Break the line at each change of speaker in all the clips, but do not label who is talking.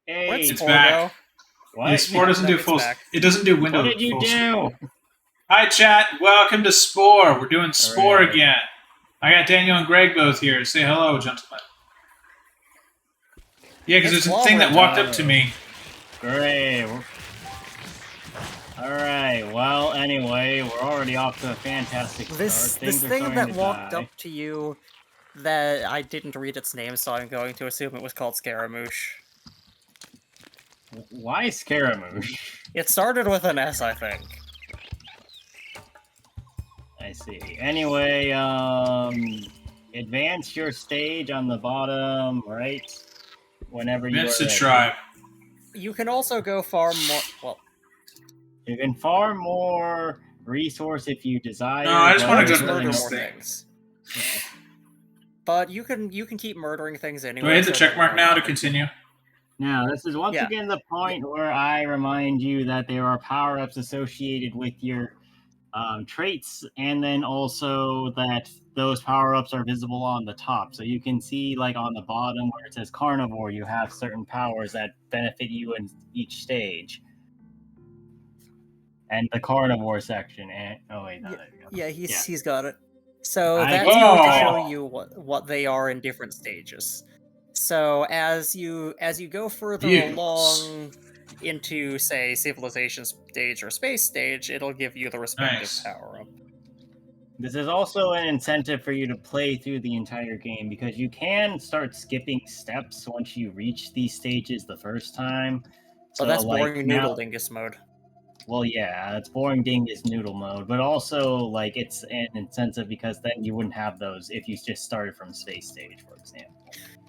Hey,
It's back.
what?
The Spore doesn't do full. It doesn't do window.
What did you do?
Hi, chat. Welcome to Spore. We're doing Spore
Hooray.
again. I got Daniel and Greg both here. Say hello, gentlemen. Yeah, because there's a thing that walked up to me.
Great. Alright, well, anyway, we're already off to a fantastic start.
This thing that walked up to you, that I didn't read its name, so I'm going to assume it was called Scaramouche.
Why Scaramouche?
It started with an S, I think.
I see. Anyway, advance your stage on the bottom right whenever you
Advance
are
the
ready.
tribe.
You can also go far more. Well,
you can farm more resource if you desire.
No, I just want to go to the
murder
next
more
thing.
things. Yeah. But you can keep murdering things anyway.
Do I hit the check mark now to continue?
Now, this is once again the point where I remind you that there are power-ups associated with your traits, and then also that those power-ups are visible on the top. So you can see, like, on the bottom where it says Carnivore, you have certain powers that benefit you in each stage. And the Carnivore section, and... Oh, wait, no, there you go.
Yeah, he's got it. So that's
go.
going to show you what they are in different stages. So as you go further along into, say, civilization stage or space stage, it'll give you the respective power-up.
This is also an incentive for you to play through the entire game, because you can start skipping steps once you reach these stages the first time.
So that's boring noodle dingus mode.
Well, yeah, it's boring dingus noodle mode, but also, like, it's an incentive because then you wouldn't have those if you just started from space stage, for example.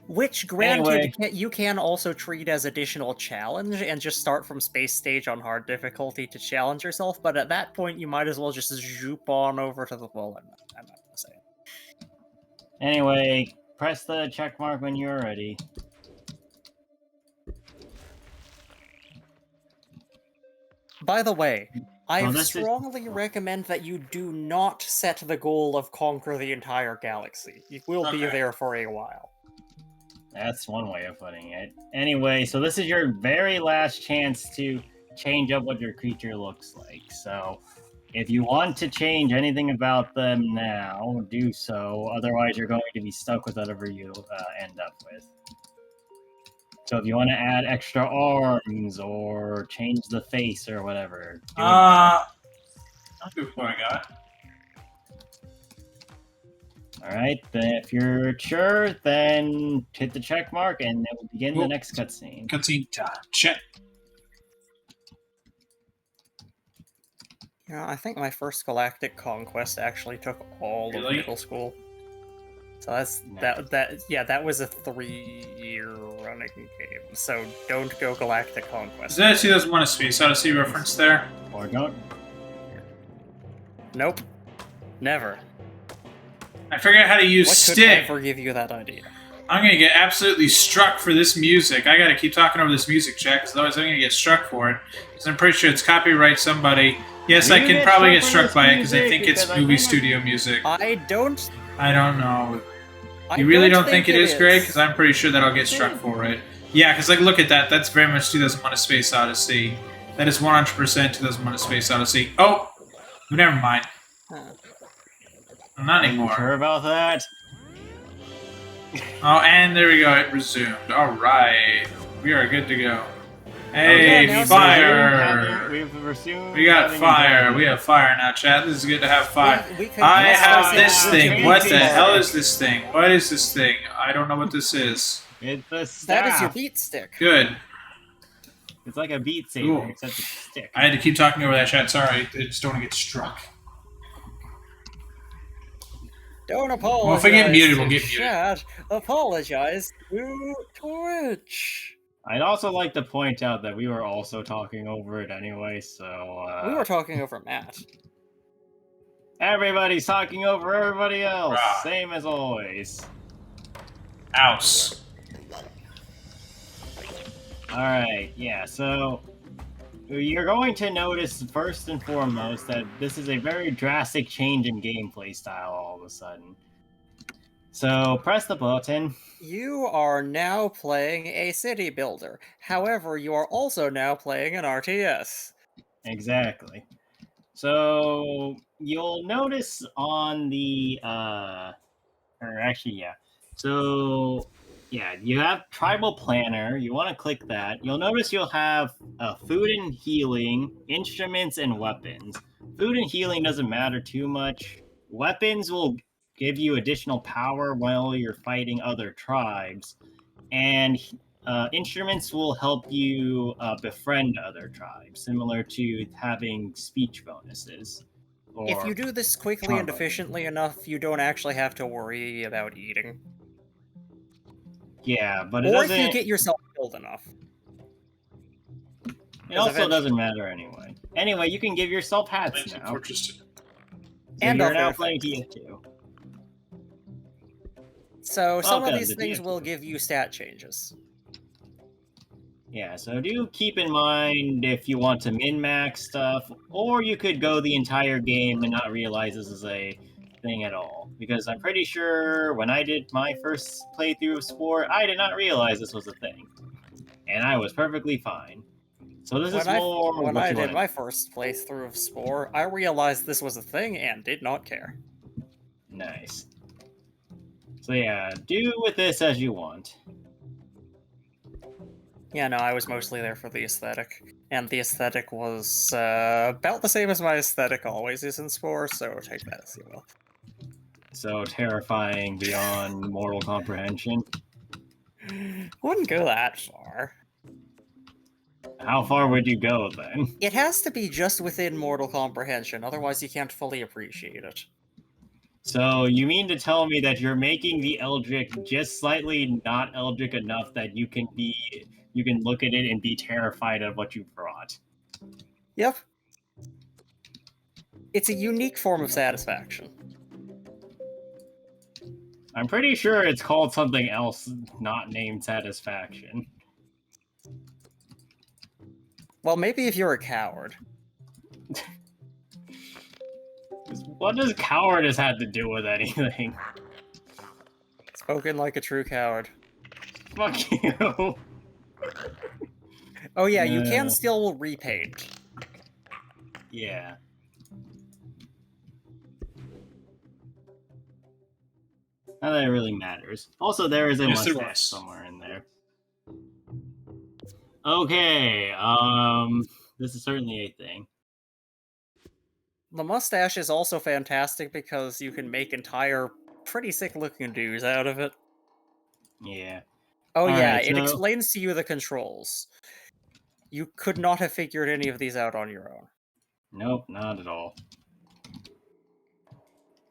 Which, granted, you can also treat as additional challenge and just start from space stage on hard difficulty to challenge yourself, but at that point you might as well just zoop on over to the... Well, I'm not gonna say it.
Anyway, press the check mark when you're ready.
By the way, I strongly recommend that you do not set the goal of conquer the entire galaxy. You will be there for a while.
That's one way of putting it. Anyway, so this is your very last chance to change up what your creature looks like. So if you want to change anything about them now, do so. Otherwise, you're going to be stuck with whatever you end up with. So if you want to add extra arms or change the face or whatever.
I'll do what I got.
Alright, then if you're sure, then hit the check mark and then we'll begin the next cutscene.
Cutscene time. Check.
Yeah, I think my first Galactic Conquest actually took all of middle school. So that's that was a 3-year running game. So don't go Galactic Conquest.
Is that a 2001: A Space Odyssey reference there?
Or don't.
Nope. Never.
I figured out how to use stick.
What could ever give you that idea?
I'm gonna get absolutely struck for this music. I gotta keep talking over this music, chat, because otherwise I'm gonna get struck for it. Because I'm pretty sure it's copyright somebody. Yes, I can probably get struck by it because I think it's movie studio music.
I don't
know. You really don't think it is, Greg? Because I'm pretty sure that I'll get struck for it. Yeah, because like, look at that. That's very much 2001: A Space Odyssey. That is 100% 2001: A Space Odyssey. Oh, never mind. Not anymore.
Are you sure about that?
Oh, and there we go. It resumed. All right, we are good to go. Hey, fire! We got fire. We have fire now, chat. This is good to have fire. I have this thing. What the hell is this thing? What is this thing? I don't know what this is.
It's a staff.
That is your beat stick.
Good.
It's like a beat saber, except it's a stick.
I had to keep talking over that, chat. Sorry, I just don't want to get struck.
Don't apologize.
Well, if I get muted, we'll get muted.
Chat, apologize to Twitch.
I'd also like to point out that we were also talking over it anyway, so...
we were talking over Matt.
Everybody's talking over everybody else,
Rah.
Same as always.
Ouse.
Alright, yeah, so... You're going to notice, first and foremost, that this is a very drastic change in gameplay style all of a sudden. So press the button.
You are now playing a city builder. However, you are also now playing an RTS.
Exactly. So you'll notice on the or actually, yeah. So yeah, you have Tribal Planner. You want to click that. You'll notice you'll have food and healing, instruments, and weapons. Food and healing doesn't matter too much. Weapons will give you additional power while you're fighting other tribes, and instruments will help you befriend other tribes, similar to having speech bonuses.
If you do this quickly and efficiently enough, you don't actually have to worry about eating.
Yeah, but it
or
doesn't.
If you get yourself killed enough.
It also doesn't matter anyway. Anyway, you can give yourself hats now.
And
you're now playing TF2.
So some of these things will give you stat changes.
Yeah, so do keep in mind if you want to min-max stuff, or you could go the entire game and not realize this is a thing at all. Because I'm pretty sure when I did my first playthrough of Spore, I did not realize this was a thing. And I was perfectly fine. So this is more
when I did my first playthrough of Spore, I realized this was a thing and did not care.
Nice. So yeah, do with this as you want.
Yeah, no, I was mostly there for the aesthetic. And the aesthetic was about the same as my aesthetic always is in Spore, so take that as you will.
So terrifying beyond mortal comprehension?
Wouldn't go that far.
How far would you go, then?
It has to be just within mortal comprehension, otherwise you can't fully appreciate it.
So you mean to tell me that you're making the Eldritch just slightly not Eldritch enough that you can look at it and be terrified of what you brought?
Yep. It's a unique form of satisfaction.
I'm pretty sure it's called something else not named satisfaction.
Well, maybe if you're a coward.
What does cowardice have to do with anything?
Spoken like a true coward.
Fuck you.
Oh yeah, you can still repaint.
Yeah. Not that it really matters. Also, there is a mustache somewhere in there. Okay, this is certainly a thing.
The mustache is also fantastic because you can make entire pretty sick-looking dudes out of it.
Yeah.
Oh yeah, it explains to you the controls. You could not have figured any of these out on your own.
Nope, not at all.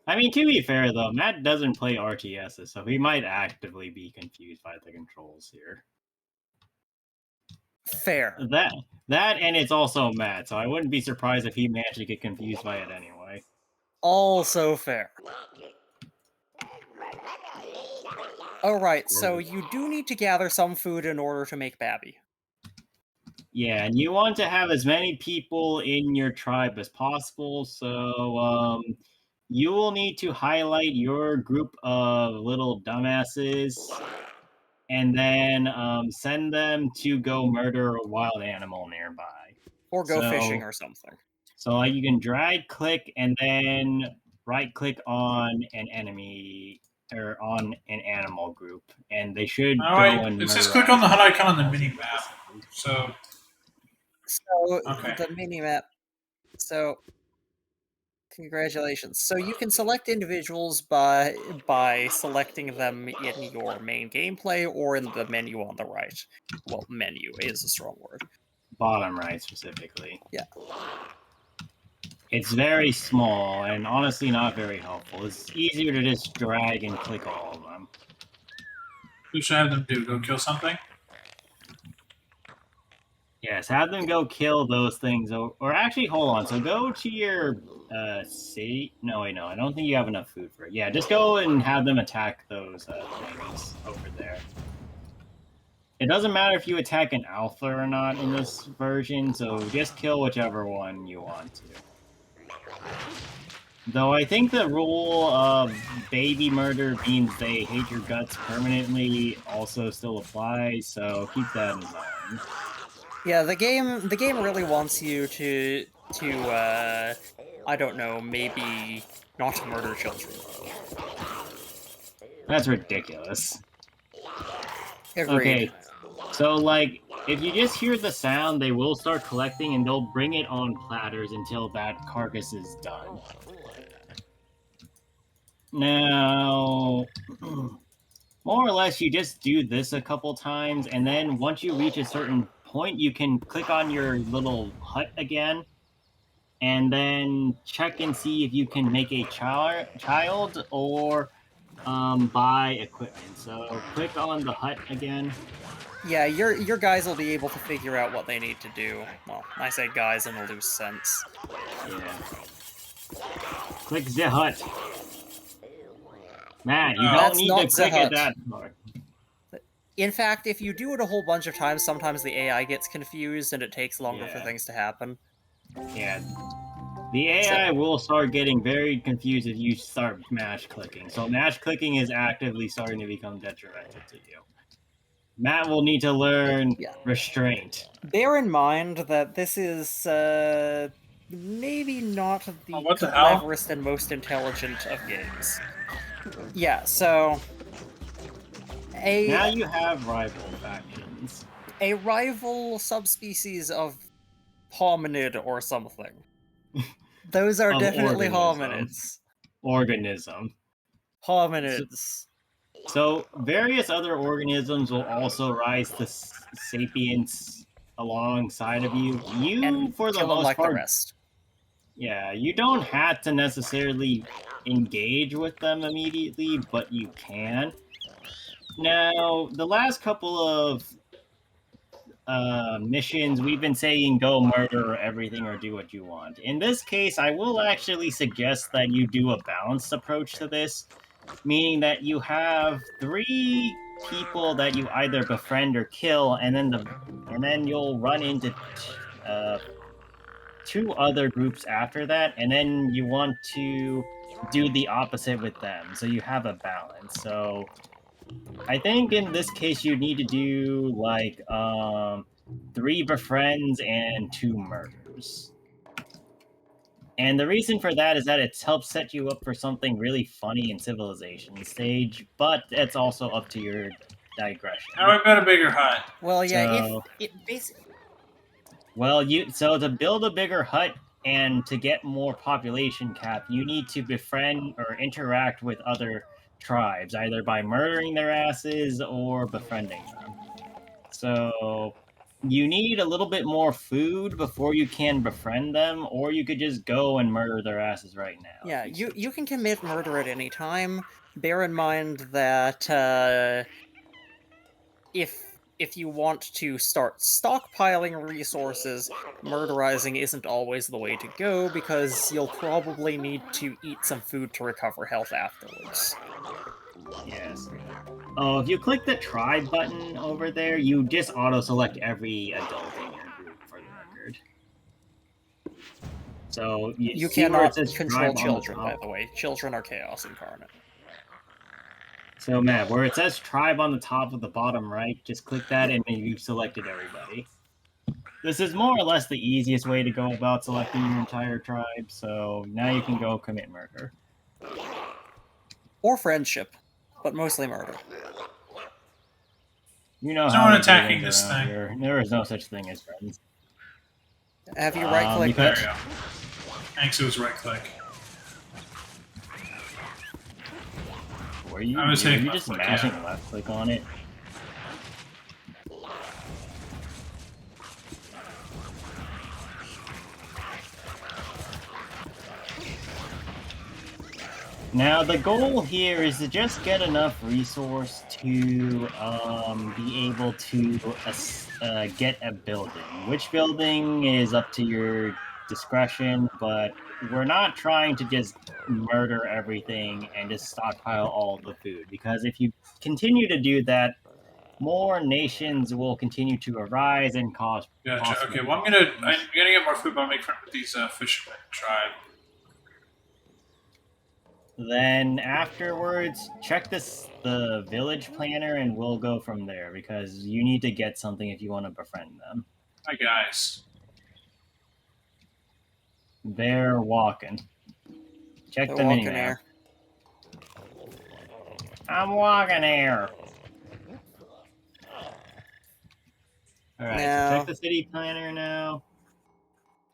I mean, to be fair, though, Matt doesn't play RTSs, so he might actively be confused by the controls here.
Fair.
That, and it's also Matt, so I wouldn't be surprised if he managed to get confused by it anyway.
Also fair. Alright, so you do need to gather some food in order to make Babby.
Yeah, and you want to have as many people in your tribe as possible, so you will need to highlight your group of little dumbasses and then send them to go murder a wild animal nearby.
Or go fishing or something.
So like you can drag click and then right click on an enemy or on an animal group, and they should go and
it says click on the HUD icon on the mini map. So
the mini map. So congratulations. So you can select individuals by selecting them in your main gameplay or in the menu on the right. Well, menu is a strong word.
Bottom right, specifically.
Yeah.
It's very small and honestly not very helpful. It's easier to just drag and click all of them.
What should I have them do? Go kill something?
Yes, have them go kill those things. Or actually, hold on. So go to your city. No, wait, no. I don't think you have enough food for it. Yeah, just go and have them attack those things over there. It doesn't matter if you attack an alpha or not in this version, so just kill whichever one you want to. Though I think the rule of baby murder means they hate your guts permanently also still applies, so keep that in mind.
Yeah, the game really wants you to I don't know, maybe not murder children.
That's ridiculous.
Agreed.
Okay, so like if you just hear the sound, they will start collecting and they'll bring it on platters until that carcass is done. Now, more or less, you just do this a couple times, and then once you reach a certain point, you can click on your little hut again, and then check and see if you can make a child or buy equipment. So click on the hut again.
Yeah, your guys will be able to figure out what they need to do. Well, I say guys in a loose sense.
Yeah. Click the hut. Man, you don't need to click at that part.
In fact, if you do it a whole bunch of times, sometimes the AI gets confused and it takes longer for things to happen.
Yeah. The AI will start getting very confused if you start mash clicking. So mash clicking is actively starting to become detrimental to you. Matt will need to learn restraint.
Bear in mind that this is maybe not the
the
cleverest and most intelligent of games. Yeah, so
now you have rival factions.
A rival subspecies of hominid or something. Those are definitely hominids.
Organism.
Hominids.
So various other organisms will also rise to sapience alongside of you. You, for the most part, yeah, you don't have to necessarily engage with them immediately, but you can. Now, the last couple of missions, we've been saying go murder everything or do what you want. In this case, I will actually suggest that you do a balanced approach to this, meaning that you have 3 people that you either befriend or kill, and then you'll run into 2 other groups after that, and then you want to do the opposite with them, so you have a balance. So I think in this case you need to do like 3 befriends and 2 murders. And the reason for that is that it helps set you up for something really funny in Civilization stage, but it's also up to your digression.
Now I've got a bigger hut.
Well, yeah, it basically.
Well, so to build a bigger hut and to get more population cap, you need to befriend or interact with other tribes, either by murdering their asses or befriending them. So you need a little bit more food before you can befriend them, or you could just go and murder their asses right now.
Yeah, you can commit murder at any time. Bear in mind that if you want to start stockpiling resources, murderizing isn't always the way to go, because you'll probably need to eat some food to recover health afterwards.
Yes. Oh, if you click the tribe button over there, you just auto-select every adult in your group, for the record. So
you cannot control children, by the way. Children are chaos incarnate.
So, Matt, where it says tribe on the top of the bottom right, just click that and you've selected everybody. This is more or less the easiest way to go about selecting your entire tribe, so now you can go commit murder.
Or friendship, but mostly murder.
You know
how someone attacking this thing.
Here. There is no such thing as friends.
Have you right-clicked
there? There you go. Thanks, it was right-click.
Were you just mashing left-click on it? Now, the goal here is to just get enough resource to be able to get a building. Which building is up to your discretion, but we're not trying to just murder everything and just stockpile all the food, because if you continue to do that, more nations will continue to arise and cause.
Gotcha. Okay, well I'm gonna get more food, but I'll make friends with these fishermen tribe.
Then afterwards, check the village planner, and we'll go from there because you need to get something if you want to befriend them.
Hi guys.
They're walking. Check the minimap. I'm walking here. Alright, so check the city planner now.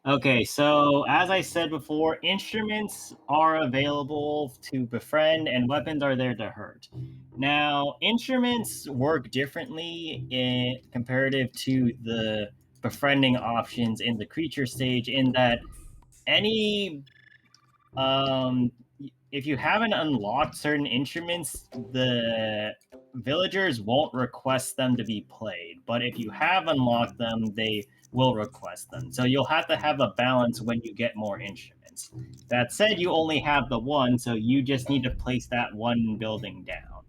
Okay, so as I said before, instruments are available to befriend and weapons are there to hurt. Now, instruments work differently in comparative to the befriending options in the creature stage in that any if you haven't unlocked certain instruments, the villagers won't request them to be played. But if you have unlocked them, they will request them. So you'll have to have a balance when you get more instruments. That said, you only have the one, so you just need to place that one building down.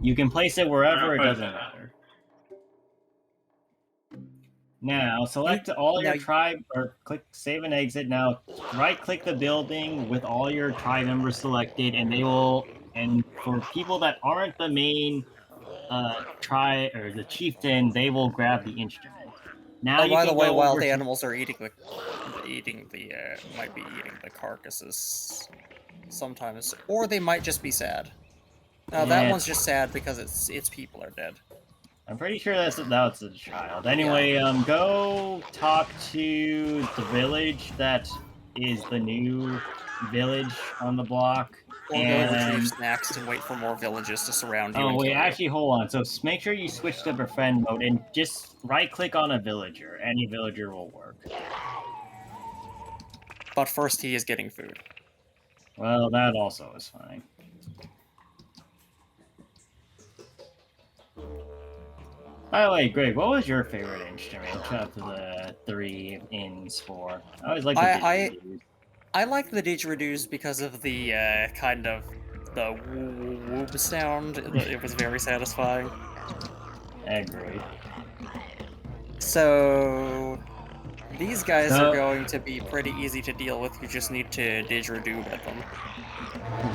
You can place it wherever, it doesn't matter. Now, select all your tribe, or click save and exit. Now, right-click the building with all your tribe members selected, and they will. And for people that aren't the main tribe or the chieftain, they will grab the instrument. Now,
by the way, wild animals are eating the might be eating the carcasses sometimes, or they might just be sad. No, that one's just sad because its people are dead.
I'm pretty sure that's a child. Anyway, go talk to the village that is the new village on the block.
Or go retrieve snacks and wait for more villages to surround you.
Oh, wait, actually, hold on. So make sure you switch to befriend mode and just right-click on a villager. Any villager will work.
But first, he is getting food.
Well, that also is fine. By the way, Greg, what was your favorite instrument of the 3 in Spore? I always liked the didgeridoos.
I like the didgeridoos because of the kind of the whoop sound. It was very satisfying.
I agree.
So these guys are going to be pretty easy to deal with. You just need to didgeridoo with them.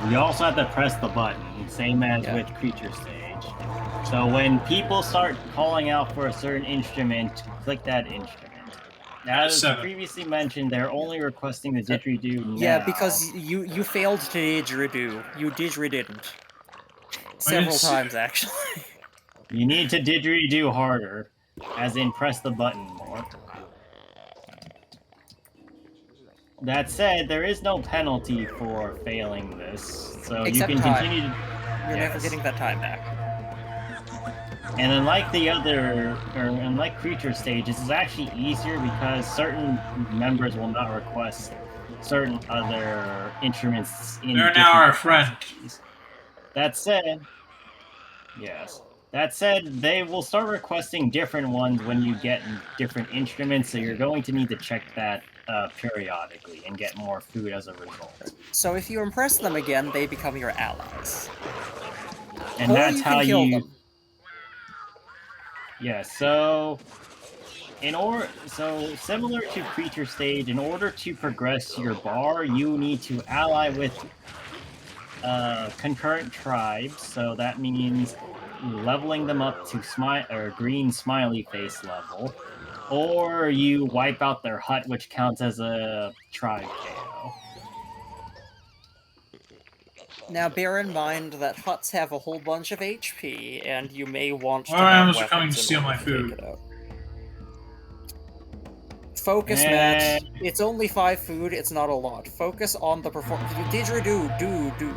You also have to press the button, same as with creature stage. So when people start calling out for a certain instrument, click that instrument. As previously mentioned, they're only requesting the didgeridoo now.
Yeah, because you failed to didgeridoo. You didgerididn't. Several times, actually.
You need to didgeridoo harder, as in press the button more. That said, there is no penalty for failing this, so you can continue to...
You're never getting that time back.
And unlike creature stages, it's actually easier because certain members will not request certain other instruments in
They're now our friend.
That said, they will start requesting different ones when you get different instruments, so you're going to need to check that periodically and get more food as a result.
So if you impress them again, they become your allies.
And
or
that's how
kill them.
Yeah, so similar to creature stage, in order to progress your bar, you need to ally with concurrent tribes. So that means leveling them up to green smiley face level, or you wipe out their hut, which counts as a tribe KO.
Now, bear in mind that huts have a whole bunch of HP, and you may want to
have animals are coming to steal my food.
Focus, Matt. It's only 5 food, it's not a lot. Focus on the performance. Didgeridoo, do.
Do.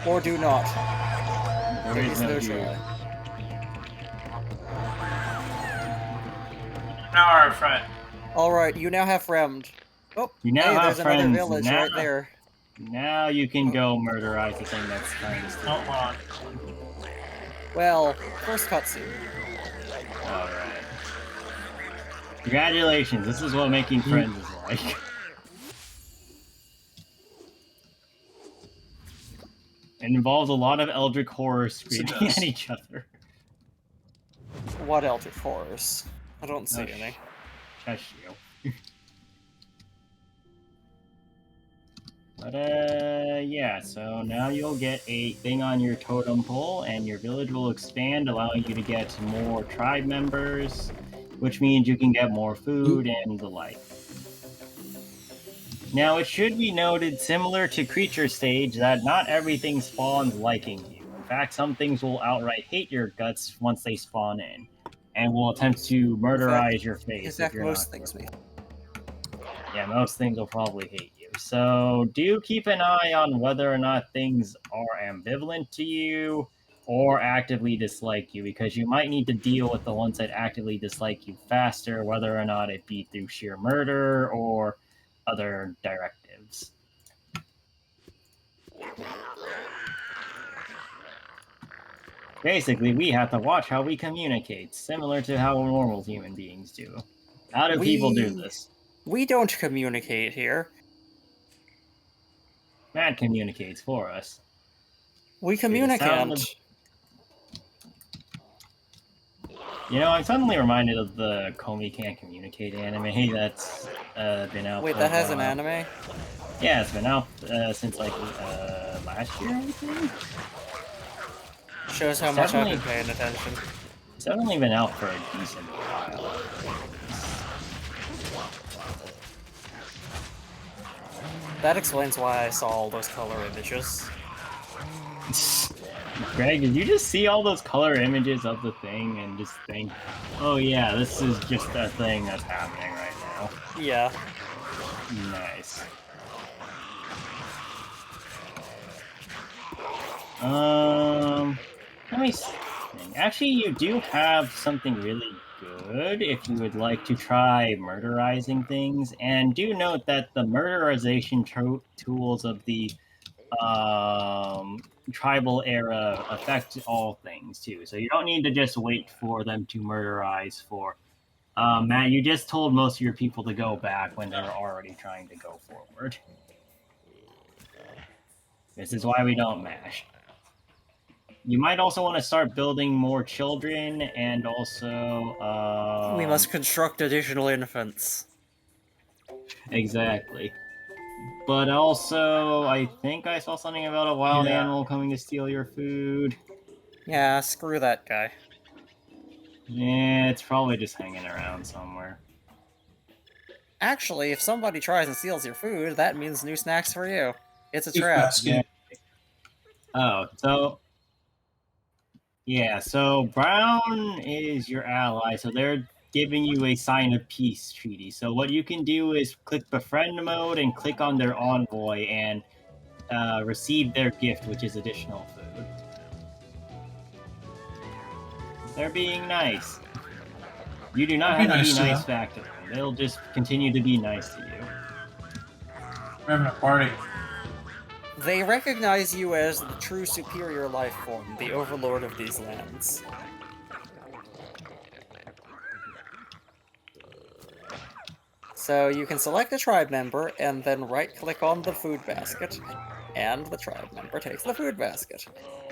Or do not.
There is no try.
Now our friend.
Alright, you now have friend. Oh,
you now have
there's
friends.
Another village right there.
Now you can go murderize the thing that's trying to steal.
Hold on.
Well, first cutscene.
Alright. Congratulations, this is what making friends is like. It involves a lot of eldritch horrors screaming at each other.
What eldritch horrors? I don't see any.
Shush you. But, yeah, so now you'll get a thing on your totem pole, and your village will expand, allowing you to get more tribe members, which means you can get more food and the like. Now, it should be noted, similar to Creature Stage, that not everything spawns liking you. In fact, some things will outright hate your guts once they spawn in, and will attempt to murderize your face if you're not careful. Yeah, most things will probably hate you. So do keep an eye on whether or not things are ambivalent to you or actively dislike you, because you might need to deal with the ones that actively dislike you faster, whether or not it be through sheer murder or other directives. Basically, we have to watch how we communicate, similar to how normal human beings do. How do people do this?
We don't communicate here.
Matt communicates for us.
We communicate.
You know, I'm suddenly reminded of the Comey Can't Communicate anime that's been out.
Wait, that has an anime?
Yeah, it's been out since like last year, I think.
Shows how much I've been paying attention.
It's only been out for a decent while.
That explains why I saw all those color images.
Greg, did you just see all those color images of the thing and just think, oh yeah, this is just a thing that's happening right now?
Yeah.
Nice. Let me see. Actually, you do have something really good if you would like to try murderizing things, and do note that the murderization tools of the tribal era affect all things too, so you don't need to just wait for them to murderize for Matt, you just told most of your people to go back when they were already trying to go forward. This is why we don't mash. You might also want to start building more children, and also
we must construct additional infants.
Exactly. But also, I think I saw something about a wild animal coming to steal your food.
Yeah, screw that guy.
Yeah, it's probably just hanging around somewhere.
Actually, if somebody tries and steals your food, that means new snacks for you. It's a trap.
Yeah. Oh, so... Yeah, so Brown is your ally, so they're giving you a sign of peace treaty. So what you can do is click befriend mode and click on their envoy and receive their gift, which is additional food. They're being nice. You do not have to be nice back to them. They'll just continue to be nice to you.
We're having a party.
They recognize you as the true superior life form, the overlord of these lands. So you can select a tribe member, and then right-click on the food basket, and the tribe member takes the food basket.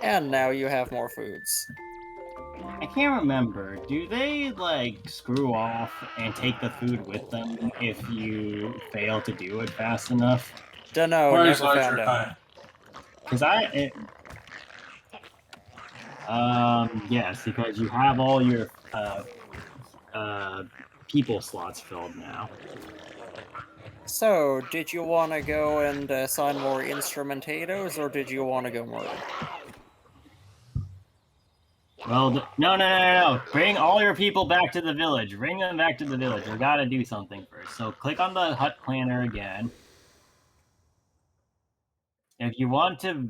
And now you have more foods.
I can't remember. Do they, like, screw off and take the food with them if you fail to do it fast enough?
Dunno, never found out.
Because yes, because you have all your, people slots filled now.
So, did you want to go and assign more instrumentatos, or did you want to go murder?
Well, no. Bring all your people back to the village. Bring them back to the village. We gotta do something first. So click on the hut planner again. If you want to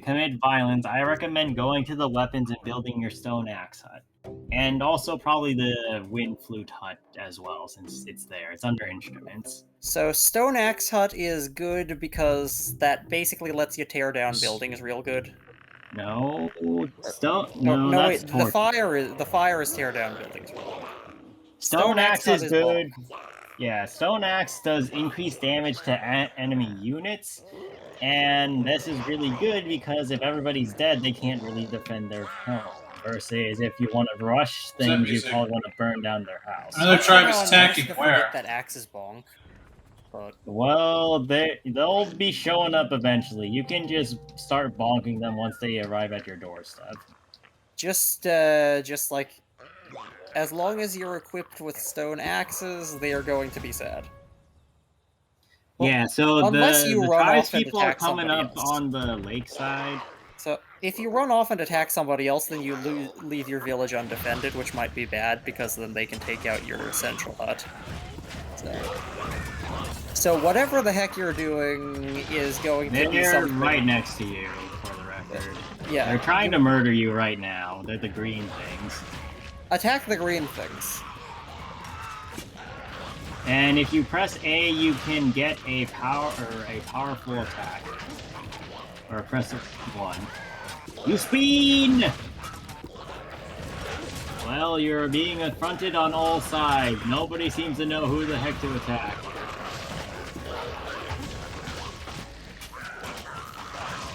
commit violence, I recommend going to the weapons and building your stone axe hut. And also probably the wind flute hut as well, since it's there. It's under instruments.
So stone axe hut is good because that basically lets you tear down buildings real good.
No, that's
wait. The fire is tear down buildings.
Stone axe is good. Yeah, stone axe does increased damage to enemy units, and this is really good because if everybody's dead, they can't really defend their home Versus if you want to rush things, you probably want to burn down their house.
Another tribe is attacking where?
That axe is bonk. But...
Well, they'll be showing up eventually. You can just start bonking them once they arrive at your doorstep.
Just like, as long as you're equipped with stone axes, they are going to be sad.
Well, yeah, so the tribes people are coming up on the lakeside.
So, if you run off and attack somebody else, then you leave your village undefended, which might be bad, because then they can take out your central hut. So whatever the heck you're doing is going to be something...
right next to you, for the record. Yeah. They're trying to murder you right now. They're the green things.
Attack the green things.
And if you press A, you can get a powerful attack. Or press 1. You spin! Well, you're being affronted on all sides. Nobody seems to know who the heck to attack.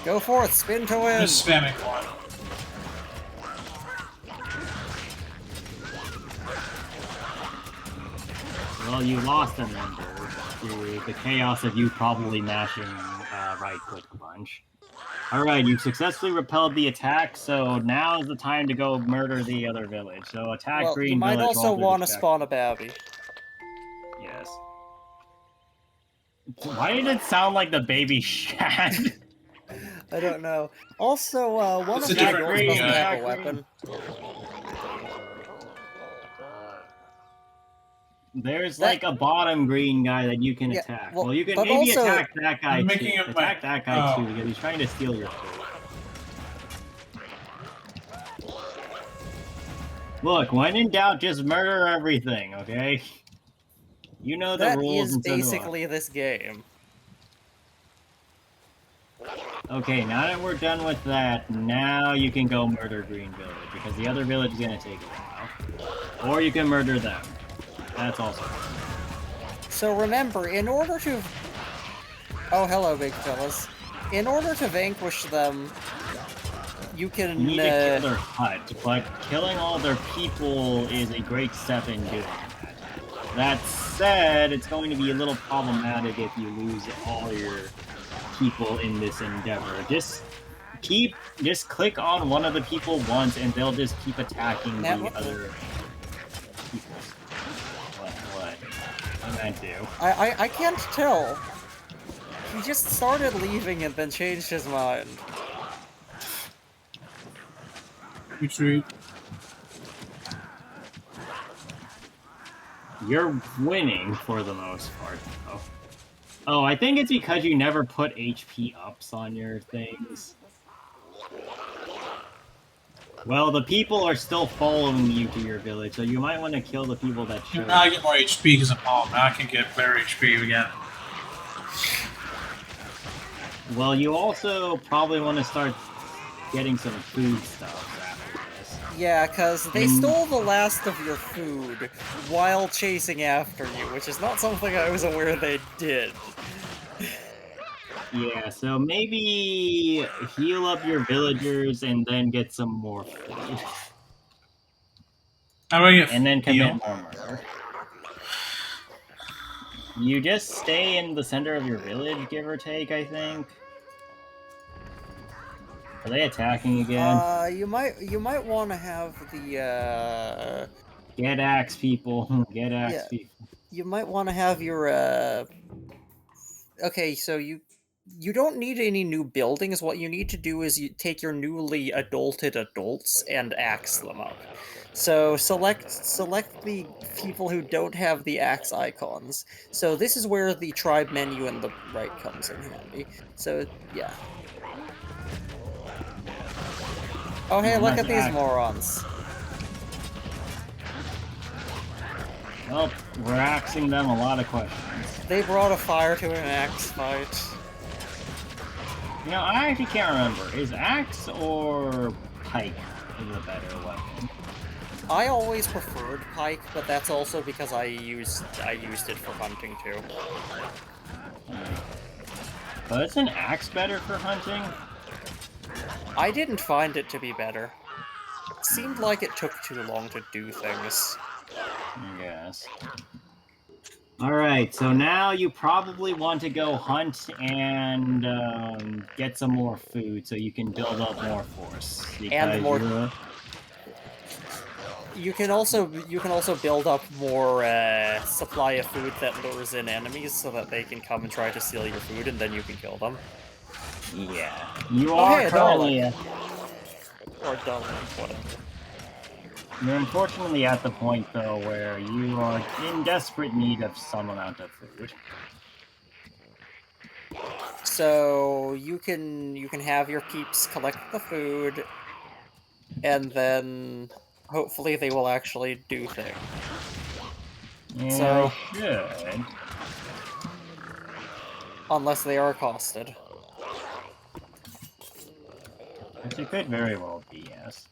Go forth, spin to win!
Just spamming 1.
Well, you lost a member through the chaos of you probably mashing right-click a bunch. Alright, you've successfully repelled the attack, so now is the time to go murder the other village. So attack green village.
You might also want to spawn a babby.
Yes. Why did it sound like the baby shat?
I don't know. Also, one of the girls doesn't have a weapon.
There's like a bottom green guy that you can attack. Well, you can maybe attack that guy too. Attack that guy too, because he's trying to steal your food. Look, when in doubt, just murder everything, okay? You know the rules.
That is basically this game.
Okay, now that we're done with that, now you can go murder Green Village, because the other village is going to take a while. Or you can murder them. That's also fun.
So remember, in order to... Oh, hello, big fellas. In order to vanquish them, you can...
You need to kill their hut, but killing all their people is a great step in doing that. That said, it's going to be a little problematic if you lose all your people in this endeavor. Just click on one of the people once, and they'll just keep attacking the other people. What? I meant to.
I can't tell. He just started leaving and then changed his mind.
Retreat.
You're winning for the most part, though. Oh, I think it's because you never put HP ups on your things. Well, the people are still following you to your village, so you might want to kill the people that show.
Now I get more HP because I'm home. Now I can get better HP again.
Well, you also probably want to start getting some food stuff after this.
Yeah, because they stole the last of your food while chasing after you, which is not something I was aware they did.
Yeah, so maybe heal up your villagers and then get some more food.
How do I get
and then commit more murder. You just stay in the center of your village, give or take, I think. Are they attacking again?
You might want to have the
Get axe, people. Get axe, people.
You might want to have your Okay, so you don't need any new buildings. What you need to do is you take your newly adulted adults and axe them up. So select the people who don't have the axe icons. So this is where the tribe menu in the right comes in handy. So yeah. Oh hey, look at these morons.
Well, we're axing them a lot of questions.
They brought a fire to an axe fight.
You know, I actually can't remember. Is axe or pike the better weapon?
I always preferred pike, but that's also because I used it for hunting too.
But isn't axe better for hunting?
I didn't find it to be better. seemed like it took too long to do things.
Yes. Alright, so now you probably want to go hunt and get some more food so you can build up more force.
And more... You can also build up more supply of food that lures in enemies so that they can come and try to steal your food, and then you can kill them.
Yeah. You are currently...
Or Dalek, whatever.
You're unfortunately at the point, though, where you are in desperate need of some amount of food.
So you can have your peeps collect the food, and then hopefully they will actually do things.
Yeah,
so
should.
Unless they are accosted.
Which it could very well be, yes.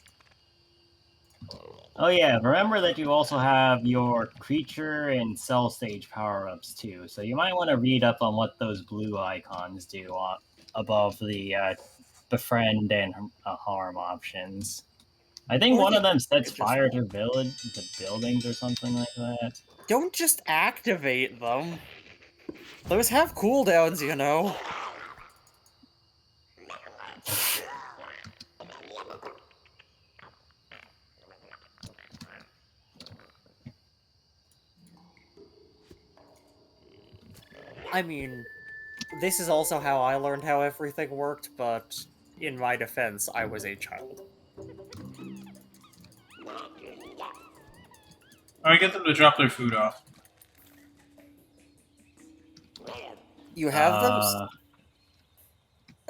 Oh yeah, remember that you also have your creature and cell stage power-ups too, so you might want to read up on what those blue icons do above the befriend and harm options. I think one of them sets fire to buildings or something like that.
Don't just activate them. Those have cooldowns, you know. I mean, this is also how I learned how everything worked, but in my defense, I was a child.
Alright, get them to drop their food off.
You have them?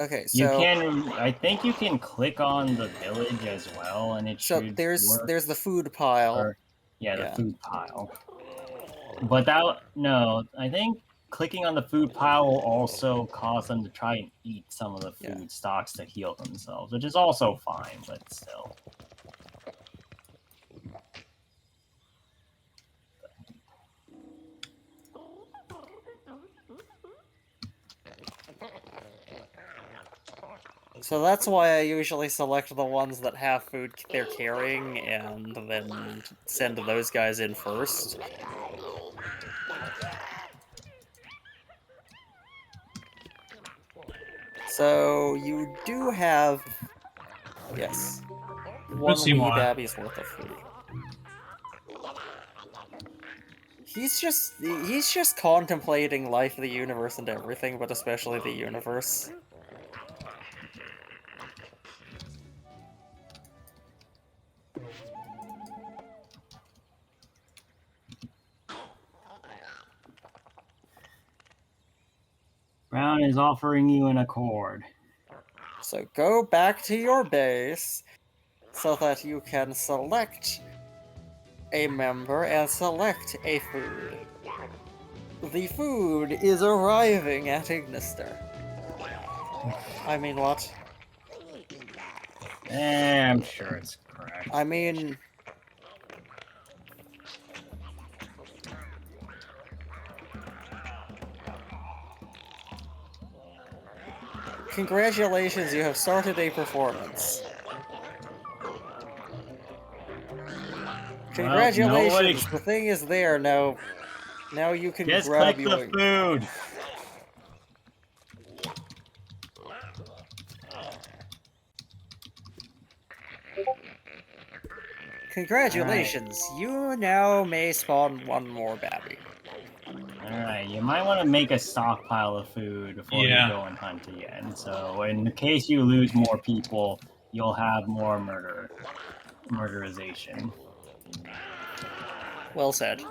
Okay, so...
You can... I think you can click on the village as well, and it should work.
There's the food pile.
Or, yeah, the food pile. But that... No, I think clicking on the food pile will also cause them to try and eat some of the food stocks to heal themselves, which is also fine, but still.
So that's why I usually select the ones that have food they're carrying, and then send those guys in first. So you do have, yes, one wee babby's worth of food. He's just contemplating life, the universe, and everything, but especially the universe.
Brown is offering you an accord.
So go back to your base so that you can select a member and select a food. The food is arriving at Ignister. I mean, what?
I'm sure it's correct.
I mean... Congratulations, you have started a performance. Congratulations, the thing is there now. Now you can grab your...
Just click the food!
Congratulations, you now may spawn one more babby.
Alright, you might want to make a stockpile of food before you go and hunt again. So, in case you lose more people, you'll have more murderization.
Well said.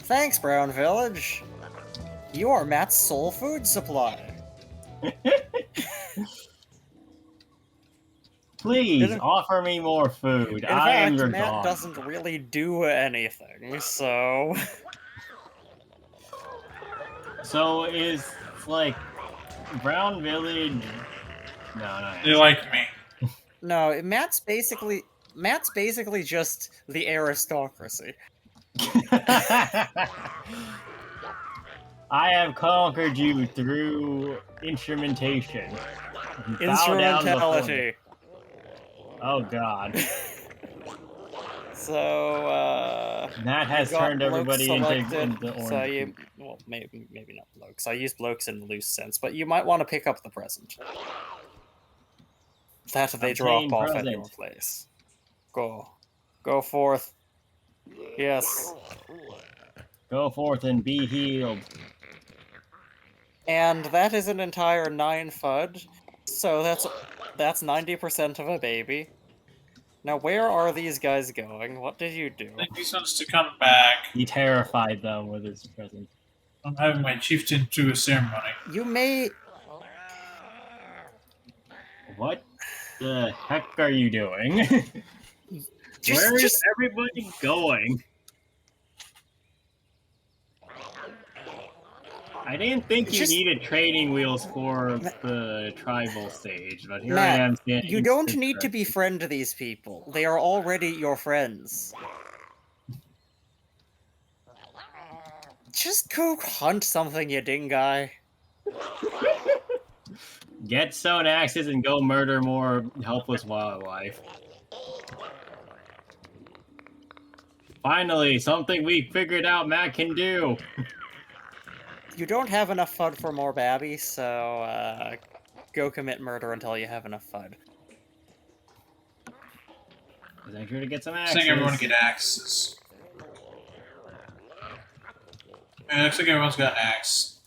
Thanks, Brown Village. You are Matt's sole food supply.
Please, offer me more food. I am your
Matt
dog.
Doesn't really do anything, so...
So is, like, Brown Village... No.
They like me.
No, Matt's basically just the aristocracy.
I have conquered you through instrumentation. Bow down before me. Oh god.
So,
that has turned everybody into orange.
So you, well, maybe not blokes. I use blokes in the loose sense, but you might want to pick up the present. That they drop off at your place. Go forth. Yes.
Go forth and be healed.
And that is an entire 9 FUD, so that's 90% of a baby. Now, where are these guys going? What did you do?
I think he wants to come back.
He terrified them with his presence.
I'm having my chieftain do a ceremony.
You may...
What the heck are you doing? Where is everybody going? I didn't think you needed training wheels for the tribal stage, but here
Matt,
I am.
You don't need to befriend these people. They are already your friends. Just go hunt something, you dinguy.
Get stone axes and go murder more helpless wildlife. Finally, something we figured out Matt can do.
You don't have enough FUD for more babby, so go commit murder until you have enough FUD.
Make sure to get some axes.
I think everyone get axes. Yeah, looks like everyone's got an axe.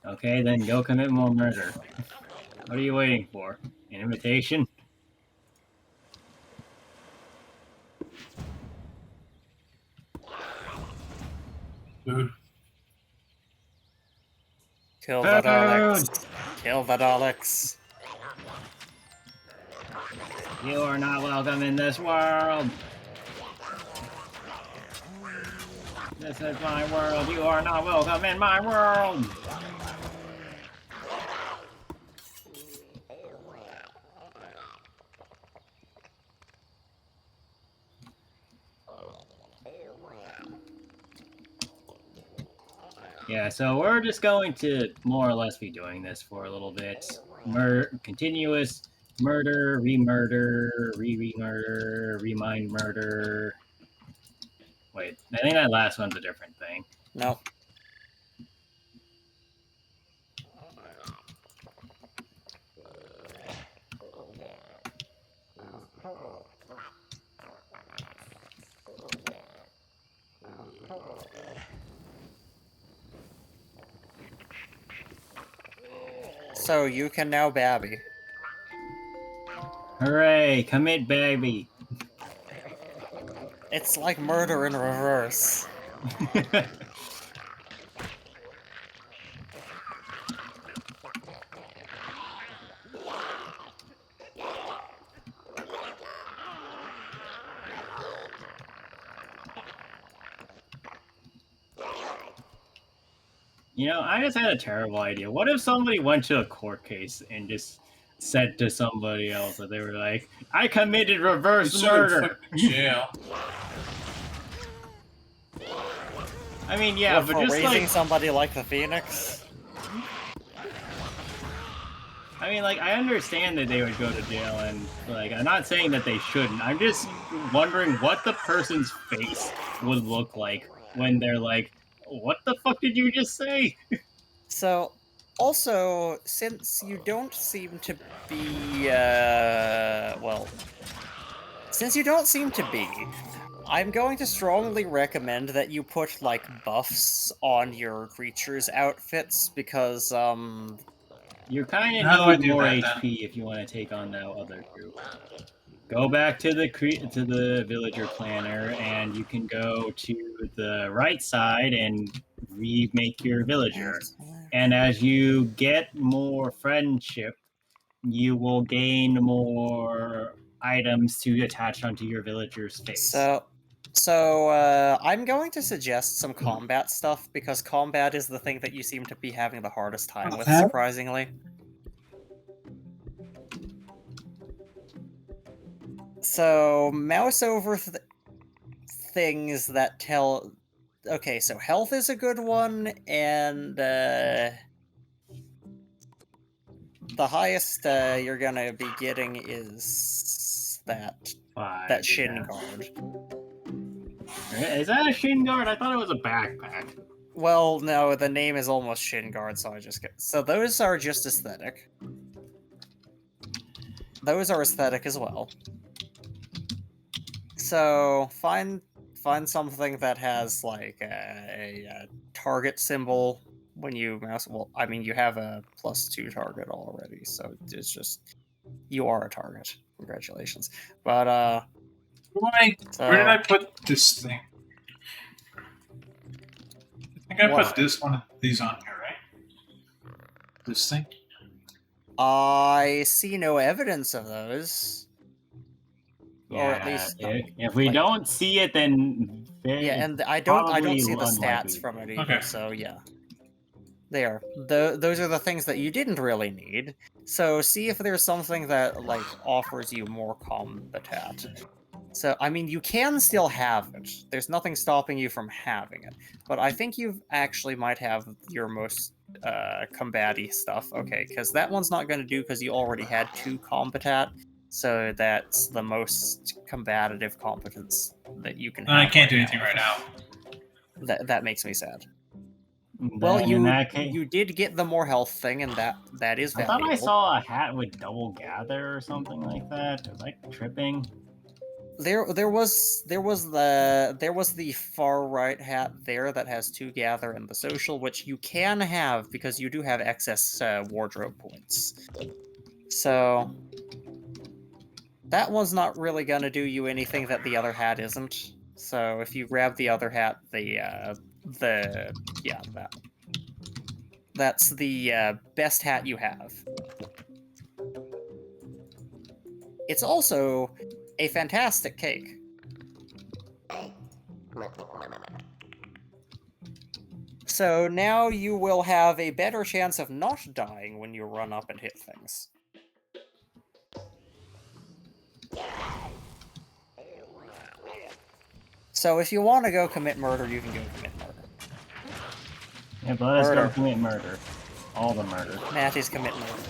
Okay, then go commit more murder. What are you waiting for? An invitation?
Food.
Kill the Daleks. Kill the Daleks.
You are not welcome in this world. This is my world. You are not welcome in my world. Yeah, so we're just going to more or less be doing this for a little bit. Continuous murder, re-murder, re-murder, remind murder. Wait, I think that last one's a different thing.
No. So you can now babby.
Hooray! Commit baby.
It's like murder in reverse.
You know, I just had a terrible idea. What if somebody went to a court case and just said to somebody else that they were like, I committed reverse murder.
Jail.
I mean, yeah,
but
just
raising
like
somebody like the Phoenix.
I mean, like, I understand that they would go to jail, and like, I'm not saying that they shouldn't. I'm just wondering what the person's face would look like when they're like, "What the fuck did you just say?"
So, also, since you don't seem to be, since you don't seem to be, I'm going to strongly recommend that you put, like, buffs on your creatures' outfits, because,
you kind of need more HP if you want to take on that other group. Go back to the villager planner, and you can go to the right side and remake your villager. And as you get more friendship, you will gain more items to attach onto your villager's face.
So, I'm going to suggest some combat stuff, because combat is the thing that you seem to be having the hardest time with, surprisingly. So, mouse over things that tell... Okay, so health is a good one, and the highest you're gonna be getting is that
5,
shin
yeah.
guard.
Is that a shin guard? I thought it was a backpack.
Well, no, the name is almost shin guard, so I just get... So those are just aesthetic. Those are aesthetic as well. So find something that has like a target symbol when you mouse. Well, I mean, you have a +2 target already, so it's just you are a target. Congratulations. But
where did I put this thing? I think I put this one of these on here, right? This thing.
I see no evidence of those.
Yeah,
or at least
if we don't see it, then
yeah, and I don't see the stats from it either. Okay. So yeah, there. Those are the things that you didn't really need. So see if there's something that like offers you more combatat. So I mean, you can still have it. There's nothing stopping you from having it. But I think you actually might have your most combaty stuff. Okay, because that one's not going to do because you already had 2 combatat. So that's the most combative competence that you can have.
I can't do anything right now.
That makes me sad.
Then
well, you did get the more health thing, and that is valuable.
I thought I saw a hat with double gather or something like that. Was I tripping?
There was the far right hat there that has 2 gather and the social, which you can have because you do have excess wardrobe points. So that one's not really gonna do you anything that the other hat isn't. So if you grab the other hat, that's the best hat you have. It's also a fantastic cake. So now you will have a better chance of not dying when you run up and hit things. So if you want to go commit murder, you can go commit murder.
Yeah, but let's go commit murder. All the murder.
Matty's commit murder.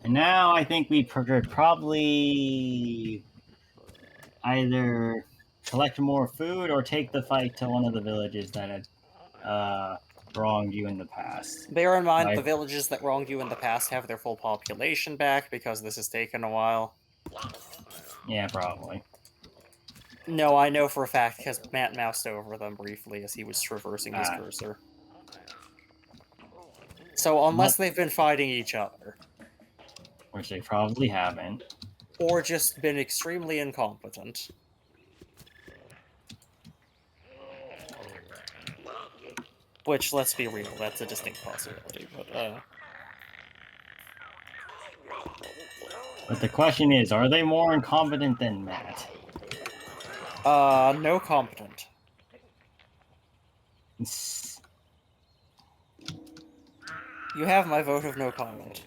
And now I think we could probably either collect more food or take the fight to one of the villages that had wronged you in the past.
Bear in mind, the villages that wronged you in the past have their full population back because this has taken a while.
Yeah, probably.
No, I know for a fact because Matt moused over them briefly as he was traversing his cursor. So unless they've been fighting each other.
Which they probably haven't.
Or just been extremely incompetent. Which, let's be real, that's a distinct possibility,
But the question is, are they more incompetent than Matt?
No competent. You have my vote of no comment.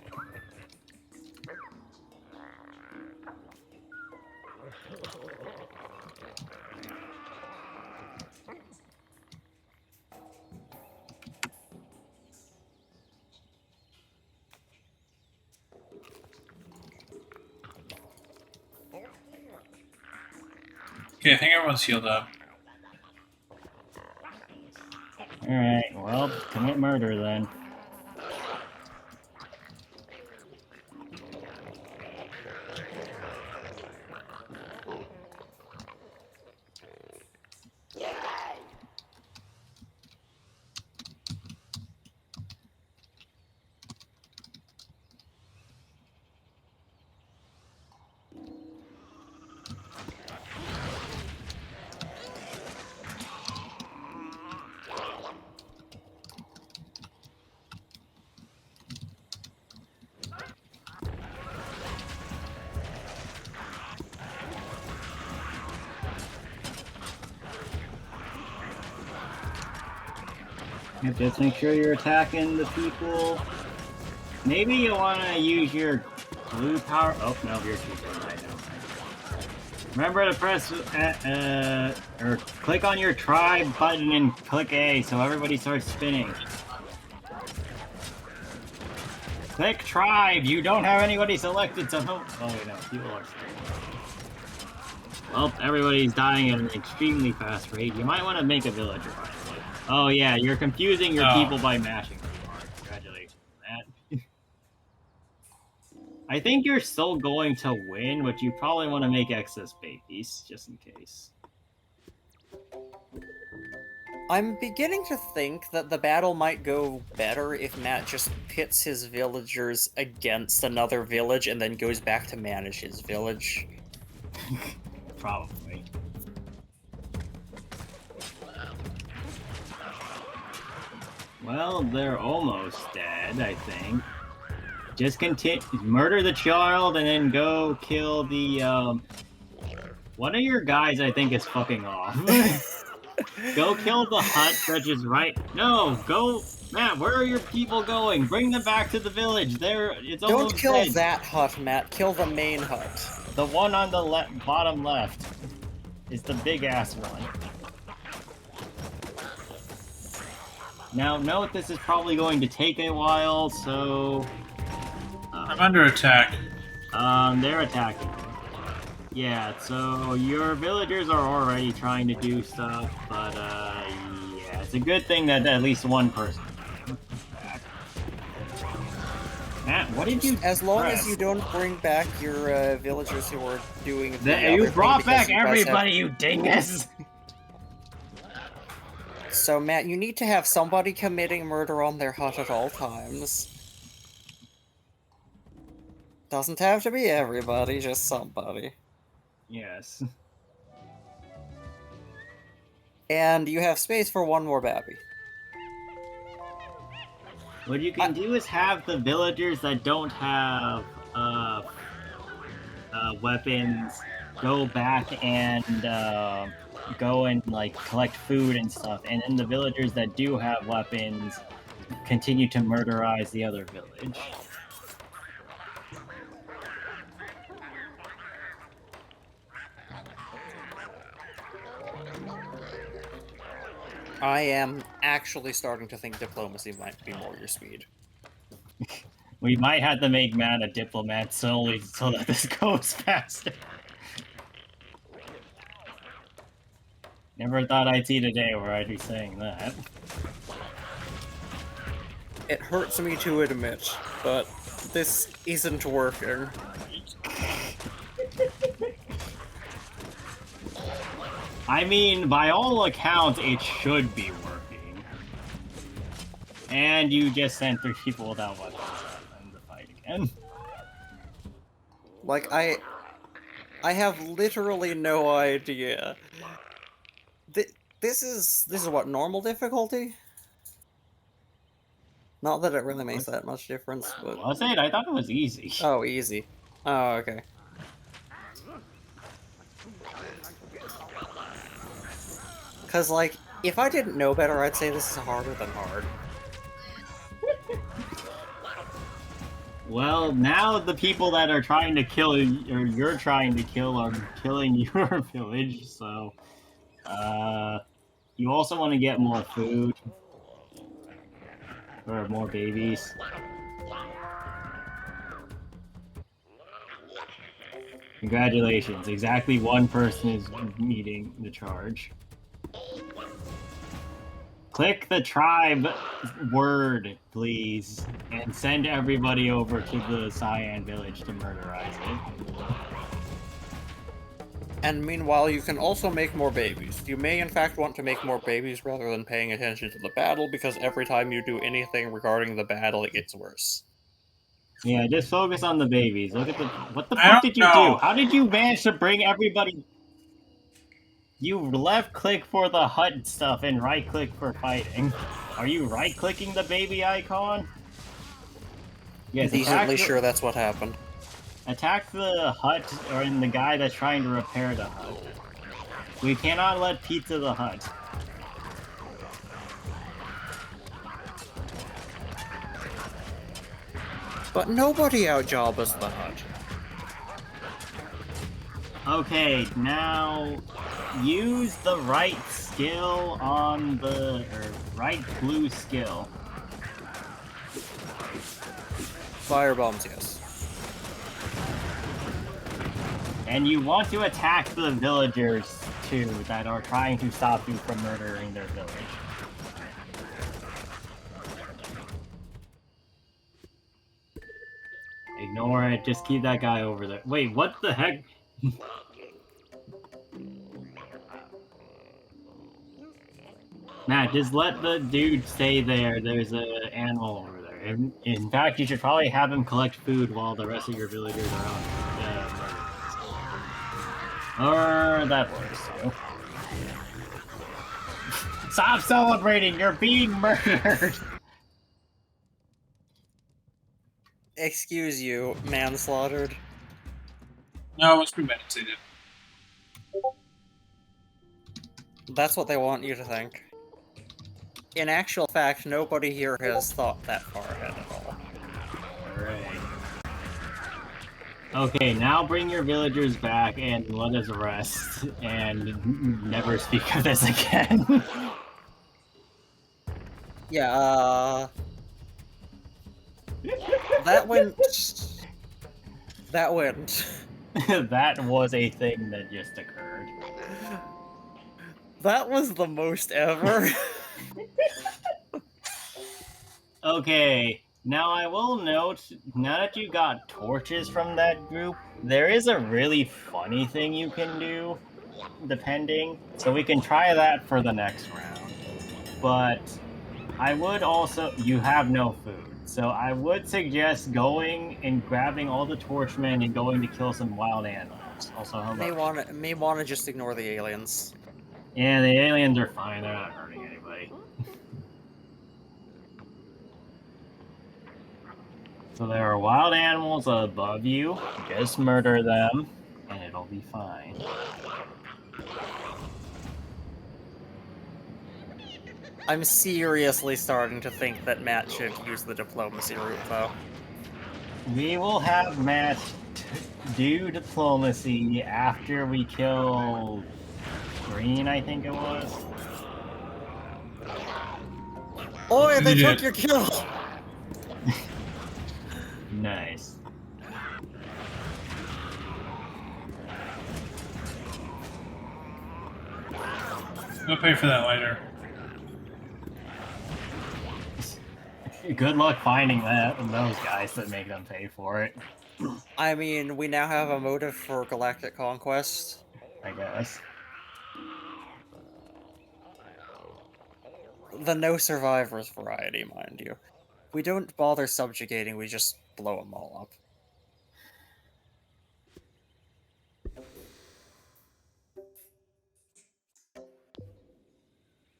Okay, I think everyone's healed up.
Alright, well, commit murder then. Just make sure you're attacking the people. Maybe you want to use your blue power. Oh no, you're too good. I know. Remember to press or click on your tribe button and click A so everybody starts spinning. Click tribe. You don't have anybody selected, so oh wait, no, people are. Well, everybody's dying at an extremely fast rate. You might want to make a villager, by the way. Oh yeah, you're confusing your people by mashing them. Congratulations on that. I think you're still going to win, but you probably want to make excess babies, just in case.
I'm beginning to think that the battle might go better if Matt just pits his villagers against another village and then goes back to manage his village.
Probably. Well, they're almost dead, I think. Just continue, murder the child, and then go kill the, one of your guys, I think, is fucking off. Go kill the hut that is right. No, go, Matt. Where are your people going? Bring them back to the village. It's almost
Don't kill
dead.
that hut, Matt. Kill the main hut.
The one on the bottom left is the big ass one. Now, note this is probably going to take a while, so.
I'm under attack.
They're attacking. Yeah, so your villagers are already trying to do stuff, but, yeah, it's a good thing that at least one person is back. Matt, what did you
As long
press?
as you don't bring back your, villagers who are doing
You brought back everybody, you dingus!
So, Matt, you need to have somebody committing murder on their hut at all times. Doesn't have to be everybody, just somebody.
Yes.
And you have space for one more babby.
What you can do is have the villagers that don't have weapons go back and go and like collect food and stuff, and then the villagers that do have weapons continue to murderize the other village.
I am actually starting to think diplomacy might be more your speed.
We might have to make Matt a diplomat solely so that this goes faster. Never thought I'd see the day where I'd be saying that.
It hurts me to admit, but this isn't working.
I mean, by all accounts, it should be working. And you just sent 3 people without weapons in the fight again.
Like, I have literally no idea. This is what, normal difficulty? Not that it really makes that much difference, but...
Was it? I thought it was easy.
Oh, easy. Oh, okay. Because, like, if I didn't know better, I'd say this is harder than hard.
Well, now the people that are trying to kill, or you're trying to kill, are killing your village, so... you also want to get more food. Or more babies. Congratulations, exactly one person is meeting the charge. Click the tribe word, please, and send everybody over to the Cyan village to murderize it.
And meanwhile, you can also make more babies. You may in fact want to make more babies rather than paying attention to the battle, because every time you do anything regarding the battle, it gets worse.
Yeah, just focus on the babies. Look at the... What the fuck did you do? How did you manage to bring everybody... You left-click for the hut stuff and right-click for fighting. Are you right-clicking the baby icon? Yes,
decently sure that's what happened.
Attack the hut, or the guy that's trying to repair the hut. We cannot let pizza the hut.
But nobody outjobbers the HUD.
Okay, now use the right skill on the right blue skill.
Firebombs, yes.
And you want to attack the villagers too that are trying to stop you from murdering their village. Ignore it, just keep that guy over there. Wait, what the heck? Matt, just let the dude stay there. There's an animal over there. In fact, you should probably have him collect food while the rest of your villagers are on murder. Or that works too. Stop celebrating! You're being murdered!
Excuse you, manslaughtered.
No, it was premeditated.
That's what they want you to think. In actual fact, nobody here has thought that far ahead at all.
Alright. Okay, now bring your villagers back and let us rest, and never speak of this again.
Yeah, that went... That went.
That was a thing that just occurred.
That was the most ever.
Okay, now I will note, now that you got torches from that group, there is a really funny thing you can do, depending. So we can try that for the next round. But I would also, you have no food. So I would suggest going and grabbing all the torchmen and going to kill some wild animals. Also,
May wanna just ignore the aliens.
Yeah, the aliens are fine. They're not hurting anybody. So there are wild animals above you. Just murder them, and it'll be fine.
I'm seriously starting to think that Matt should use the diplomacy route, though.
We will have Matt do diplomacy after we kill Green, I think it was.
Oh, they took your kill!
Nice.
We'll pay for that later.
Good luck finding those guys that make them pay for it.
I mean, we now have a motive for galactic conquest.
I guess.
The no survivors variety, mind you. We don't bother subjugating, we just blow them all up.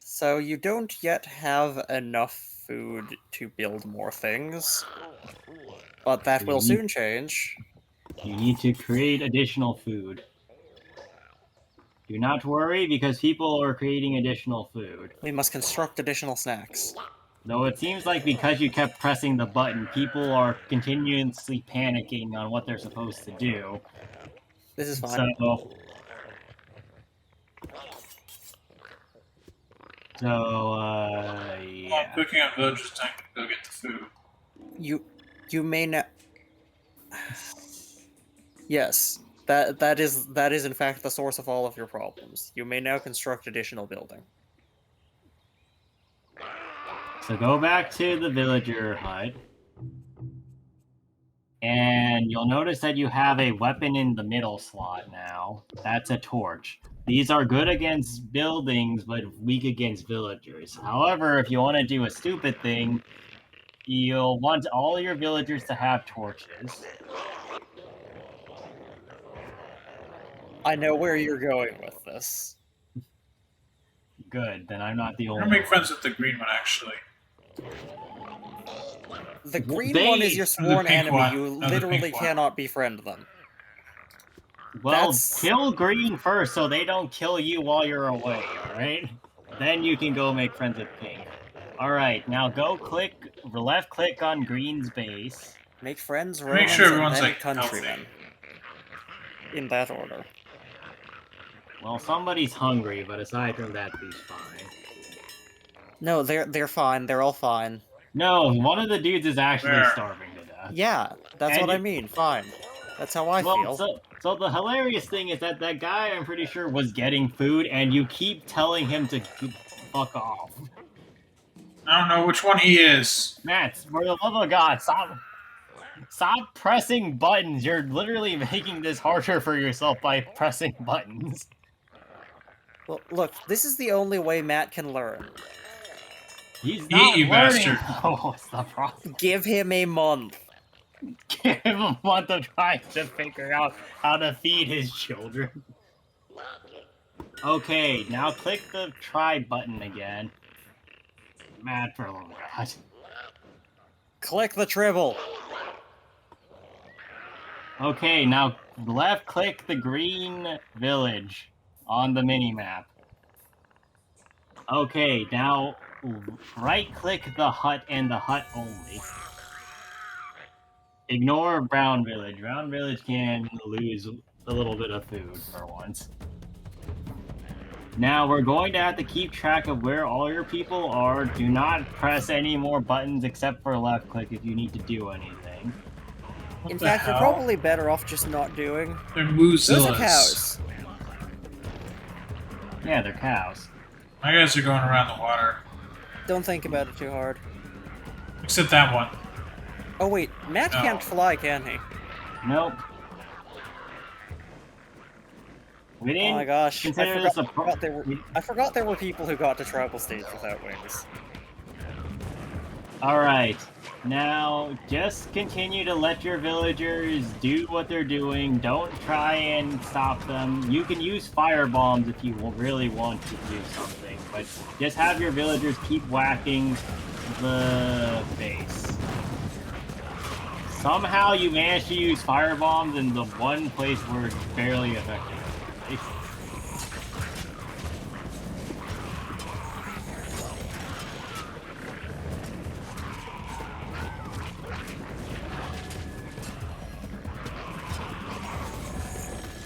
So you don't yet have enough food to build more things, but that will soon change.
You need to create additional food. Do not worry, because people are creating additional food.
We must construct additional snacks.
Though it seems like because you kept pressing the button, people are continuously panicking on what they're supposed to do.
This is fine.
Yeah.
I'm cooking up villagers tank to go get the food.
You may not... Yes, that is in fact the source of all of your problems. You may now construct additional building.
So go back to the villager hut. And you'll notice that you have a weapon in the middle slot now. That's a torch. These are good against buildings, but weak against villagers. However, if you want to do a stupid thing, you'll want all your villagers to have torches.
I know where you're going with this.
Good, then I'm not the only
I'm gonna make friends with the green one, actually.
The green one is your sworn enemy. You literally cannot befriend them.
Well, kill green first so they don't kill you while you're away, alright? Then you can go make friends with pink. Alright, now go left click on green's base.
Make friends,
Make
Romans,
sure everyone's
and then
like
countrymen.
healthy.
In that order.
Well, somebody's hungry, but aside from that, he's fine.
No, they're fine. They're all fine.
No, one of the dudes is actually
Where?
starving to death.
Yeah, that's what I mean. Fine. That's how I feel.
So the hilarious thing is that guy, I'm pretty sure, was getting food, and you keep telling him to fuck off.
I don't know which one he is.
Matt, for the love of God, stop pressing buttons. You're literally making this harder for yourself by pressing buttons.
Well, look, this is the only way Matt can learn.
He's not
you
learning.
bastard.
Oh, what's the problem?
Give him a month.
Give him a month of trying to figure out how to feed his children. Okay, now click the try button again. Mad for a little God.
Click the tribble.
Okay, now left click the green village on the mini-map. Okay, now right click the hut and the hut only. Ignore brown village. Brown village can lose a little bit of food for once. Now we're going to have to keep track of where all your people are. Do not press any more buttons except for left click if you need to do anything.
In fact, you're probably better off just not doing.
They're Moozillas.
Those are cows.
Yeah, they're cows.
My guys are going around the water.
Don't think about it too hard.
Except that one.
Oh wait, Matt can't fly, can he?
Nope. We didn't.
Oh my gosh! I
consider
forgot there were people who got to tribal stage without wings.
All right. Now, just continue to let your villagers do what they're doing. Don't try and stop them. You can use fire bombs if you really want to do something, but just have your villagers keep whacking the base. Somehow you managed to use fire bombs in the one place where it's barely effective.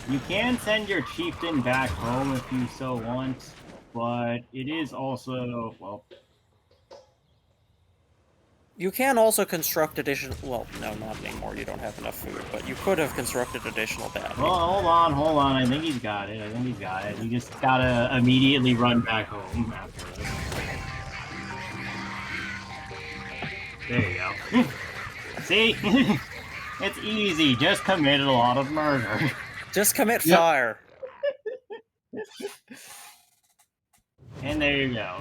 You can send your chieftain back home if you so want, but it is also, well...
You can also construct additional... Well, no, not anymore. You don't have enough food, but you could have constructed additional batteries.
Well, hold on. I think he's got it. You just gotta immediately run back home after this. There you go. See? It's easy. Just commit a lot of murder.
Just commit fire.
And there you go.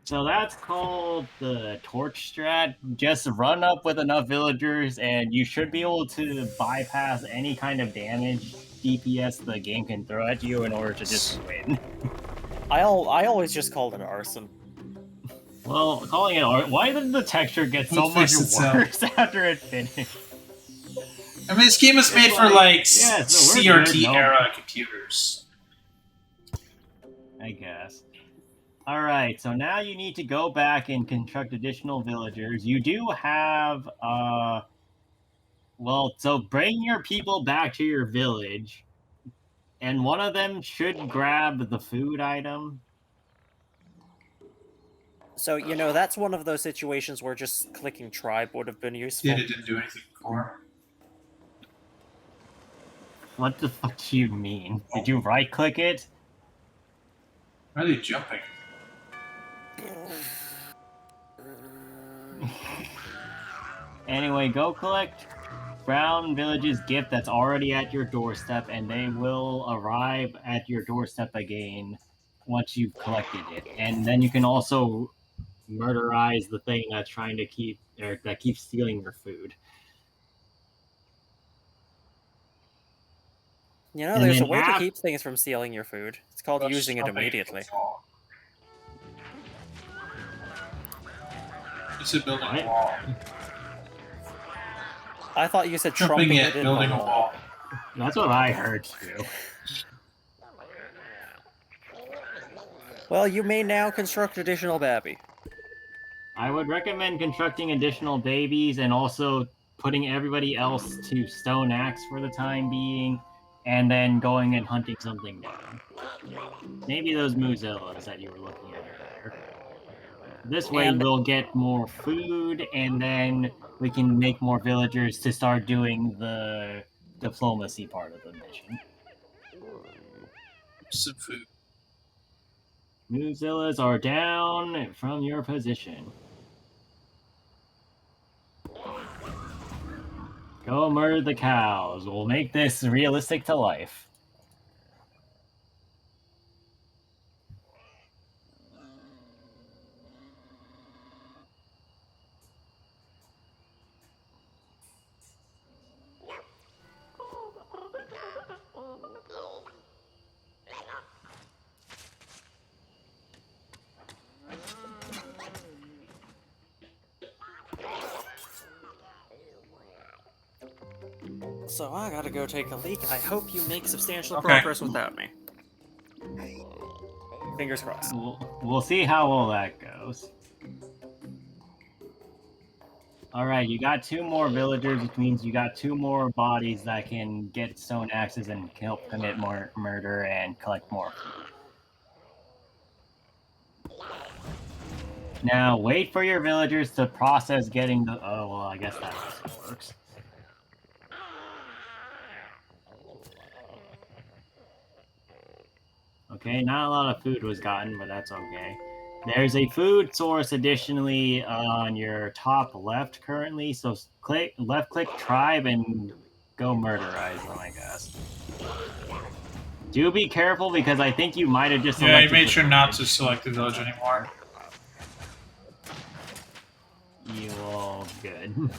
So that's called the torch strat. Just run up with enough villagers and you should be able to bypass any kind of damage DPS the game can throw at you in order to just win.
I always just called it arson.
Well, calling it art, why did the texture get so much worse after it finished?
I mean, this game was made for, like, CRT era computers.
I guess. Alright, so now you need to go back and construct additional villagers. You do have, well, so bring your people back to your village, and one of them should grab the food item.
So, you know, that's one of those situations where just clicking tribe would have been useful.
Yeah, it didn't do anything before.
What the fuck do you mean? Did you right-click it?
Why are they jumping?
Anyway, go collect Brown Village's gift that's already at your doorstep, and they will arrive at your doorstep again once you've collected it. And then you can also murderize the thing that's trying to that keeps stealing your food.
You know, there's a way to keep things from stealing your food. It's called using it immediately.
You said building a wall.
I thought you said trumping it in
building a wall.
That's what I heard too.
Well, you may now construct additional babby.
I would recommend constructing additional babies and also putting everybody else to stone axe for the time being, and then going and hunting something down. Maybe those Muzillas that you were looking at earlier. This way we'll get more food, and then we can make more villagers to start doing the diplomacy part of the mission.
Some food.
Muzillas are down from your position. Go murder the cows. We'll make this realistic to life.
So I gotta go take a leak. I hope you make substantial progress without me. Fingers crossed.
We'll see how well that goes. Alright, you got 2 more villagers, which means you got 2 more bodies that can get stone axes and help commit more murder and collect more food. Now, wait for your villagers to process getting the... Oh, well, I guess that also works. Okay, not a lot of food was gotten, but that's okay. There's a food source additionally on your top left currently, so left-click tribe and go murderize them, I guess. Do be careful, because I think you might have just selected...
Yeah, you made sure not to select the village anymore.
You all good.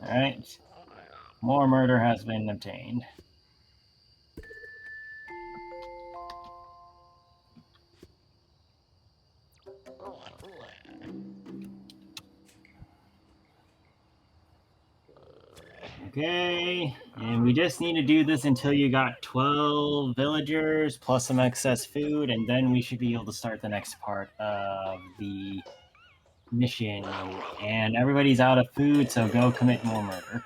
Alright. More murder has been obtained. Okay, and we just need to do this until you got 12 villagers plus some excess food, and then we should be able to start the next part of the mission. And everybody's out of food, so go commit more murder.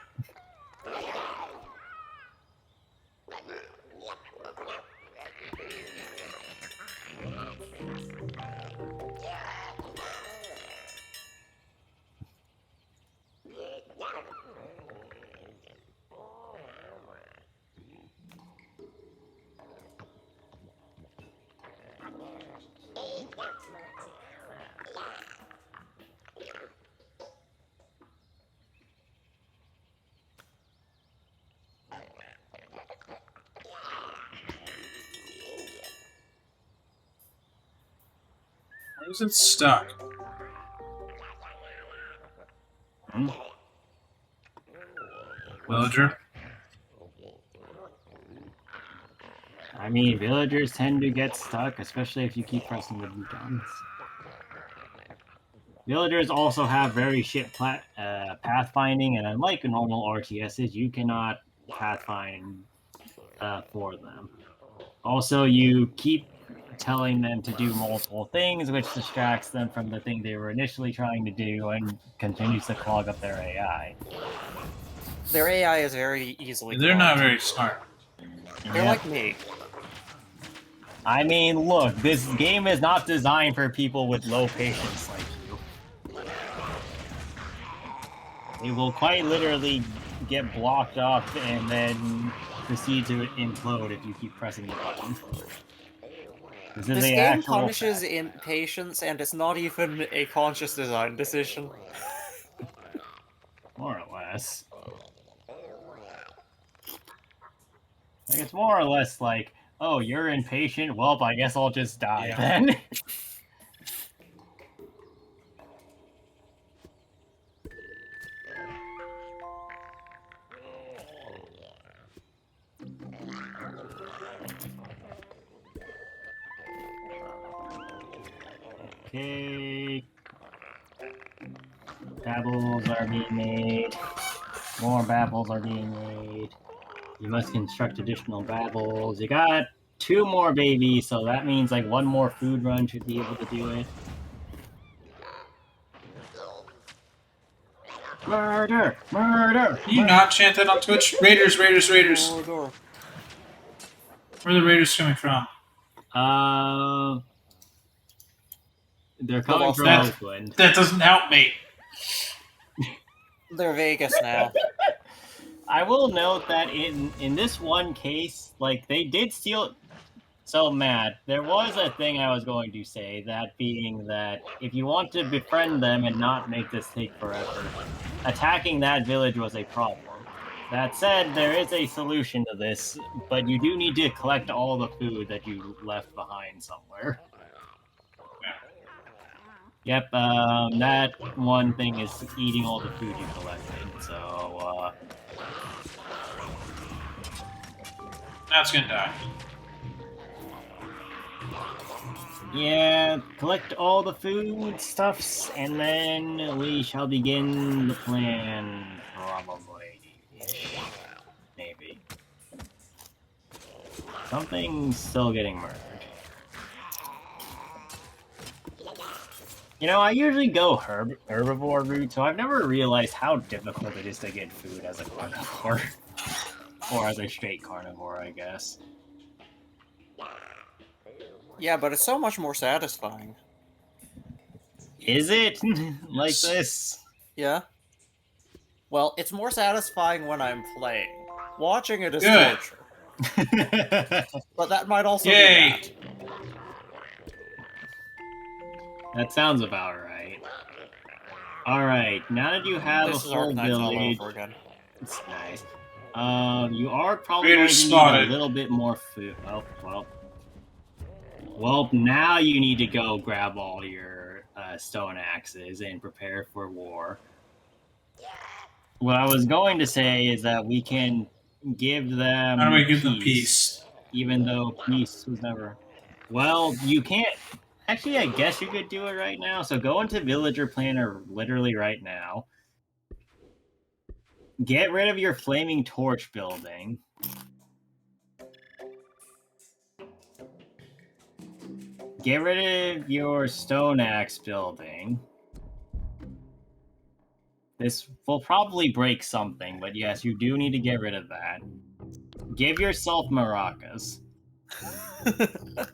Where is it stuck?
Hmm?
Villager?
I mean, villagers tend to get stuck, especially if you keep pressing the buttons. Villagers also have very shit pathfinding, and unlike normal RTSs, you cannot pathfind for them. Also, you keep telling them to do multiple things, which distracts them from the thing they were initially trying to do and continues to clog up their AI.
Their AI is very easily
They're not very smart.
They're like me.
I mean, look, this game is not designed for people with low patience like you. They will quite literally get blocked up and then proceed to implode if you keep pressing the button.
This game punishes impatience, and it's not even a conscious design decision.
More or less. Like, it's more or less like, oh, you're impatient? Well, I guess I'll just die then. Okay. Babbles are being made. More babbles are being made. You must construct additional babbles. You got 2 more babies, so that means like 1 more food run should be able to do it. Murder! Murder!
Can you not chant that on Twitch? Raiders, Raiders, Raiders.
Murder.
Where are the Raiders coming from?
They're coming from
that,
Oakland.
That doesn't help me.
They're Vegas now.
I will note that in this one case, like, they did steal... So, Matt, there was a thing I was going to say, that being that if you want to befriend them and not make this take forever, attacking that village was a problem. That said, there is a solution to this, but you do need to collect all the food that you left behind somewhere. Yep, that one thing is eating all the food you collected, so,
That's gonna die.
Yeah, collect all the food stuffs, and then we shall begin the plan, probably. Maybe. Something's still getting murdered. You know, I usually go herbivore route, so I've never realized how difficult it is to get food as a carnivore. Or as a straight carnivore, I guess.
Yeah, but it's so much more satisfying.
Is it? Like this?
Yeah. Well, it's more satisfying when I'm playing. Watching it is torture. But that might also be that.
That sounds about right. Alright, now that you have a full village...
all over again.
It's nice. You are probably going to need a little bit more food. Oh, well, now you need to go grab all your stone axes and prepare for war. What I was going to say is that we can give them
How do we give them peace?
Even though peace was never... Well, you can't... Actually, I guess you could do it right now. So go into Villager Planner literally right now. Get rid of your Flaming Torch building. Get rid of your Stone Axe building. This will probably break something, but yes, you do need to get rid of that. Give yourself maracas.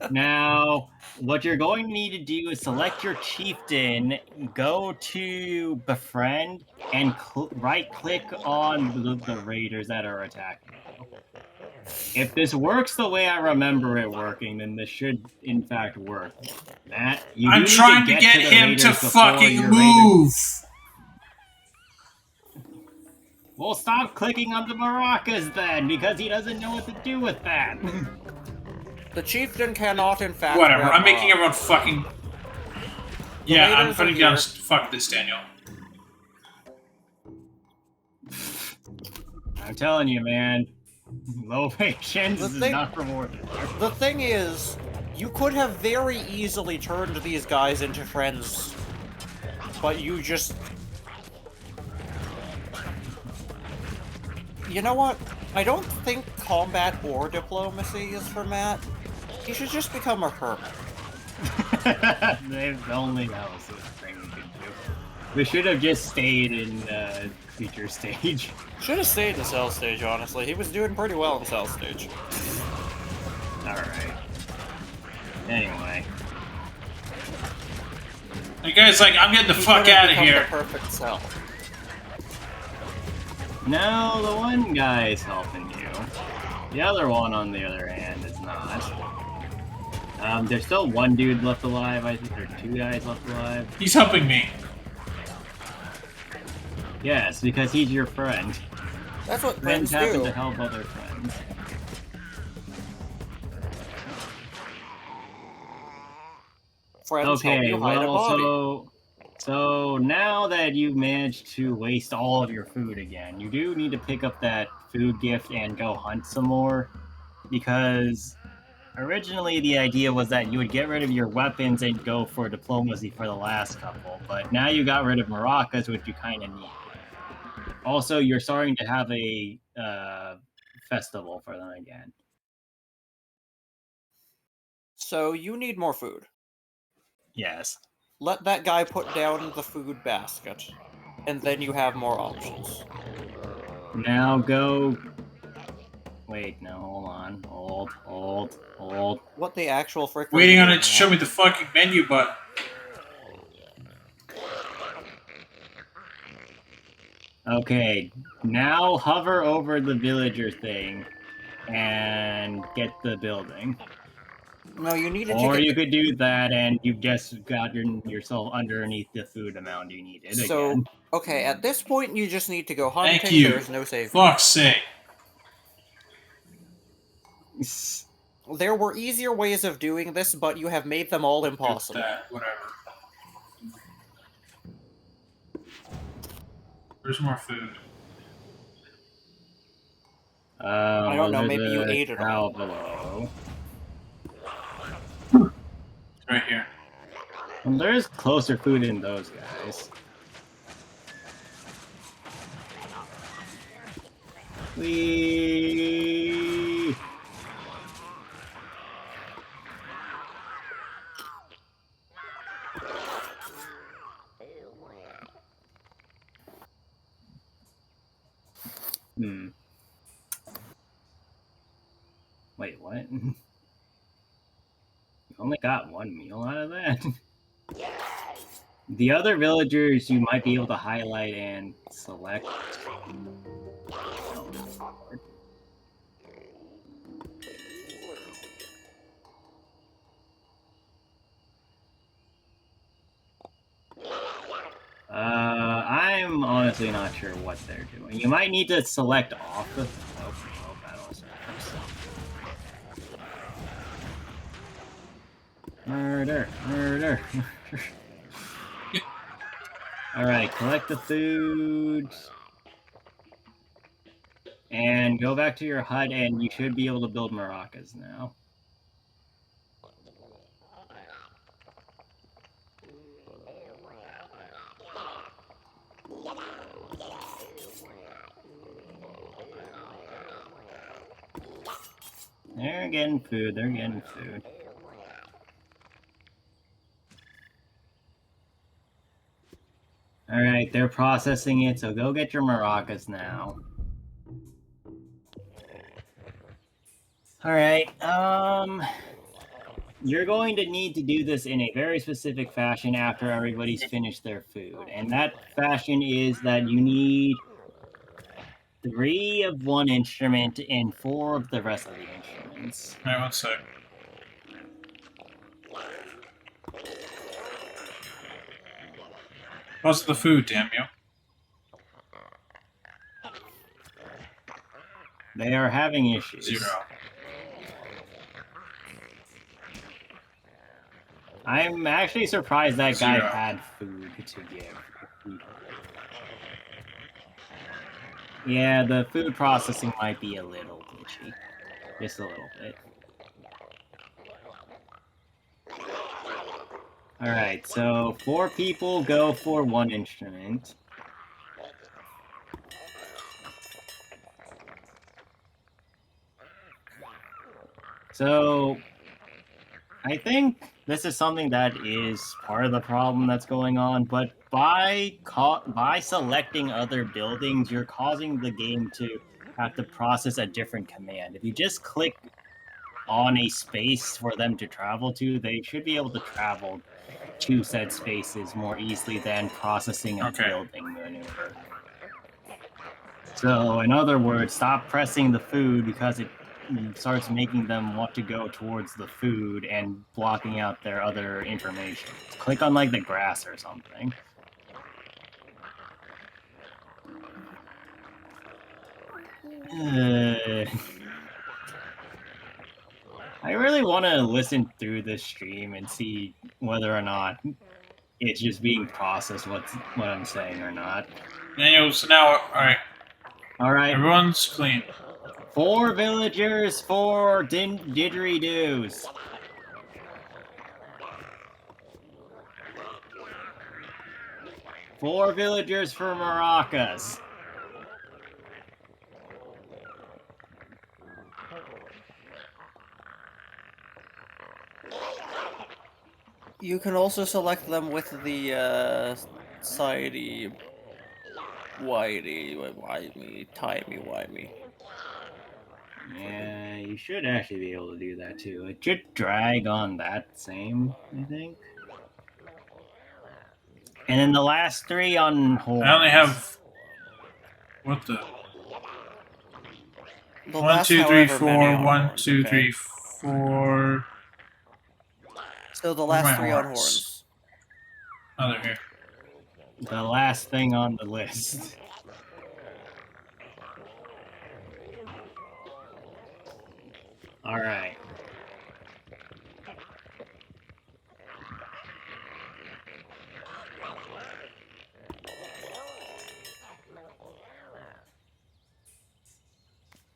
Now, what you're going to need to do is select your chieftain, go to befriend, and right-click on the raiders that are attacking you. If this works the way I remember it working, then this should, in fact, work. Matt,
I'm trying to get him to fucking move!
Well, stop clicking on the maracas then, because he doesn't know what to do with that.
The chieftain cannot, in fact...
Whatever, I'm making everyone fucking... Yeah, I'm putting down... Fuck this, Daniel.
I'm telling you, man. Low patience is not rewarded.
The thing is, you could have very easily turned these guys into friends, but you just... You know what? I don't think combat or diplomacy is for Matt. He should just become a hermit.
They've only that was the thing we could do. We should have just stayed in creature stage.
Should have stayed in cell stage, honestly. He was doing pretty well in cell stage.
Alright. Anyway.
The guy's like, I'm getting the fuck out of here.
The perfect cell.
No, the one guy's helping you. The other one, on the other hand, is not. There's still one dude left alive, I think, or two guys left alive.
He's helping me.
Yes, because he's your friend.
That's what
friends
do.
happen to help other friends.
Friends help you hide a body.
So now that you've managed to waste all of your food again, you do need to pick up that food gift and go hunt some more, because originally the idea was that you would get rid of your weapons and go for diplomacy for the last couple, but now you got rid of maracas, which you kind of need. Also, you're starting to have a festival for them again.
So you need more food.
Yes.
Let that guy put down the food basket. And then you have more options.
Now go... Wait, no, hold on. Hold.
What the actual frick are
Waiting
you
on
doing
it to
now?
show me the fucking menu button.
Okay, now hover over the villager thing and get the building.
No, you need to
Or
take
you could do that and you've just got yourself underneath the food amount you needed again.
Okay, at this point you just need to go hunting.
Thank you.
There's no save.
Fuck's sake.
There were easier ways of doing this, but you have made them all impossible.
That, whatever. Where's more food?
I don't know, maybe you ate it all.
Below.
It's right here.
Well, there's closer food in those guys. Whee! Wait, what? You only got one meal out of that? The other villagers you might be able to highlight and select. I'm honestly not sure what they're doing. You might need to select off the... Oh, battle centers. Murder. Alright, collect the food. And go back to your hut and you should be able to build maracas now. They're getting food. Alright, they're processing it, so go get your maracas now. Alright, you're going to need to do this in a very specific fashion after everybody's finished their food. And that fashion is that you need 3 of one instrument and 4 of the rest of the instruments.
Alright, 1 sec. What's the food, damn you?
They are having issues.
0.
I'm actually surprised that
0.
guy had food to give. Yeah, the food processing might be a little glitchy. Just a little bit. Alright, so 4 people go for 1 instrument. So, I think this is something that is part of the problem that's going on, but by selecting other buildings, you're causing the game to have to process a different command. If you just click on a space for them to travel to, they should be able to travel to said spaces more easily than processing a building maneuver. So, in other words, stop pressing the food because it starts making them want to go towards the food and blocking out their other information. Click on, like, the grass or something. I really want to listen through this stream and see whether or not it's just being processed what I'm saying or not.
Daniel, so now, alright.
Alright.
Everyone's clean.
4 villagers, 4 didgeridoos. Four villagers for maracas.
You can also select them with the society Whitey, timey, wimey.
Yeah, you should actually be able to do that too. It should drag on that same, I think. And then the last 3 on horns.
I only have... What the... 1, 2, 3, 4. 1, 2, 3, 4.
So the last 3 on horns.
Oh, they're here.
The last thing on the list. All right.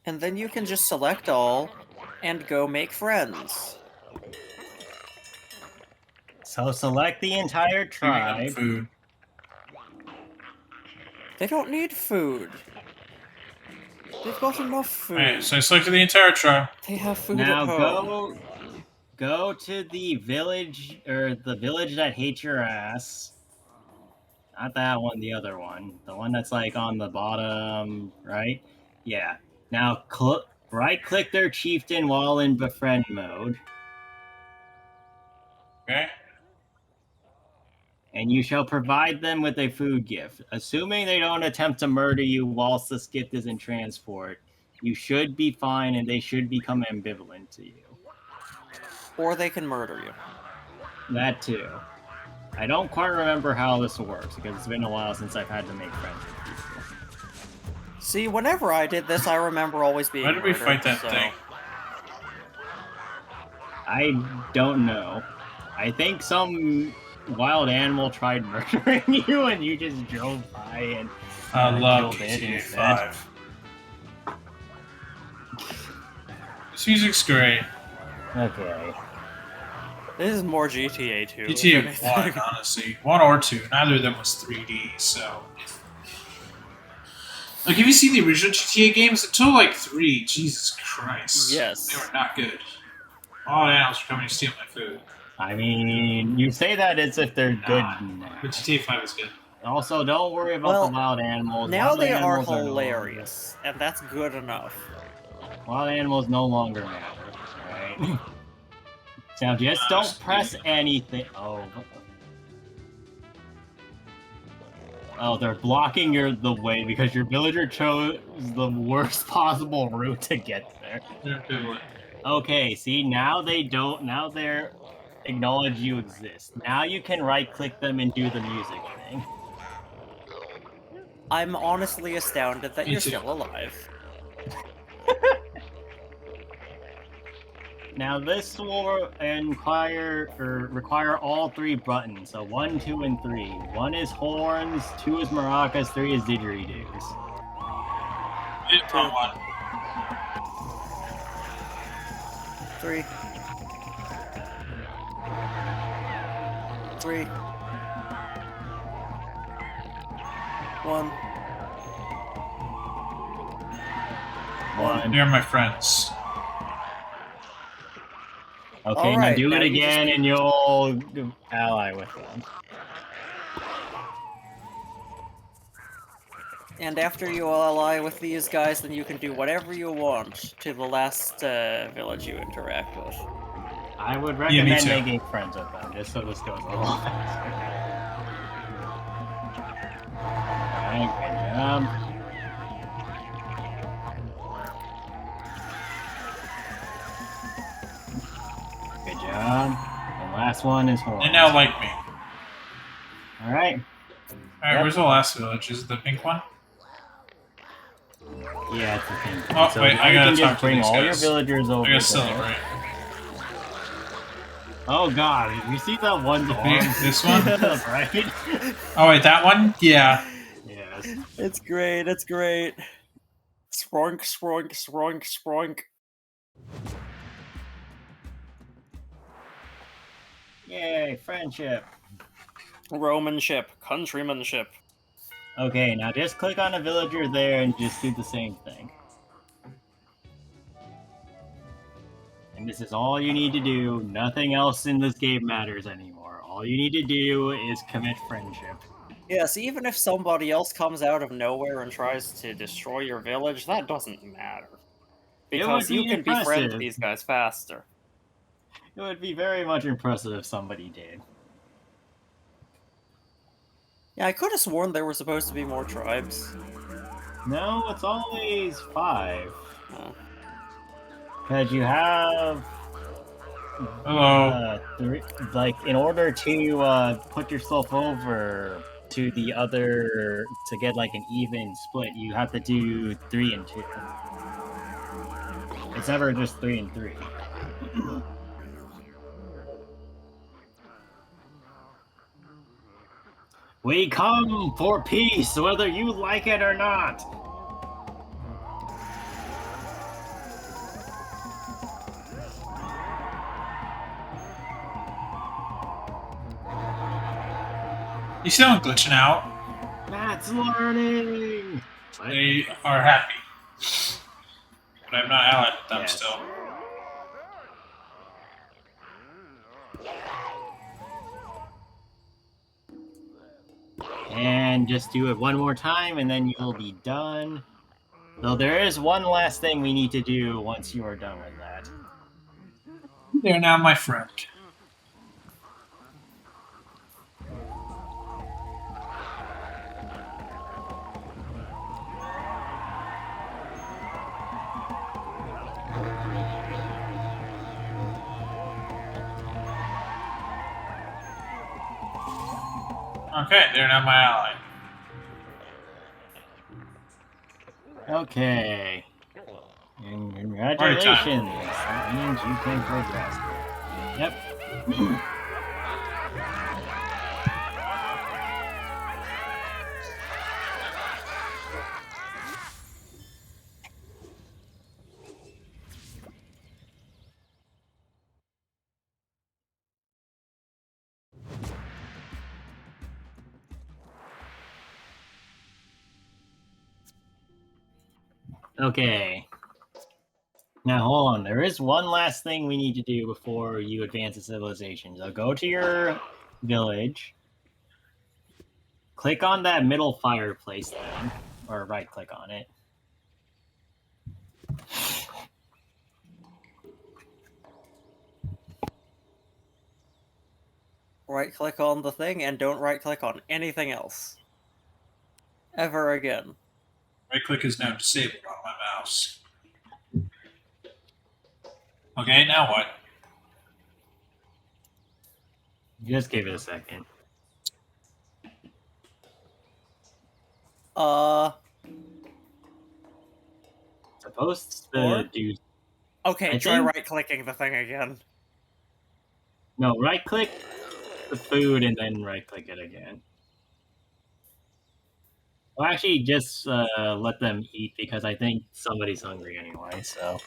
And then you can just select all and go make friends.
So select the entire tribe.
Food.
They don't need food. They've got enough food.
Alright, so I selected the entire tribe.
They have food
now
at home.
go to the village, or the village that hates your ass. Not that one, the other one. The one that's like on the bottom, right? Yeah. Now right-click their chieftain while in befriend mode.
Okay.
And you shall provide them with a food gift. Assuming they don't attempt to murder you whilst this gift is in transport, you should be fine and they should become ambivalent to you.
Or they can murder you.
That too. I don't quite remember how this works because it's been a while since I've had to make friends with people.
See, whenever I did this, I remember always being murdered.
Why did we fight that thing?
I don't know. I think some wild animal tried murdering you and you just drove by and
I love
killed it
GTA
instead.
5. This music's great.
Okay.
This is more GTA 2.
GTA 1, honestly. 1 or 2. Neither of them was 3D, so... Like, have you seen the original GTA games? Until, like, 3, Jesus Christ.
Yes.
They were not good. All the animals are coming to steal my food.
I mean, you say that as if they're good now.
But GTA 5 is good.
Also, don't worry about the wild animals.
Now
wild
they are
animals
hilarious, and that's good enough.
Wild animals no longer matter, right? Now just don't press anything. Oh, they're blocking the way because your villager chose the worst possible route to get there. Okay, see, now they're acknowledge you exist. Now you can right-click them and do the music thing.
I'm honestly astounded that you're still alive.
Now this will require all 3 buttons. So 1, 2, and 3. 1 is horns, 2 is maracas, 3 is didgeridoos.
Wrong one.
3. 3. 1.
1.
They're my friends.
Okay, now do it again and you'll ally with them.
And after you ally with these guys, then you can do whatever you want to the last village you interact with.
I would recommend making friends with them, just so this goes a little faster. Alright, good job. Good job. And last one is horns.
They now like me.
Alright.
Alright, where's the last village? Is it the pink one?
Yeah, it's the pink one.
Oh,
So
wait, I gotta talk to
bring
these
all
guys.
your villagers over
I gotta
there.
celebrate.
Oh god, you see that one arm?
This one?
Right?
Oh wait, that one? Yeah.
Yes.
It's great, it's great. Spronk, spronk, spronk, spronk.
Yay, friendship.
Romanship, countrymanship.
Okay, now just click on a villager there and just do the same thing. And this is all you need to do. Nothing else in this game matters anymore. All you need to do is commit friendship.
Yes, even if somebody else comes out of nowhere and tries to destroy your village, that doesn't matter. Because you can befriend these guys faster.
It would be very much impressive if somebody did.
Yeah, I could have sworn there were supposed to be more tribes.
No, it's always 5. Because you have...
Hello.
3, like, in order to put yourself over to the other... to get, like, an even split, you have to do 3 and 2. It's never just 3 and 3. We come for peace, whether you like it or not.
You sound glitching out.
That's learning.
They are happy. But I'm not allied with them still.
And just do it one more time, and then you'll be done. Though there is one last thing we need to do once you are done with that.
They're now my friend. Okay, they're now my ally.
Okay. And congratulations. That means you can progress. Yep. Okay. Now, hold on. There is one last thing we need to do before you advance the civilization. So go to your village. Click on that middle fireplace thing. Or right-click on it.
Right-click on the thing, and don't right-click on anything else. Ever again.
Right-click is now disabled on my mouse. Okay, now what?
Just give it a second. Supposed to do...
Okay, try right-clicking the thing again.
No, right-click the food and then right-click it again. Well, actually, just let them eat because I think somebody's hungry anyway, so...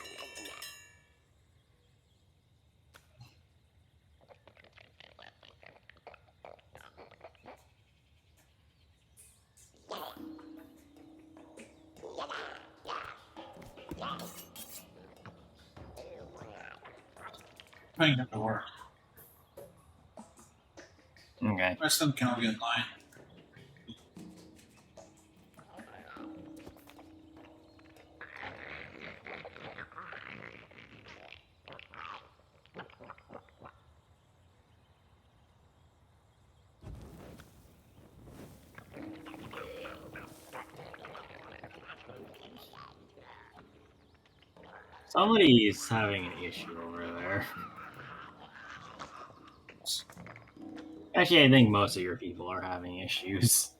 Putting them to work.
Okay.
The rest of them can all get in line.
Somebody's having an issue over there. Actually, I think most of your people are having issues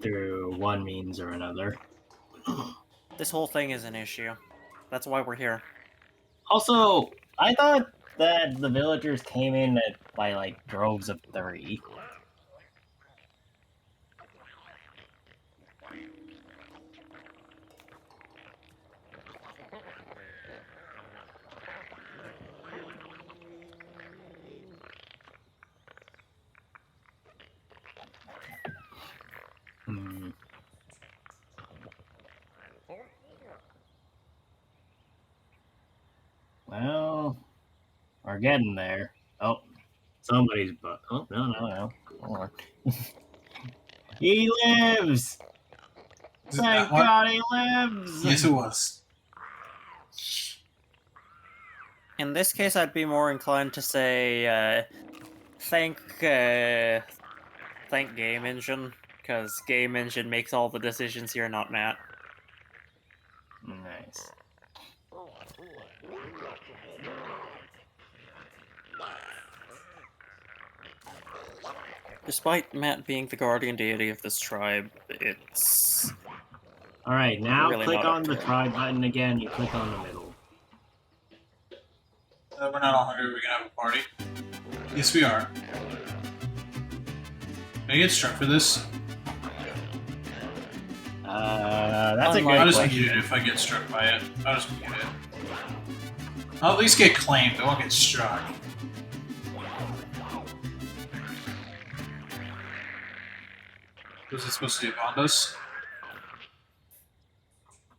through one means or another.
This whole thing is an issue. That's why we're here.
Also, I thought that the villagers came in by like droves of 3. Well, we're getting there. Oh, somebody's but. Oh, no. Hold on. He lives! Thank God he lives!
Yes, it was.
In this case, I'd be more inclined to say, thank Game Engine, because Game Engine makes all the decisions here, not Matt.
Nice.
Despite Matt being the guardian deity of this tribe, it's...
Alright, now
really
click on the
him.
tribe button again, you click on the middle.
We're not all hungry, we can have a party. Yes, we are. Can I get struck for this?
That's a good
I'll just
question.
mute it if I get struck by it. I'll just mute it. I'll at least get claimed, I won't get struck. Was it supposed to do Vondas?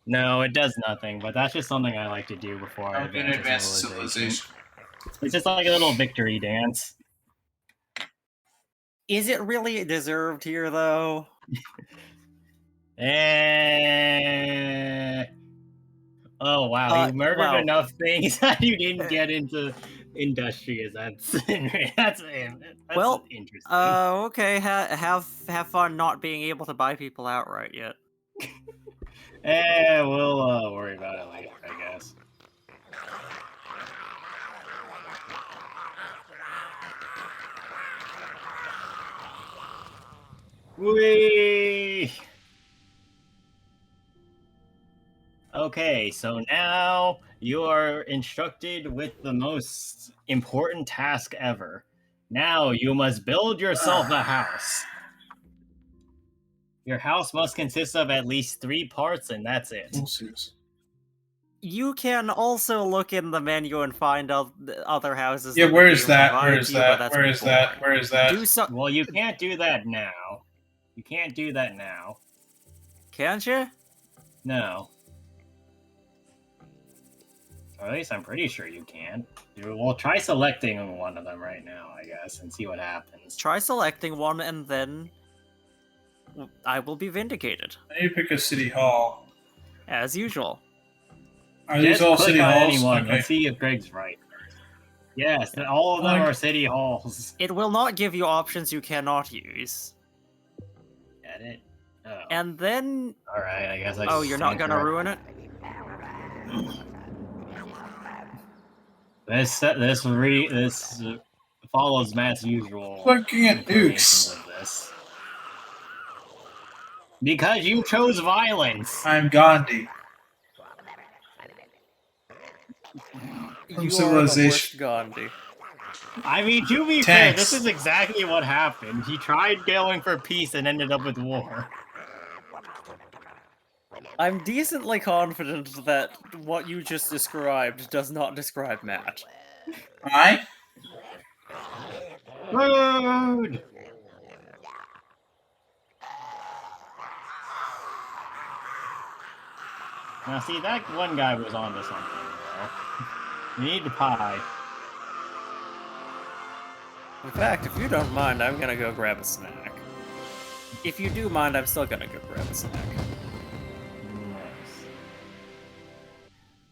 No, it does nothing, but that's just something I like to do before I advance to civilization. It's just like a little victory dance.
Is it really deserved here, though?
Oh, wow, you murdered enough things that you didn't get into industrious. That's interesting.
Okay, have fun not being able to buy people outright yet.
We'll worry about it later, I guess. Whee! Okay, so now you are instructed with the most important task ever. Now you must build yourself a house. Your house must consist of at least 3 parts, and that's it.
You can also look in the menu and find other houses.
Yeah, where is that? Where is that? Where is that? Where is that?
Well, you can't do that now. You can't do that now.
Can't you?
No. Or at least I'm pretty sure you can. Well, try selecting one of them right now, I guess, and see what happens.
Try selecting one, and then I will be vindicated.
I need to pick a city hall.
As usual.
Are these all city halls?
Anyone. Okay. Let's see if Greg's right. Yes, all of them are city halls.
It will not give you options you cannot use.
Edit. Oh.
And then...
Alright, I guess I
Oh, you're not gonna ruin it?
This follows Matt's usual.
Looking at nukes.
Because you chose violence.
I'm Gandhi.
You civilization. Gandhi.
I mean, to be fair, this is exactly what happened. He tried going for peace and ended up with war.
I'm decently confident that what you just described does not describe Matt.
Why?
Rude! Now see, that one guy was onto something, though. You need the pie.
In fact, if you don't mind, I'm gonna go grab a snack. If you do mind, I'm still gonna go grab a snack.
Nice.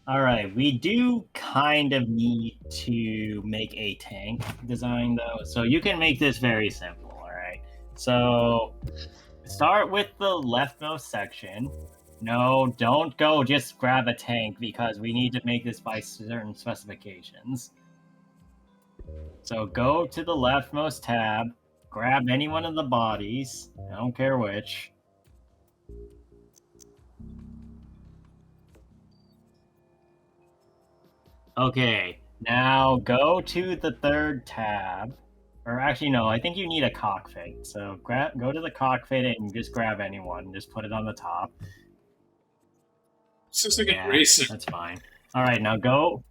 Alright, we do kind of need to make a tank design, though. So you can make this very simple, alright? So, start with the leftmost section. No, don't go just grab a tank, because we need to make this by certain specifications. So go to the leftmost tab, grab any one of the bodies, I don't care which. Okay, now go to the 3rd tab. Or actually, no, I think you need a cockpit. So go to the cockpit and just grab anyone, just put it on the top.
This looks like an eraser.
That's fine. Alright, now go.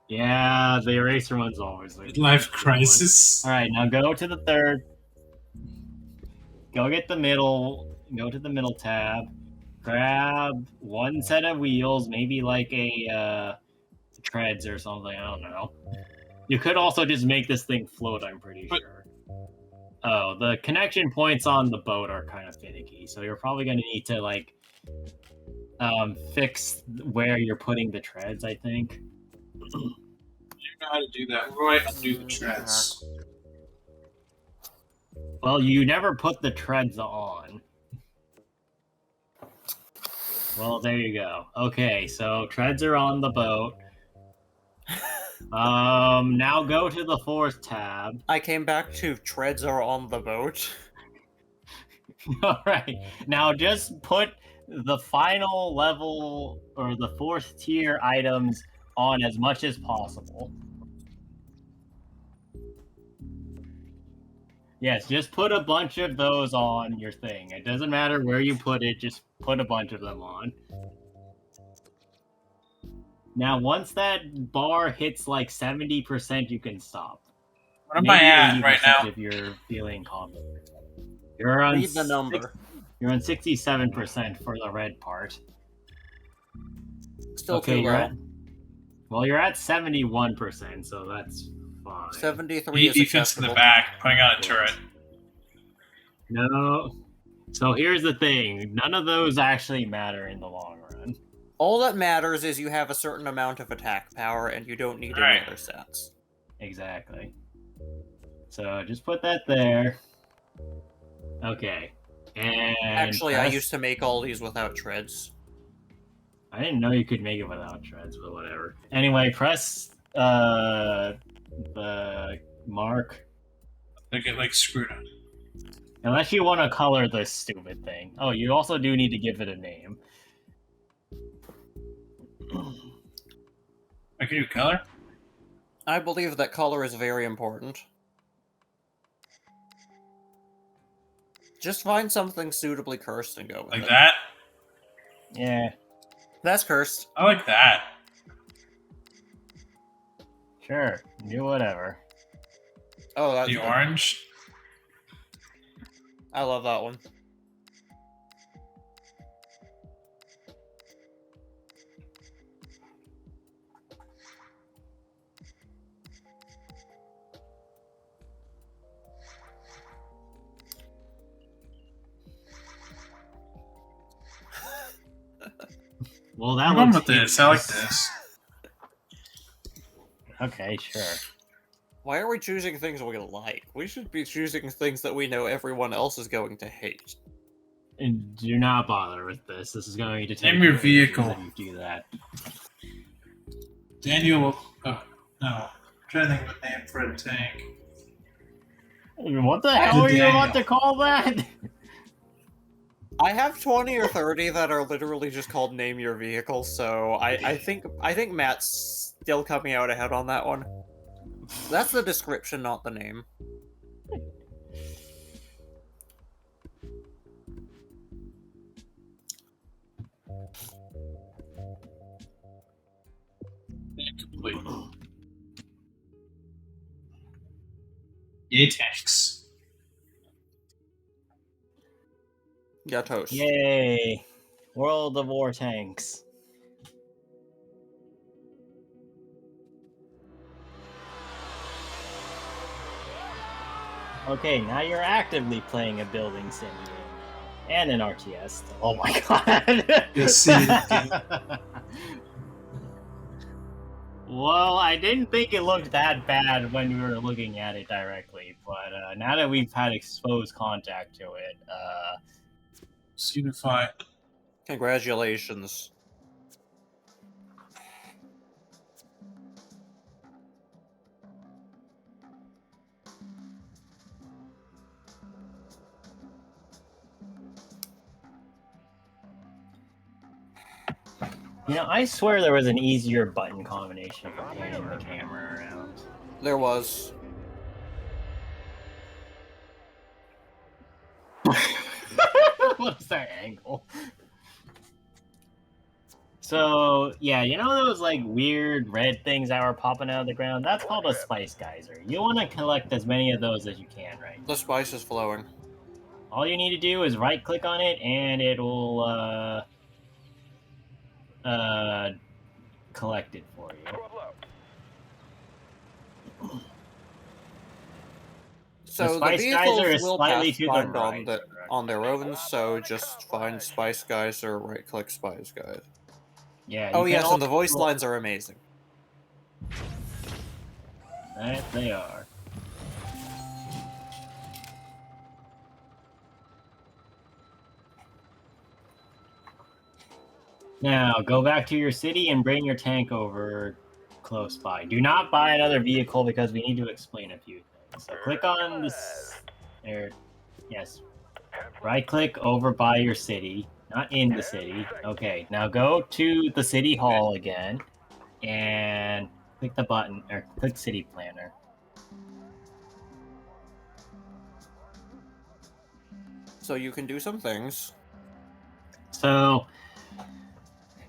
Yeah, the eraser one's always like
Life crisis.
Alright, now go to the 3rd. Go get the middle. Go to the middle tab. Grab one set of wheels, maybe like a treads or something, I don't know. You could also just make this thing float, I'm pretty sure. Oh, the connection points on the boat are kind of finicky, so you're probably going to need to, like, fix where you're putting the treads, I think.
You know how to do that. Roy, undo the treads.
Well, you never put the treads on. Well, there you go. Okay, so treads are on the boat. Now go to the fourth tab.
I came back to treads are on the boat.
Alright, now just put the final level, or the fourth tier items on as much as possible. Yes, just put a bunch of those on your thing. It doesn't matter where you put it, just put a bunch of them on. Now, once that bar hits like 70%, you can stop.
What am I at right now?
If you're feeling confident. You're on
Read the number.
You're on 67% for the red part.
Still too low.
Well, you're at 71%, so that's fine.
73 is
defense in the back, putting on a turret.
No. So here's the thing. None of those actually matter in the long run.
All that matters is you have a certain amount of attack power, and you don't need any other stats.
Exactly. So just put that there. Okay. And
actually, I used to make all these without treads.
I didn't know you could make it without treads, but whatever. Anyway, press the mark.
They get like screwed up.
Unless you want to color this stupid thing. Oh, you also do need to give it a name.
I can do color?
I believe that color is very important. Just find something suitably cursed and go with it.
Like that?
Yeah.
That's cursed.
I like that.
Sure. Do whatever.
Oh, that's
the
good.
Orange?
I love that one.
Well, that
I'm
looks
with this. I like this.
Okay, sure.
Why are we choosing things we like? We should be choosing things that we know everyone else is going to hate.
And do not bother with this. This is going to take
Name your vehicle.
You do that.
Daniel. Oh, no. I'm trying to think of a name for a tank.
What the hell are you about to call that?
I have 20 or 30 that are literally just called name your vehicle, so I think Matt's still coming out ahead on that one. That's the description, not the name.
Incomplete. Yay, tanks.
Yeah, toast.
Yay! World of War tanks. Okay, now you're actively playing a building sim game now. And an RTS. Oh my god!
You'll see it.
Well, I didn't think it looked that bad when we were looking at it directly, but now that we've had exposed contact to it,
Unify.
Congratulations.
you know, I swear there was an easier button combination for panning the camera around.
There was.
What's that angle? So, yeah, you know those, like, weird red things that were popping out of the ground? That's called a spice geyser. You want to collect as many of those as you can, right?
The spice is flowing.
All you need to do is right-click on it, and it will, collect it for you.
So the vehicles will pathfind on their own, so just find Spice Geyser, right-click Spice Geyser.
Yeah.
Oh yes, and the voice lines are amazing.
That they are. Now, go back to your city and bring your tank over close by. Do not buy another vehicle because we need to explain a few things. So click on this. There. Yes. Right-click over by your city. Not in the city. Okay, now go to the city hall again. And click the button, or click City Planner.
So you can do some things.
So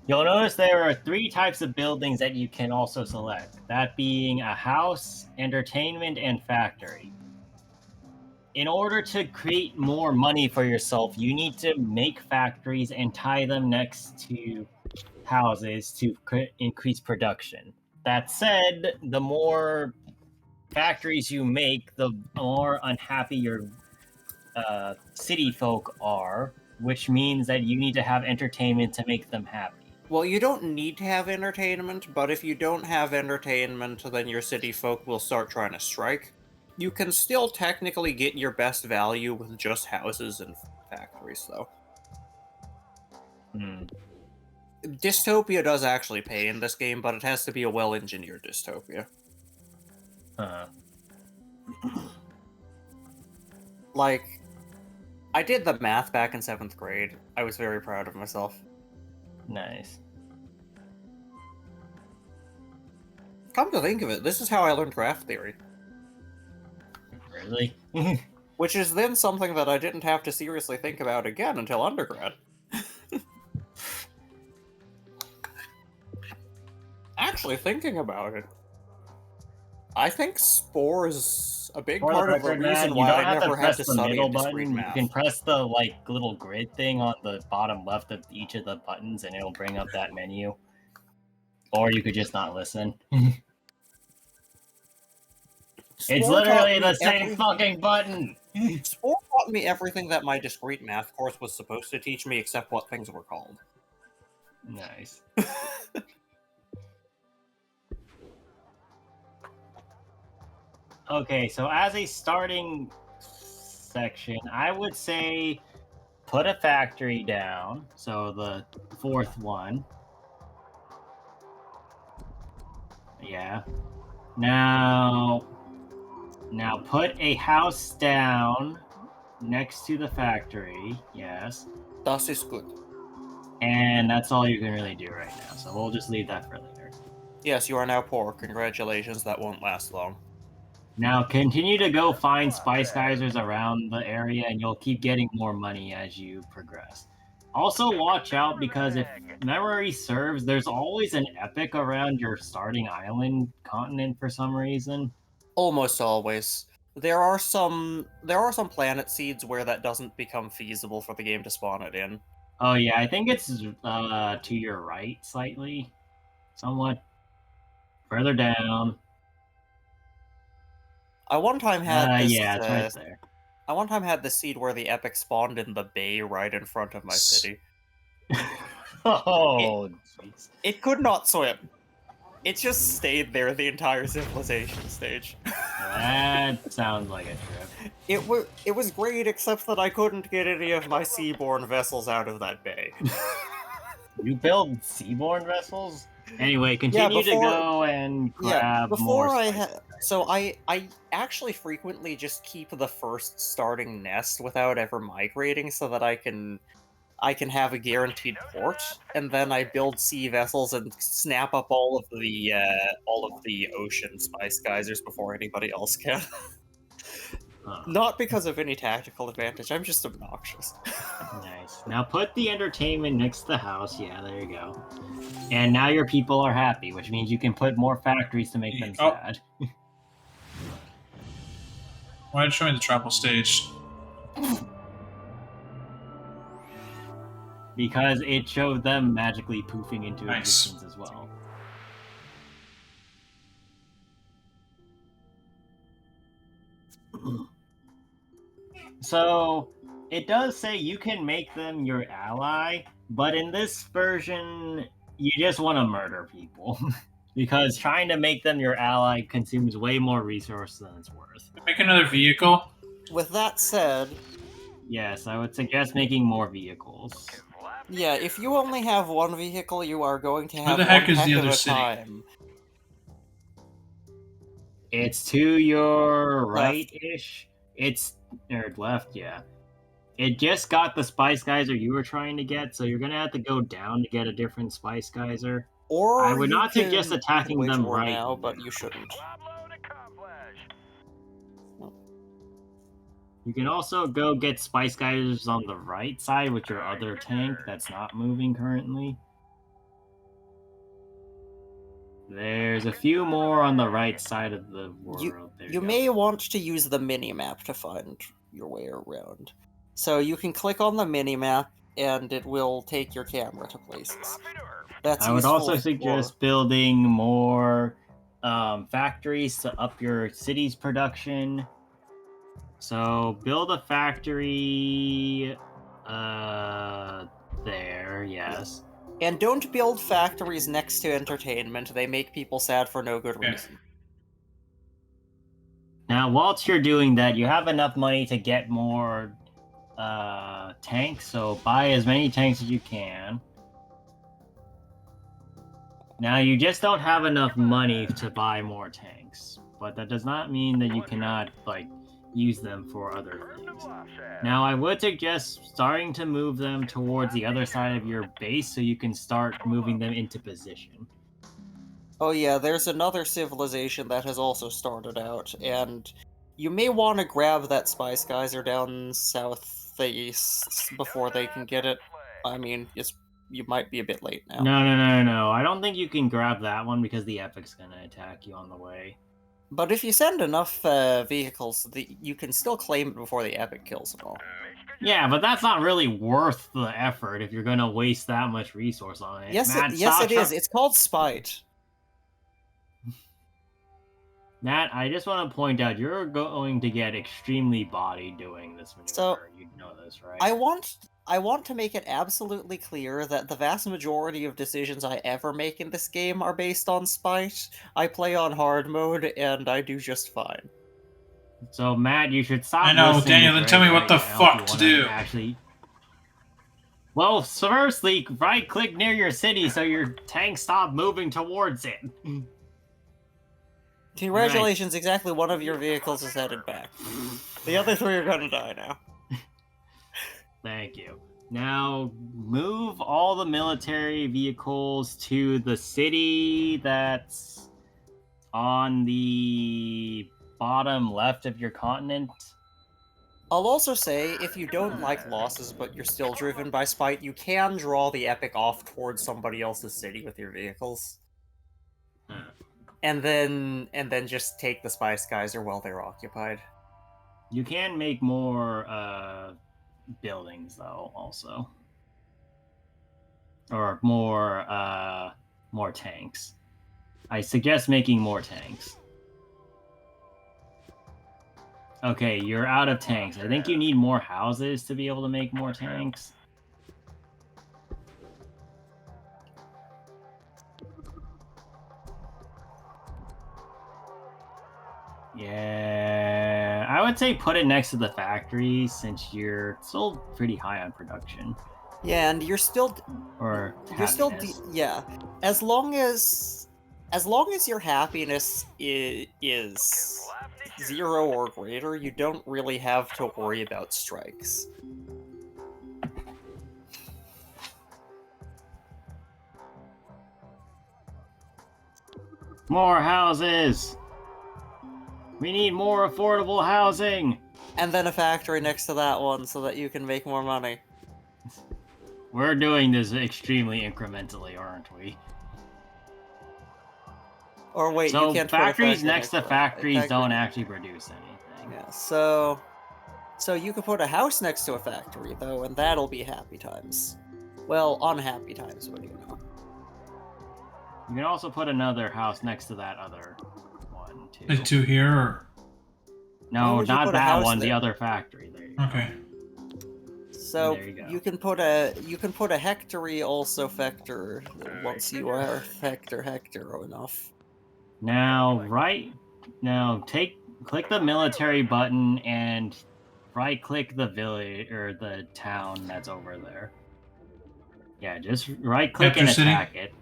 you'll notice there are 3 types of buildings that you can also select. That being a house, entertainment, and factory. In order to create more money for yourself, you need to make factories and tie them next to houses to increase production. That said, the more factories you make, the more unhappy your city folk are, which means that you need to have entertainment to make them happy.
Well, you don't need to have entertainment, but if you don't have entertainment, then your city folk will start trying to strike. You can still technically get your best value with just houses and factories, though. Dystopia does actually pay in this game, but it has to be a well-engineered dystopia. Like, I did the math back in 7th grade. I was very proud of myself.
Nice.
Come to think of it, this is how I learned graph theory.
Really?
Which is then something that I didn't have to seriously think about again until undergrad. Actually, thinking about it, I think Spore is a big part of the reason why I never had to study discrete math.
You can press the little grid thing on the bottom left of each of the buttons, and it'll bring up that menu. Or you could just not listen. It's literally the same fucking button!
Spore taught me everything that my discrete math course was supposed to teach me, except what things were called.
Nice. Okay, so as a starting section, I would say put a factory down, so the 4th one. Yeah. Now put a house down next to the factory. Yes.
Das ist good.
And that's all you can really do right now, so we'll just leave that for later.
Yes, you are now poor. Congratulations, that won't last long.
Now continue to go find Spice Geysers around the area, and you'll keep getting more money as you progress. Also, watch out, because if memory serves, there's always an epic around your starting island continent for some reason.
Almost always. There are some planet seeds where that doesn't become feasible for the game to spawn it in.
Oh yeah, I think it's to your right slightly, somewhat further down.
I one time had this.
Yeah, it's right there.
I one time had the seed where the epic spawned in the bay right in front of my city.
Oh, jeez.
It could not swim. It just stayed there the entire civilization stage.
That sounds like a trip.
It was great, except that I couldn't get any of my seaborne vessels out of that bay.
You build seaborne vessels? Anyway, continue to go and grab more.
So I actually frequently just keep the first starting nest without ever migrating, so that I can have a guaranteed port, and then I build sea vessels and snap up all of the ocean Spice Geysers before anybody else can. Not because of any tactical advantage, I'm just obnoxious.
Nice. Now put the entertainment next to the house. Yeah, there you go. And now your people are happy, which means you can put more factories to make them sad.
Why did you show me the travel stage?
Because it showed them magically poofing into existence as well. So it does say you can make them your ally, but in this version, you just want to murder people. Because trying to make them your ally consumes way more resources than it's worth.
Make another vehicle?
With that said...
Yes, I would suggest making more vehicles.
Yeah, if you only have one vehicle, you are going to have
Where the heck
one
is the
heck
other
of a
city?
time.
It's to your
Left.
right-ish. It's... or left, yeah. It just got the Spice Geyser you were trying to get, so you're gonna have to go down to get a different Spice Geyser.
Or
I would
you
not suggest
can
attacking
wage
them
war
right
now, but you shouldn't.
You can also go get Spice Geysers on the right side with your other tank that's not moving currently. There's a few more on the right side of the world.
You may want to use the mini-map to find your way around. So you can click on the mini-map, and it will take your camera to places. That's
I would also
useful
suggest building more factories to up your city's production. So build a factory there, yes.
And don't build factories next to entertainment. They make people sad for no good reason.
Now, whilst you're doing that, you have enough money to get more tanks, so buy as many tanks as you can. Now, you just don't have enough money to buy more tanks, but that does not mean that you cannot, like, use them for other things. Now, I would suggest starting to move them towards the other side of your base so you can start moving them into position.
Oh yeah, there's another civilization that has also started out, and you may want to grab that Spice Geyser down southeast before they can get it. I mean, you might be a bit late now.
No. I don't think you can grab that one because the Epic's gonna attack you on the way.
But if you send enough vehicles, you can still claim it before the Epic kills them all.
Yeah, but that's not really worth the effort if you're gonna waste that much resource on it.
Yes,
Matt,
it is. It's called Spite.
Matt, I just want to point out you're going to get extremely bodied doing this maneuver.
So,
you know this, right?
I want to make it absolutely clear that the vast majority of decisions I ever make in this game are based on spite. I play on hard mode, and I do just fine.
So, Matt, you should stop.
I know, Daniel, then tell me what the fuck to do.
Actually... Well, firstly, right-click near your city so your tanks stop moving towards it.
Congratulations, exactly one of your vehicles is headed back. The other three are gonna die now.
Thank you. Now, move all the military vehicles to the city that's on the bottom left of your continent.
I'll also say, if you don't like losses but you're still driven by spite, you can draw the Epic off towards somebody else's city with your vehicles. And then just take the Spice Geyser while they're occupied.
You can make more buildings though, also. Or more tanks. I suggest making more tanks. Okay, you're out of tanks. I think you need more houses to be able to make more tanks. Yeah, I would say put it next to the factory since you're still pretty high on production.
Yeah, and you're still yeah. As long as your happiness is 0 or greater, you don't really have to worry about strikes.
More houses! We need more affordable housing!
And then a factory next to that one so that you can make more money.
We're doing this extremely incrementally, aren't we?
Or wait,
so
you can't
factories next to factories don't actually produce anything.
Yeah, so you could put a house next to a factory, though, and that'll be happy times. Well, unhappy times, what do you know?
You can also put another house next to that other one, too.
The two here? Or...
No, not that one, the other factory. There you
Okay.
So you can put a Hectory also Vector once you are Hector enough.
Now click the military button and right click the village or the town that's over there. Yeah, just right click and attack it.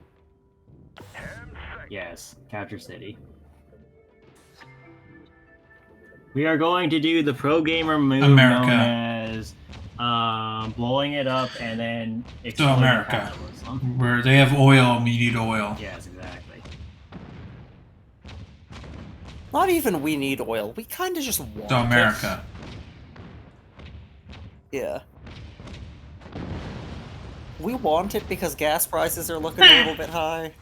Yes, capture city. We are going to do the pro gamer move known as blowing it up and then
exploding capitalism. Where they have oil and we need oil.
Yes, exactly.
Not even we need oil. We kind of just want
America.
It. Yeah. We want it because gas prices are looking a little bit high.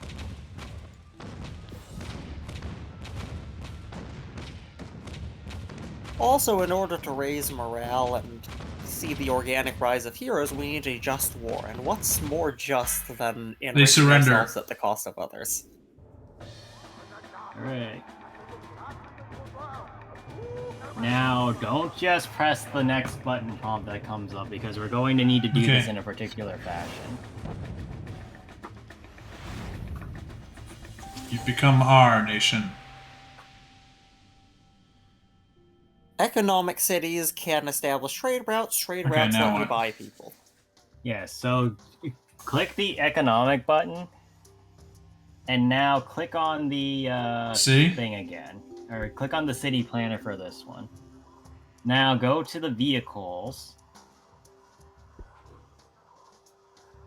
Also, in order to raise morale and see the organic rise of heroes, we need a just war. And what's more just than enriching ourselves at the cost of others?
Alright. Now, don't just press the next button prompt that comes up, because we're going to need to do this in a particular fashion.
You become our nation.
Economic cities can establish trade routes. Trade routes let you buy people.
Yeah, so click the economic button, and now click on the thing again. Or click on the city planner for this one. Now go to the vehicles.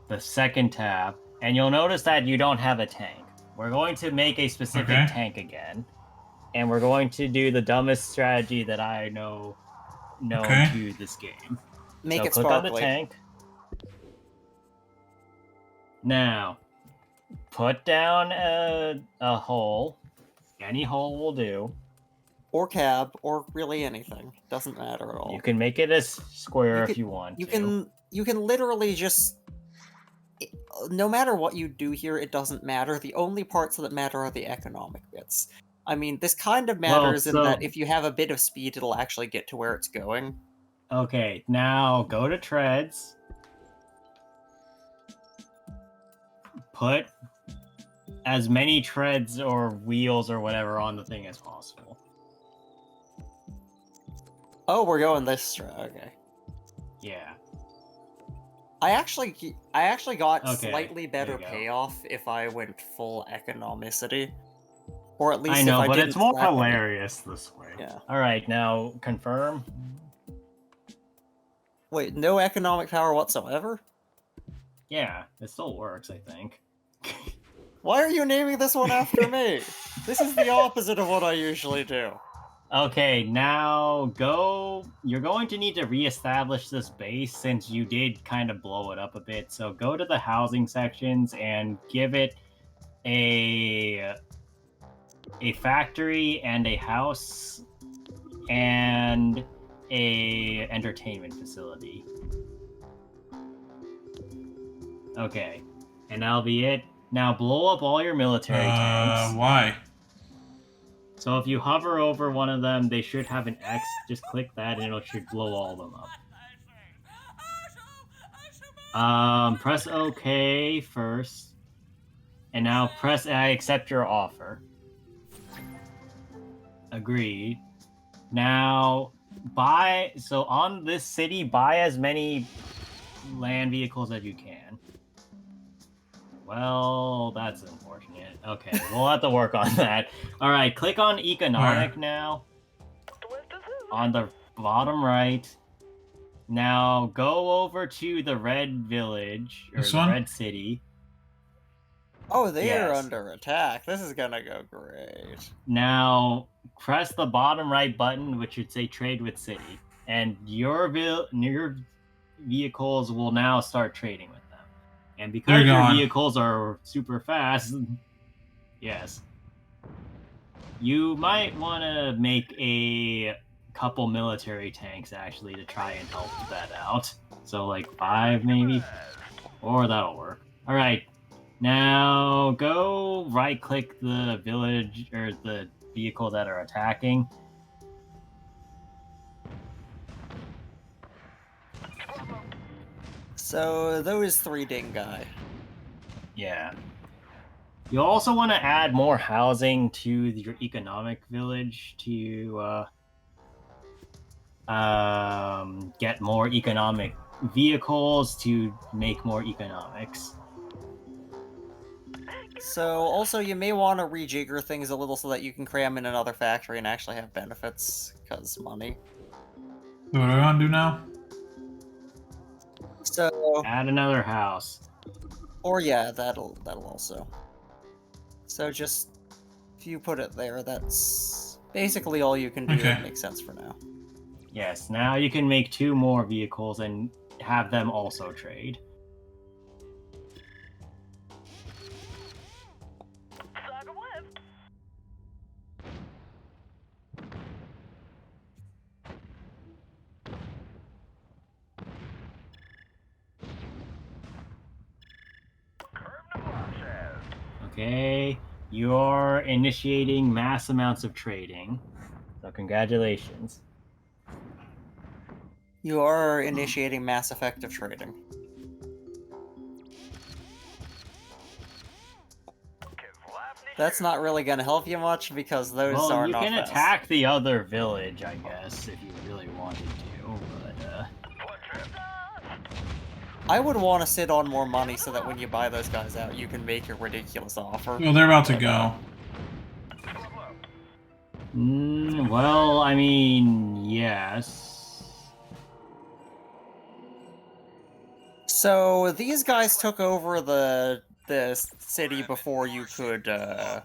The second tab. And you'll notice that you don't have a tank. We're going to make a specific tank again. And we're going to do the dumbest strategy that I know to this game.
Make it
click
sparkly.
On the tank. Now, put down a hole. Any hole will do.
Or cab, or really anything. Doesn't matter at all.
You can make it a square if you want.
You can literally just... No matter what you do here, it doesn't matter. The only parts that matter are the economic bits. I mean, this kind of matters in that if you have a bit of speed, it'll actually get to where it's going.
Okay, now go to treads. Put as many treads or wheels or whatever on the thing as possible.
Oh, we're going this okay.
Yeah.
I actually got slightly better payoff if I went full economicity. Or at least
I know,
if I
but it's more hilarious this way.
Yeah.
Alright, now confirm.
Wait, no economic power whatsoever?
Yeah, it still works, I think.
Why are you naming this one after me? This is the opposite of what I usually do.
Okay, now you're going to need to reestablish this base since you did kind of blow it up a bit. So go to the housing sections and give it a factory and a house and a entertainment facility. Okay, and that'll be it. Now blow up all your military tanks.
Why?
So if you hover over one of them, they should have an X. Just click that and it should blow all of them up. Press OK first. And now press I accept your offer. Agreed. Now, so on this city, buy as many land vehicles as you can. Well, that's unfortunate. Okay, we'll have to work on that. Alright, click on economic now. On the bottom right. Now, go over to the red village, or the red city.
Oh, they are under attack. This is gonna go great.
Now, press the bottom right button, which should say trade with city. And your vehicles will now start trading with them. And because your vehicles are super fast, yes, you might want to make a couple military tanks, actually, to try and help that out. So, like, 5, maybe? Or that'll work. Alright, now go right-click the village, or the vehicle that are attacking.
So those 3 dingai.
Yeah. You also want to add more housing to your economic village to get more economic vehicles to make more economics.
So also you may want to rejigger things a little so that you can cram in another factory and actually have benefits, because money.
What do I want to do now?
So
add another house.
Or yeah, that'll also. So just if you put it there, that's basically all you can do that makes sense for now.
Yes, now you can make 2 more vehicles and have them also trade. Okay, you're initiating mass amounts of trading. So congratulations.
You are initiating mass effective trading. That's not really going to help you much because those are not fast.
You can attack the other village, I guess, if you really wanted to, but
I would want to sit on more money so that when you buy those guys out, you can make a ridiculous offer.
Well, they're about to go.
Well, I mean, yes.
So these guys took over the city before you could.
I'm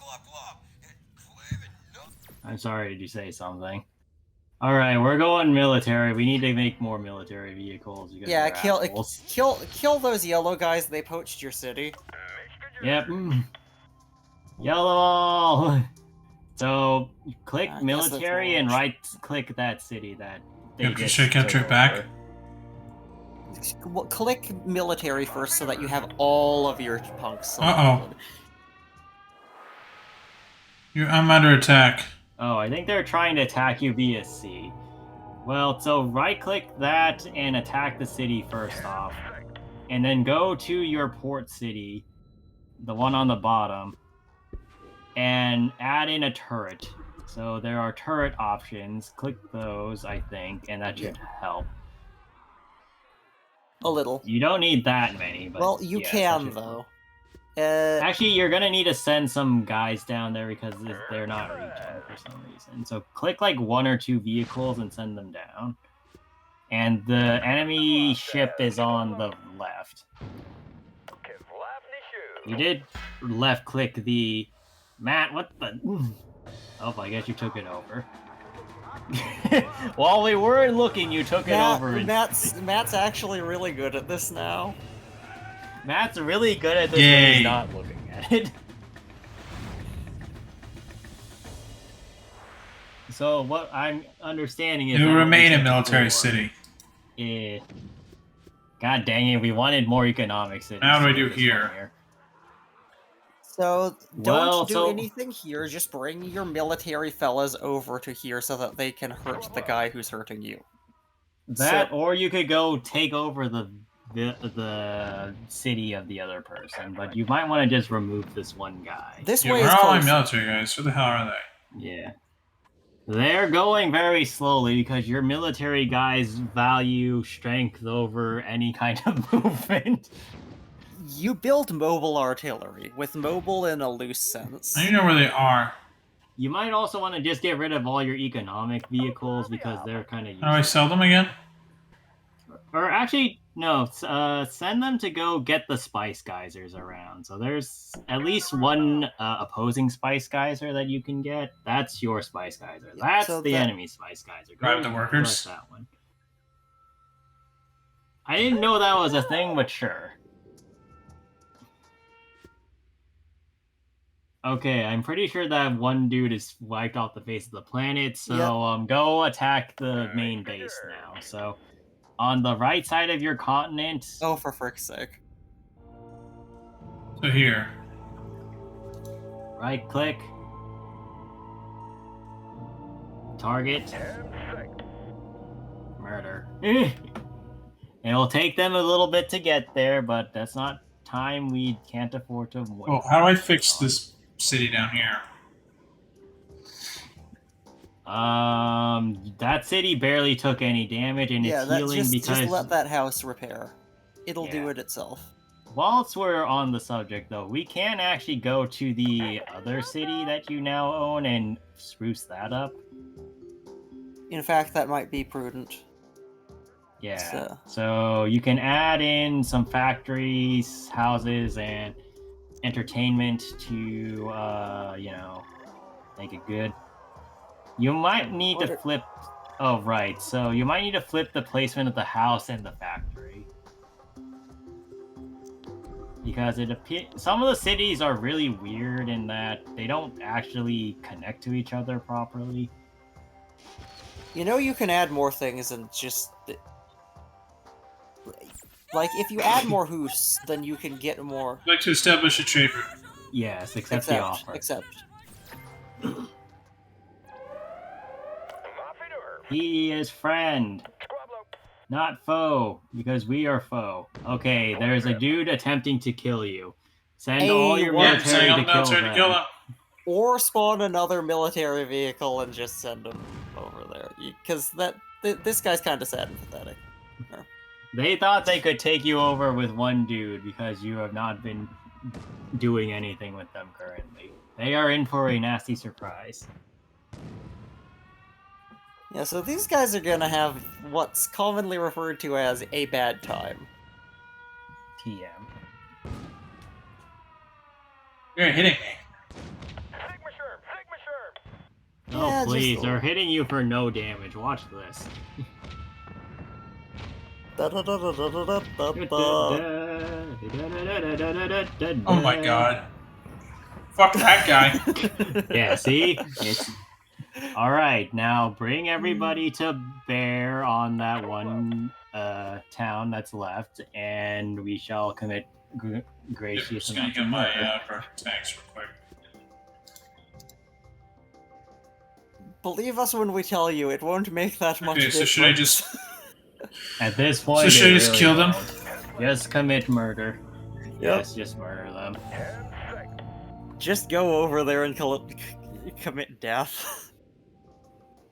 sorry, did you say something? All right, we're going military. We need to make more military vehicles.
Yeah, kill those yellow guys. They poached your city.
Yep. Yellow. So click military and right-click that city that they just
should capture it back.
Well, click military first so that you have all of your punks.
I'm under attack.
Oh, I think they're trying to attack you via C. Well, so right-click that and attack the city first off. And then go to your port city, the one on the bottom, and add in a turret. So there are turret options. Click those, I think, and that should help.
A little.
You don't need that many, but
well, you can though.
Actually, you're gonna need to send some guys down there because they're not reaching for some reason. So click like 1 or 2 vehicles and send them down. And the enemy ship is on the left. You did left click the... Matt, what the... Oh, I guess you took it over. While we were looking, you took it over.
Matt's actually really good at this now.
Matt's really good at this when he's not looking at it. So what I'm understanding is...
It will remain a military city.
Yeah. God dang it, we wanted more economic cities.
Now what do I do here?
So, don't do anything here, just bring your military fellas over to here so that they can hurt the guy who's hurting you.
Or you could go take over the city of the other person, but you might want to just remove this one guy.
This way
is closer. Where are all my military guys? Where the hell are they?
Yeah. They're going very slowly because your military guys value strength over any kind of movement.
You build mobile artillery, with mobile in a loose sense.
I don't know where they are.
You might also want to just get rid of all your economic vehicles because they're kind of useless.
How do I sell them again?
Or actually, no, send them to go get the Spice Geysers around. So there's at least one opposing Spice Geyser that you can get. That's your Spice Geyser. That's the enemy Spice Geyser.
Grab the workers.
That one. I didn't know that was a thing, but sure. Okay, I'm pretty sure that one dude is wiped off the face of the planet, so go attack the main base now. So, on the right side of your continent...
Oh, for frick's sake.
So here.
Right-click. Target. Murder. It'll take them a little bit to get there, but that's not time we can't afford to wait.
Oh, how do I fix this city down here?
That city barely took any damage, and it's healing because...
just let that house repair. It'll do it itself.
Whilst we're on the subject, though, we can actually go to the other city that you now own and spruce that up.
In fact, that might be prudent.
Yeah, so you can add in some factories, houses, and entertainment to, you know, make it good. You might need to flip... Oh, right. So you might need to flip the placement of the house and the factory. Because some of the cities are really weird in that they don't actually connect to each other properly.
You know, you can add more things and just... Like, if you add more hosts, then you can get more...
I'd like to establish a trade route.
Yes, accept the offer.
Accept.
He is friend, not foe, because we are foe. Okay, there's a dude attempting to kill you. Send all your military to kill him.
Or spawn another military vehicle and just send him over there. Because this guy's kind of sad and pathetic.
They thought they could take you over with one dude because you have not been doing anything with them currently. They are in for a nasty surprise.
Yeah, so these guys are gonna have what's commonly referred to as a bad time.
TM.
You're hitting me.
Oh, please, they're hitting you for no damage. Watch this.
Oh my god. Fuck that guy.
Yeah, see? It's... Alright, now bring everybody to bear on that one town that's left, and we shall commit gracious
I'm just gonna get my tanks real quick.
Believe us when we tell you, it won't make that much difference.
So should I just...
At this point,
so should I just kill them?
Just commit murder. Yep. Yes, just murder them.
Just go over there and commit death.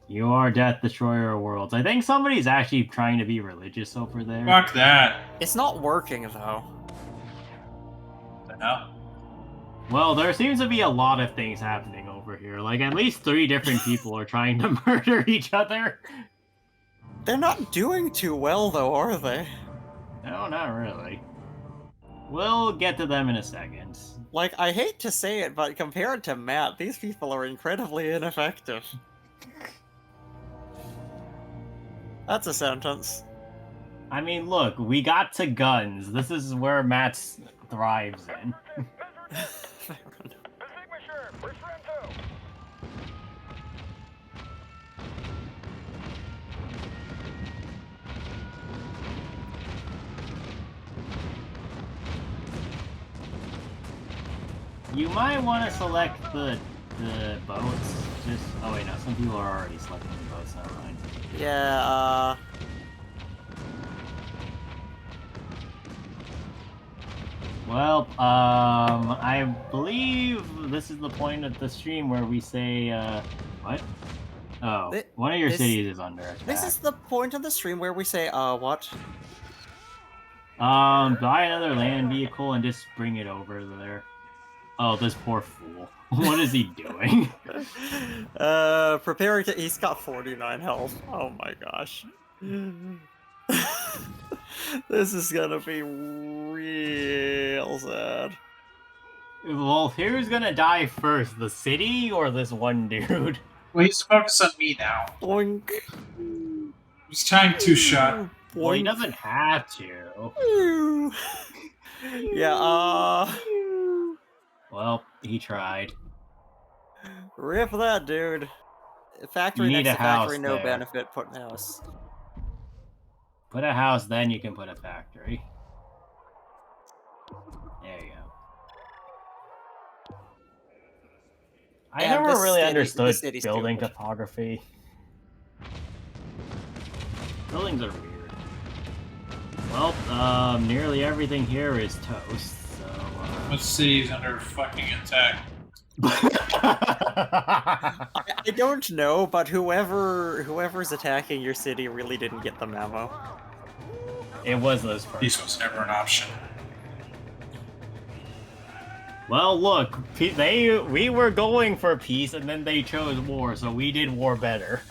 You are Death Destroyer of Worlds. I think somebody's actually trying to be religious over there.
Fuck that.
It's not working, though.
What the hell?
Well, there seems to be a lot of things happening over here. Like, at least 3 different people are trying to murder each other.
They're not doing too well, though, are they?
No, not really. We'll get to them in a second.
Like, I hate to say it, but compared to Matt, these people are incredibly ineffective. That's a sentence.
I mean, look, we got to guns. This is where Matt thrives in. You might want to select the boats. Just oh wait, no, some people are already selecting the boats. Never mind.
Yeah.
Well, I believe this is the point of the stream where we say, what? Oh, one of your cities is under attack.
This is the point of the stream where we say, what?
Buy another land vehicle and just bring it over there. Oh, this poor fool. What is he doing?
Preparing to... He's got 49 health. Oh my gosh. This is gonna be real sad.
Well, who's gonna die first? The city or this one dude?
Well, he's focused on me now.
Boink.
He's trying to shot.
Well, he doesn't have to.
Yeah,
Well, he tried.
Rip that dude. Factory next to factory, no benefit. Put a house.
Put a house, then you can put a factory. There you go. I never really understood building topography. Buildings are weird. Well, nearly everything here is toast, so...
What city's under fucking attack?
I don't know, but whoever's attacking your city really didn't get the memo.
It was those first.
Peace was never an option.
Well, look, we were going for peace, and then they chose war, so we did war better.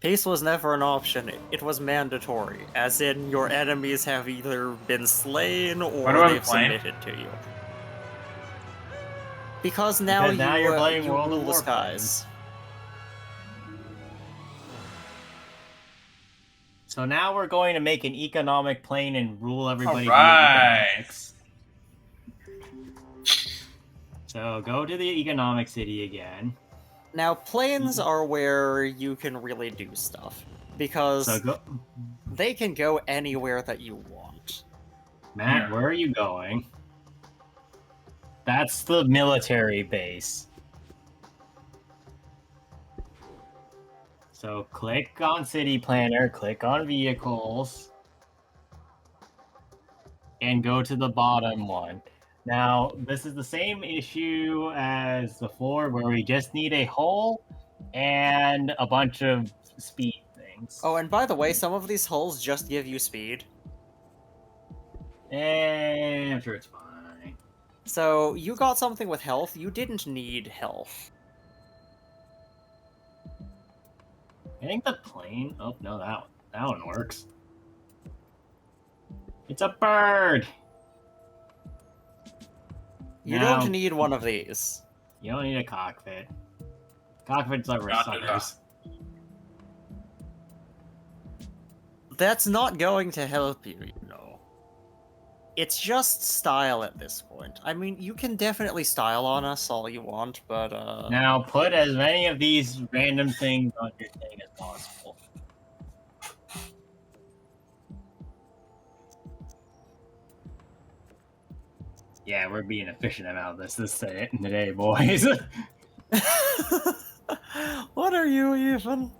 Peace was never an option, it was mandatory, as in your enemies have either been slain or they've submitted to you. Because now
you're playing
you
World of
rule the skies.
So now we're going to make an economic plane and rule everybody.
Alright!
So go to the economic city again.
Now, planes are where you can really do stuff, because they can go anywhere that you want.
Matt, where are you going? That's the military base. So click on City Planner, click on Vehicles, and go to the bottom one. Now, this is the same issue as the floor, where we just need a hull and a bunch of speed things.
Oh, and by the way, some of these hulls just give you speed.
I'm sure it's fine.
So, you got something with health, you didn't need health.
I think the plane... Oh, no, that one works. It's a bird!
You don't need one of these.
You don't need a cockpit. Cockpits are for suckers.
That's not going to help you, you know. It's just style at this point. I mean, you can definitely style on us all you want, but
Now put as many of these random things on your thing as possible. Yeah, we're being efficient about this today, boys.
What are you even?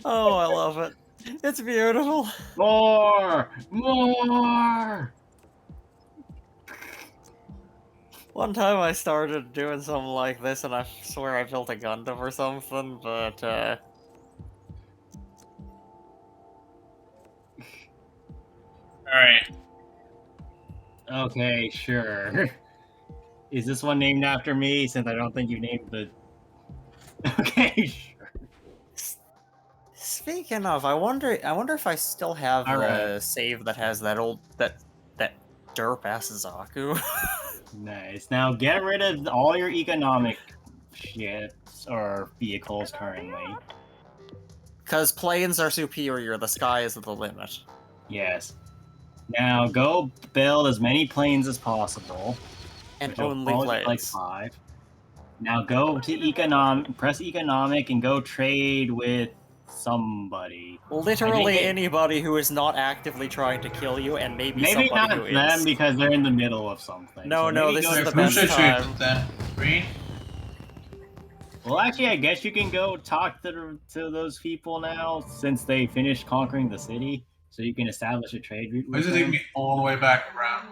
Oh, I love it. It's beautiful.
More! More!
One time I started doing something like this and I swear I built a Gundam or something, but
Alright.
Okay, sure. Is this one named after me, since I don't think you named the... Okay, sure.
Speaking of, I wonder if I still have a save that has that derp ass Zaku.
Nice. Now get rid of all your economic ships or vehicles currently.
Because planes are superior, the sky is the limit.
Yes. Now go build as many planes as possible.
And only planes.
Like 5. Now go to press economic and go trade with somebody.
Literally anybody who is not actively trying to kill you, and maybe somebody
not
who
them
is.
Because they're in the middle of something.
No,
so
no, this is the
best
best time.
Then? Green?
Well, actually, I guess you can go talk to those people now, since they finished conquering the city, so you can establish a trade route.
Why does it take me all the way back around?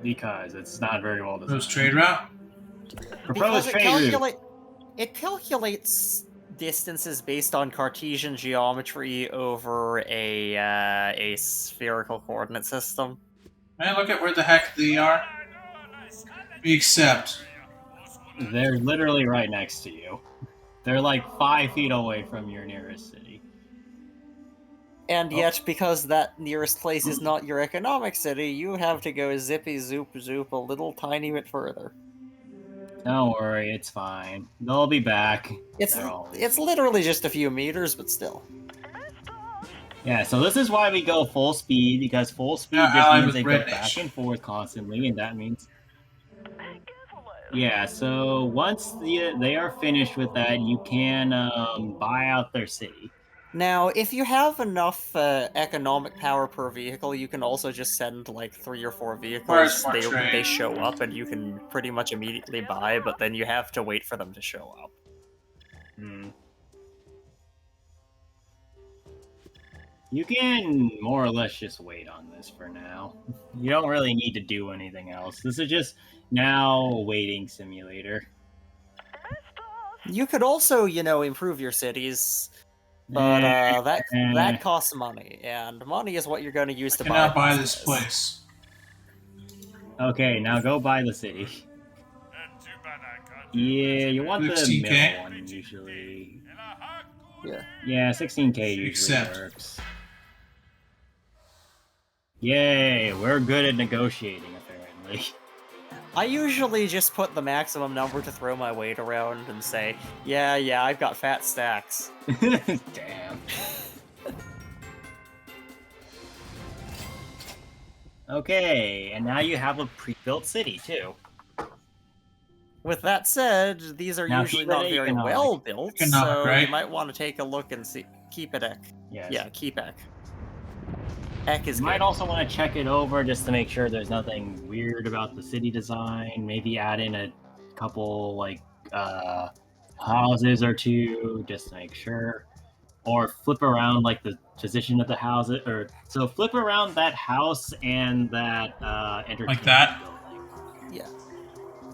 Because it's not very well designed.
Proposed trade route?
Proposed trade route.
It calculates distances based on Cartesian geometry over a spherical coordinate system.
Man, look at where the heck they are. We accept.
They're literally right next to you. They're like 5 feet away from your nearest city.
And yet, because that nearest place is not your economic city, you have to go zippy zoop zoop a little tiny bit further.
Don't worry, it's fine. They'll be back.
It's literally just a few meters, but still.
Yeah, so this is why we go full speed, because full speed just means they go back and forth constantly, and that means... Yeah, so once they are finished with that, you can buy out their city.
Now, if you have enough economic power per vehicle, you can also just send like 3 or 4 vehicles. They show up and you can pretty much immediately buy, but then you have to wait for them to show up.
You can more or less just wait on this for now. You don't really need to do anything else. This is just now a waiting simulator.
You could also, you know, improve your cities, but that costs money, and money is what you're going to use to buy.
Cannot buy this place.
Okay, now go buy the city. Yeah, you want 16K? The middle one usually. Yeah, 16K usually works. Yay, we're good at negotiating, apparently.
I usually just put the maximum number to throw my weight around and say, yeah, I've got fat stacks.
Damn. Okay, and now you have a pre-built city, too.
With that said, these are now usually not very well built, so right? You might want to take a look and see. Keep it Ek. Yes. Yeah, keep Ek. Ek is
You
good.
might also want to check it over just to make sure there's nothing weird about the city design. Maybe add in a couple, like, houses or two, just to make sure. Or flip around, like, the position of the houses. So flip around that house and that entertainment
like that?
building.
Yeah.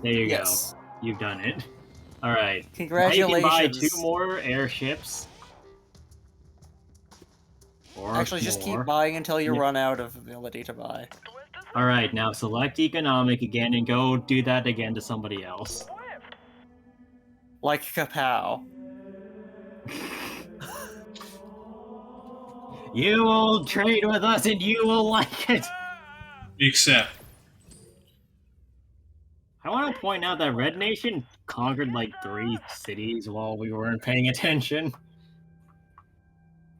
There you go. You've done it. All right.
Congratulations.
Now you can buy 2 more airships.
Actually, just keep buying until you run out of ability to buy.
All right, now select economic again and go do that again to somebody else.
Like Kapow.
You will trade with us and you will like it.
Accept.
I want to point out that Red Nation conquered like 3 cities while we weren't paying attention.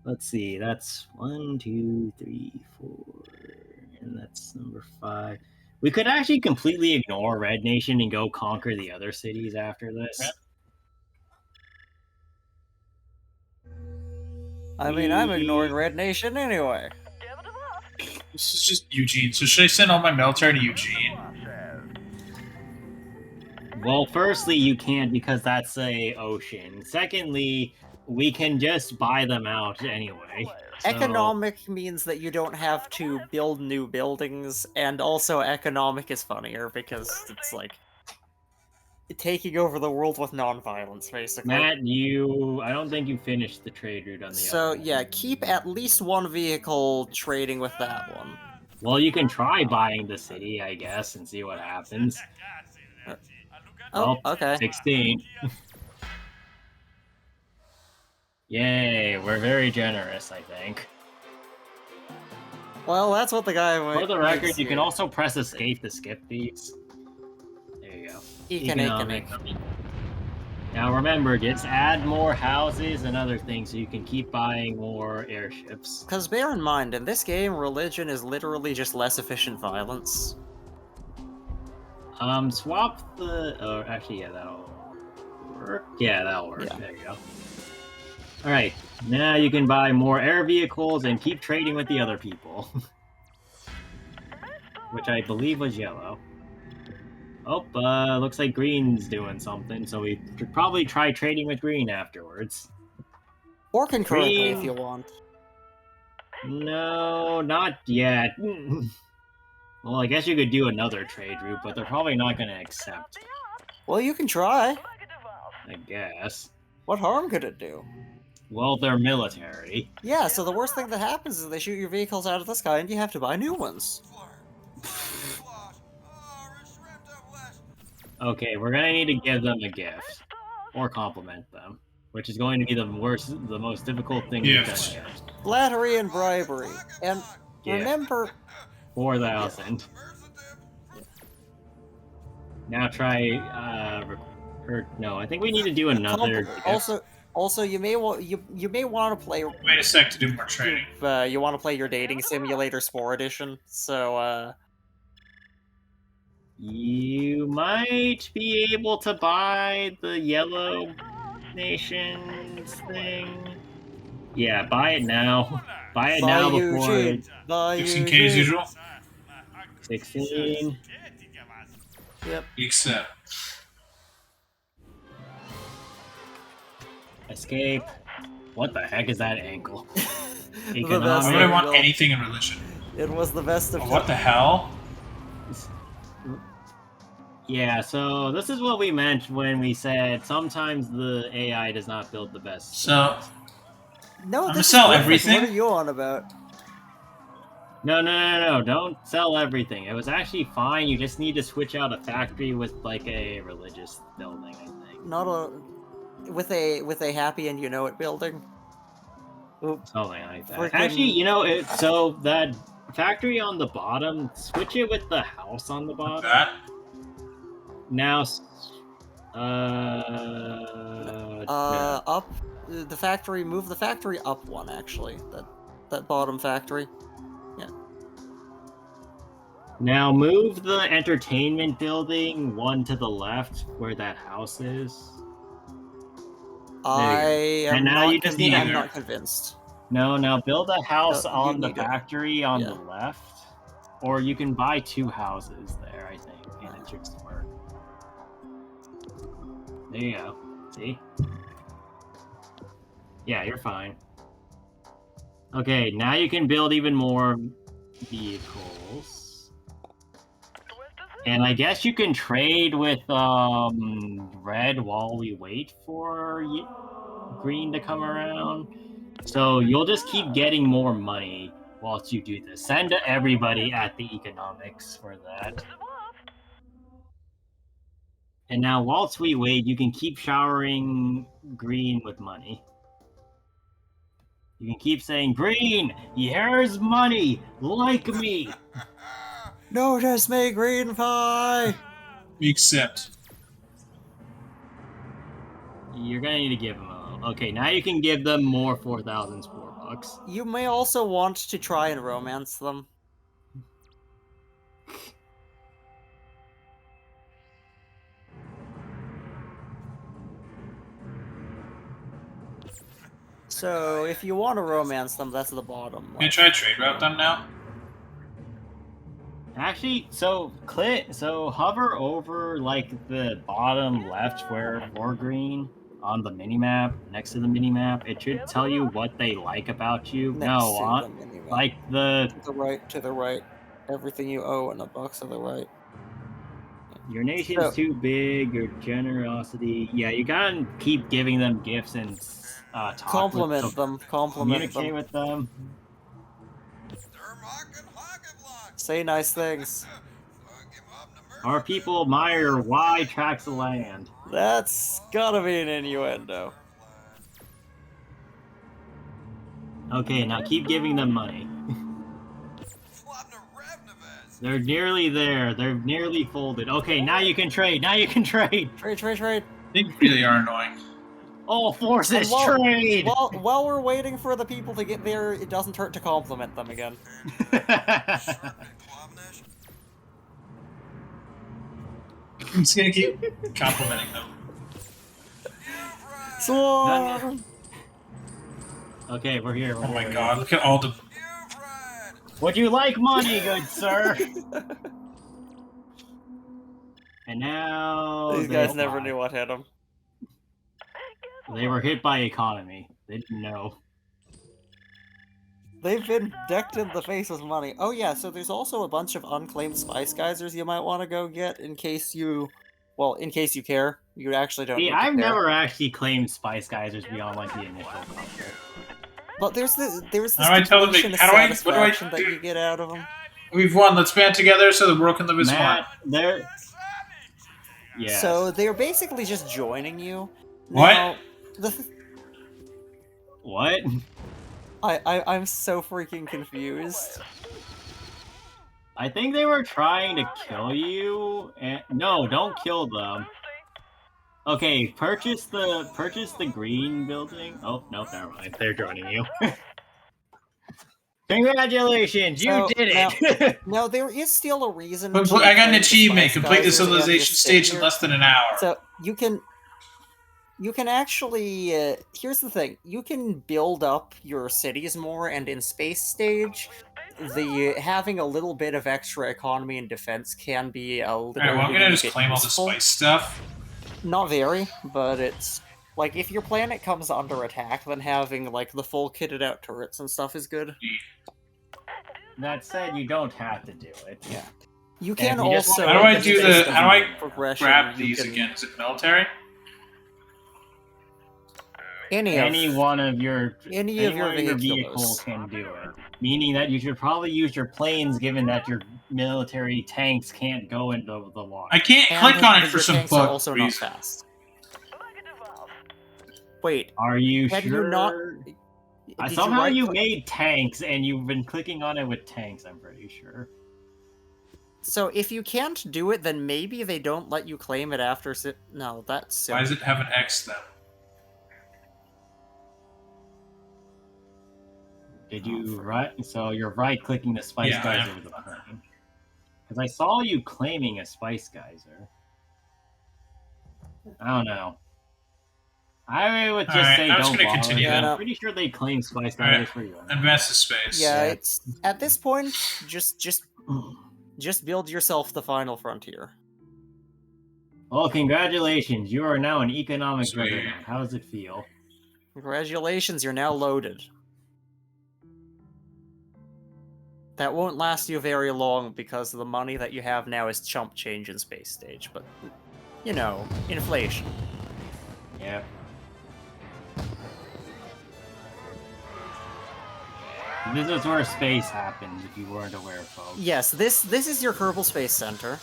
Let's see, that's 1, 2, 3, 4, and that's number 5. We could actually completely ignore Red Nation and go conquer the other cities after this.
I mean, I'm ignoring Red Nation anyway.
This is just Eugene, so should I send all my military to Eugene?
Well, firstly, you can't because that's a ocean. Secondly, we can just buy them out anyway. So...
Economic means that you don't have to build new buildings, and also economic is funnier because it's like taking over the world with non-violence, basically.
Matt, I don't think you finished the trade route on the other one.
Yeah, keep at least 1 vehicle trading with that one.
Well, you can try buying the city, I guess, and see what happens.
Oh, okay.
16. Yay, we're very generous, I think.
Well, that's what the guy...
For the record, you can also press escape to skip these. There you go.
Economic.
Now remember, just add more houses and other things so you can keep buying more airships.
Because bear in mind, in this game, religion is literally just less efficient violence.
Swap the... Oh, actually, yeah, that'll work. Yeah, that'll work. Yeah. There you go. Alright, now you can buy more air vehicles and keep trading with the other people. Which I believe was yellow. Oh, looks like green's doing something, so we should probably try trading with green afterwards.
Or concurrently if you want.
No, not yet. Well, I guess you could do another trade route, but they're probably not going to accept.
Well, you can try.
I guess.
What harm could it do?
Well, they're military.
Yeah, so the worst thing that happens is they shoot your vehicles out of the sky and you have to buy new ones.
Okay, we're going to need to give them a gift. Or compliment them. Which is going to be the most difficult thing to get.
Flattery and bribery. And remember...
4,000. Now try, no, I think we need to do another...
Also, you may want to play...
Wait a sec to do more training.
You want to play your dating simulator Spore Edition, so,
You might be able to buy the Yellow Nations thing. Yeah, buy it now. Buy it now before...
16K as usual?
16.
Yep.
Accept.
Escape. What the heck is that ankle? economic.
Why would I want anything in religion?
It was the best of.
What the hell?
Yeah, so this is what we meant when we said sometimes the AI does not build the best.
So,
no,
I'm gonna sell everything.
What are you on about?
No, don't sell everything. It was actually fine. You just need to switch out a factory with like a religious building, I think.
Not a with a happy and you know it building.
Oops. Something like that. Actually, you know, so that factory on the bottom, switch it with the house on the bottom.
Like that?
Now,
up the factory. Move the factory up one. Actually, that bottom factory. Yeah.
Now move the entertainment building one to the left where that house is.
I'm not convinced.
No, now build a house on the factory on the left, or you can buy 2 houses there, I think, and it should work. There you go. See? Yeah, you're fine. Okay, now you can build even more vehicles. And I guess you can trade with red while we wait for green to come around. So you'll just keep getting more money whilst you do this. Send to everybody at the economics for that. And now whilst we wait, you can keep showering green with money. You can keep saying, Green, here's money, like me.
Notice me, green pie.
We accept.
You're gonna need to give them a little. Okay, now you can give them more 4,000 Spore bucks.
You may also want to try and romance them. So, if you want to romance them, that's the bottom.
Can you try trade route them now?
Actually, so hover over like the bottom left where more green on the minimap, next to the minimap. It should tell you what they like about you. Like
to the right. Everything you owe in a box to the right.
Your nation's too big, your generosity. Yeah, you gotta keep giving them gifts and
compliment them.
Communicate with them.
Say nice things.
Our people admire wide tracts of land.
That's gotta be an innuendo.
Okay, now keep giving them money. They're nearly there. They're nearly folded. Okay, now you can trade.
Trade.
They really are annoying.
All forces, trade!
While we're waiting for the people to get there, it doesn't hurt to compliment them again.
I'm just gonna keep complimenting them.
Swarm!
Okay, we're here.
Oh my god, look at all the...
Would you like money, good sir? And now...
These guys never knew what hit them.
They were hit by economy. They didn't know.
They've been decked in the face with money. Oh yeah, so there's also a bunch of unclaimed spice geysers you might want to go get in case you... Well, in case you care. You actually don't.
See, I've never actually claimed spice geysers beyond like the initial concept.
But there's this
how do
satisfaction that you get out of them.
We've won. Let's band together so the world can live as one.
Yeah.
So they're basically just joining you.
What?
Now,
What?
I'm so freaking confused.
I think they were trying to kill you. And no, don't kill them. Okay, purchase the green building. Oh no, never mind. They're joining you. Congratulations, you did it.
Now there is still a reason.
But I got an achievement: complete the civilization stage in less than an hour.
So you can actually. Here's the thing: you can build up your cities more, and in space stage, having a little bit of extra economy and defense can be a little.
Alright, well, I'm gonna just claim all the spice stuff.
Not very, but it's Like, if your planet comes under attack, then having, like, the full kitted out turrets and stuff is good.
That said, you don't have to do it.
Yeah. You can also...
How do I do the... How do I grab these again? Is it military?
Any one of your
vehicles
vehicle can do it. Meaning that you should probably use your planes, given that your military tanks can't go into the water.
I can't click on it for some bug
also
reason.
Not fast. Wait.
Are you
have
sure?
You not...
Somehow you made tanks, and you've been clicking on it with tanks, I'm pretty sure.
So if you can't do it, then maybe they don't let you claim it after... No, that's silly.
Why does it have an X, then?
Did you So you're right-clicking the Spice Geyser with the plane. Because I saw you claiming a Spice Geyser. I don't know. I would just say don't bother.
Continue.
I'm pretty sure they claim Spice Geysers for you.
Advance to space.
Yeah, it's at this point, just build yourself the final frontier.
Well, congratulations. You are now an economic juggernaut. How does it feel?
Congratulations, you're now loaded. That won't last you very long because the money that you have now is chump change in space stage, but, you know, inflation.
Yeah. This is where space happens, if you weren't aware, folks.
Yes, this is your Kerbal Space Center.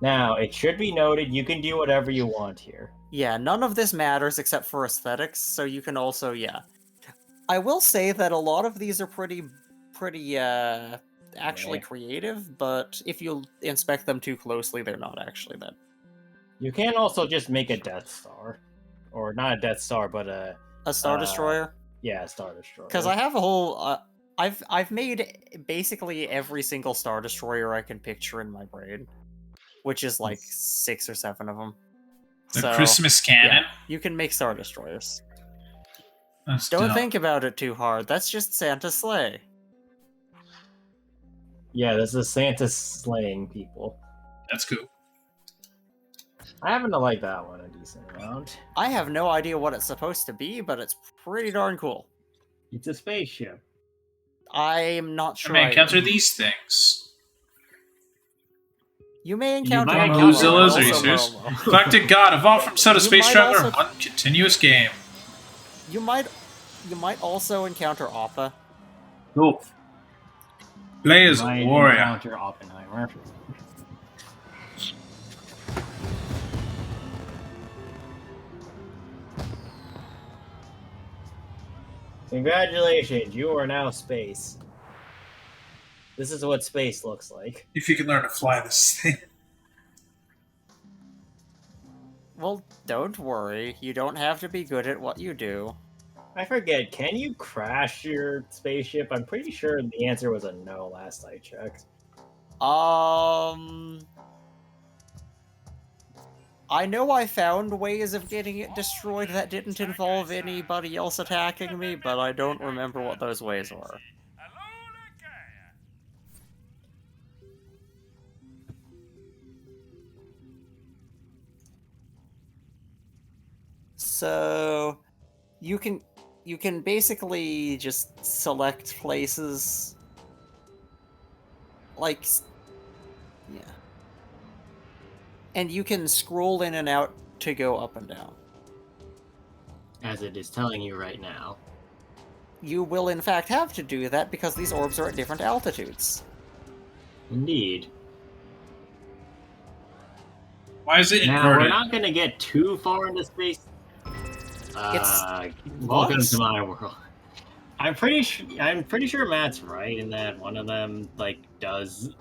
Now, it should be noted, you can do whatever you want here.
Yeah, none of this matters except for aesthetics, so you can also, yeah. I will say that a lot of these are pretty, actually creative, but if you inspect them too closely, they're not actually that.
You can also just make a Death Star. Or not a Death Star, but a
Star Destroyer?
Yeah, a Star Destroyer.
Because I have a whole... I've made basically every single Star Destroyer I can picture in my brain. Which is like 6 or 7 of them.
The Christmas cannon?
Yeah, you can make Star Destroyers.
That's
Don't think about it too hard. That's just Santa's sleigh.
Yeah, this is Santa slaying people.
That's cool.
I happen to like that one a decent amount.
I have no idea what it's supposed to be, but it's pretty darn cool.
It's a spaceship.
I'm not sure.
I may encounter these things.
You may encounter
Godzillas, are you serious? Galactic God, evolved from Soda Space Traveler in one continuous game.
You might also encounter Appa.
Cool. Play as a warrior.
Encounter Oppenheimer. Congratulations, you are now space. This is what space looks like.
If you can learn to fly this thing.
Well, don't worry. You don't have to be good at what you do.
I forget, can you crash your spaceship? I'm pretty sure the answer was a no last I checked.
I know I found ways of getting it destroyed that didn't involve anybody else attacking me, but I don't remember what those ways were. So, you can basically just select places, like, yeah. And you can scroll in and out to go up and down.
As it is telling you right now.
You will in fact have to do that because these orbs are at different altitudes.
Indeed.
Why is it inverted?
Now, we're not going to get too far into space. Welcome to my world. I'm pretty sure Matt's right in that one of them does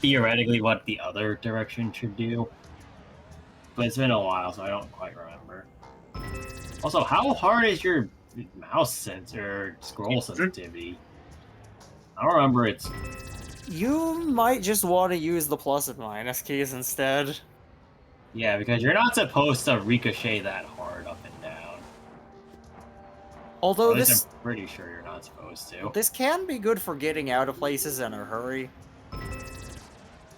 theoretically what the other direction should do. But it's been a while, so I don't quite remember. Also, how hard is your mouse sensor scroll sensitivity? I don't remember it's...
You might just want to use the plus and minus keys instead.
Yeah, because you're not supposed to ricochet that hard up and down.
Although
I'm pretty sure you're not supposed to.
This can be good for getting out of places in a hurry.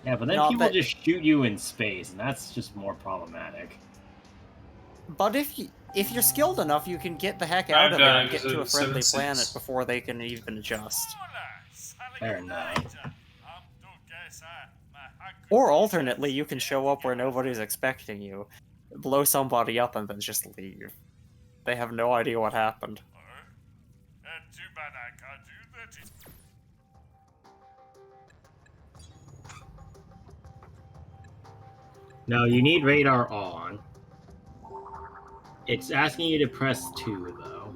Yeah, but then people just shoot you in space, and that's just more problematic.
But if you're skilled enough, you can get the heck out of there and get to a friendly planet before they can even adjust.
Fair enough.
Or alternately, you can show up where nobody's expecting you, blow somebody up, and then just leave. They have no idea what happened.
Too bad I can't do that.
No, you need radar on. It's asking you to press 2, though.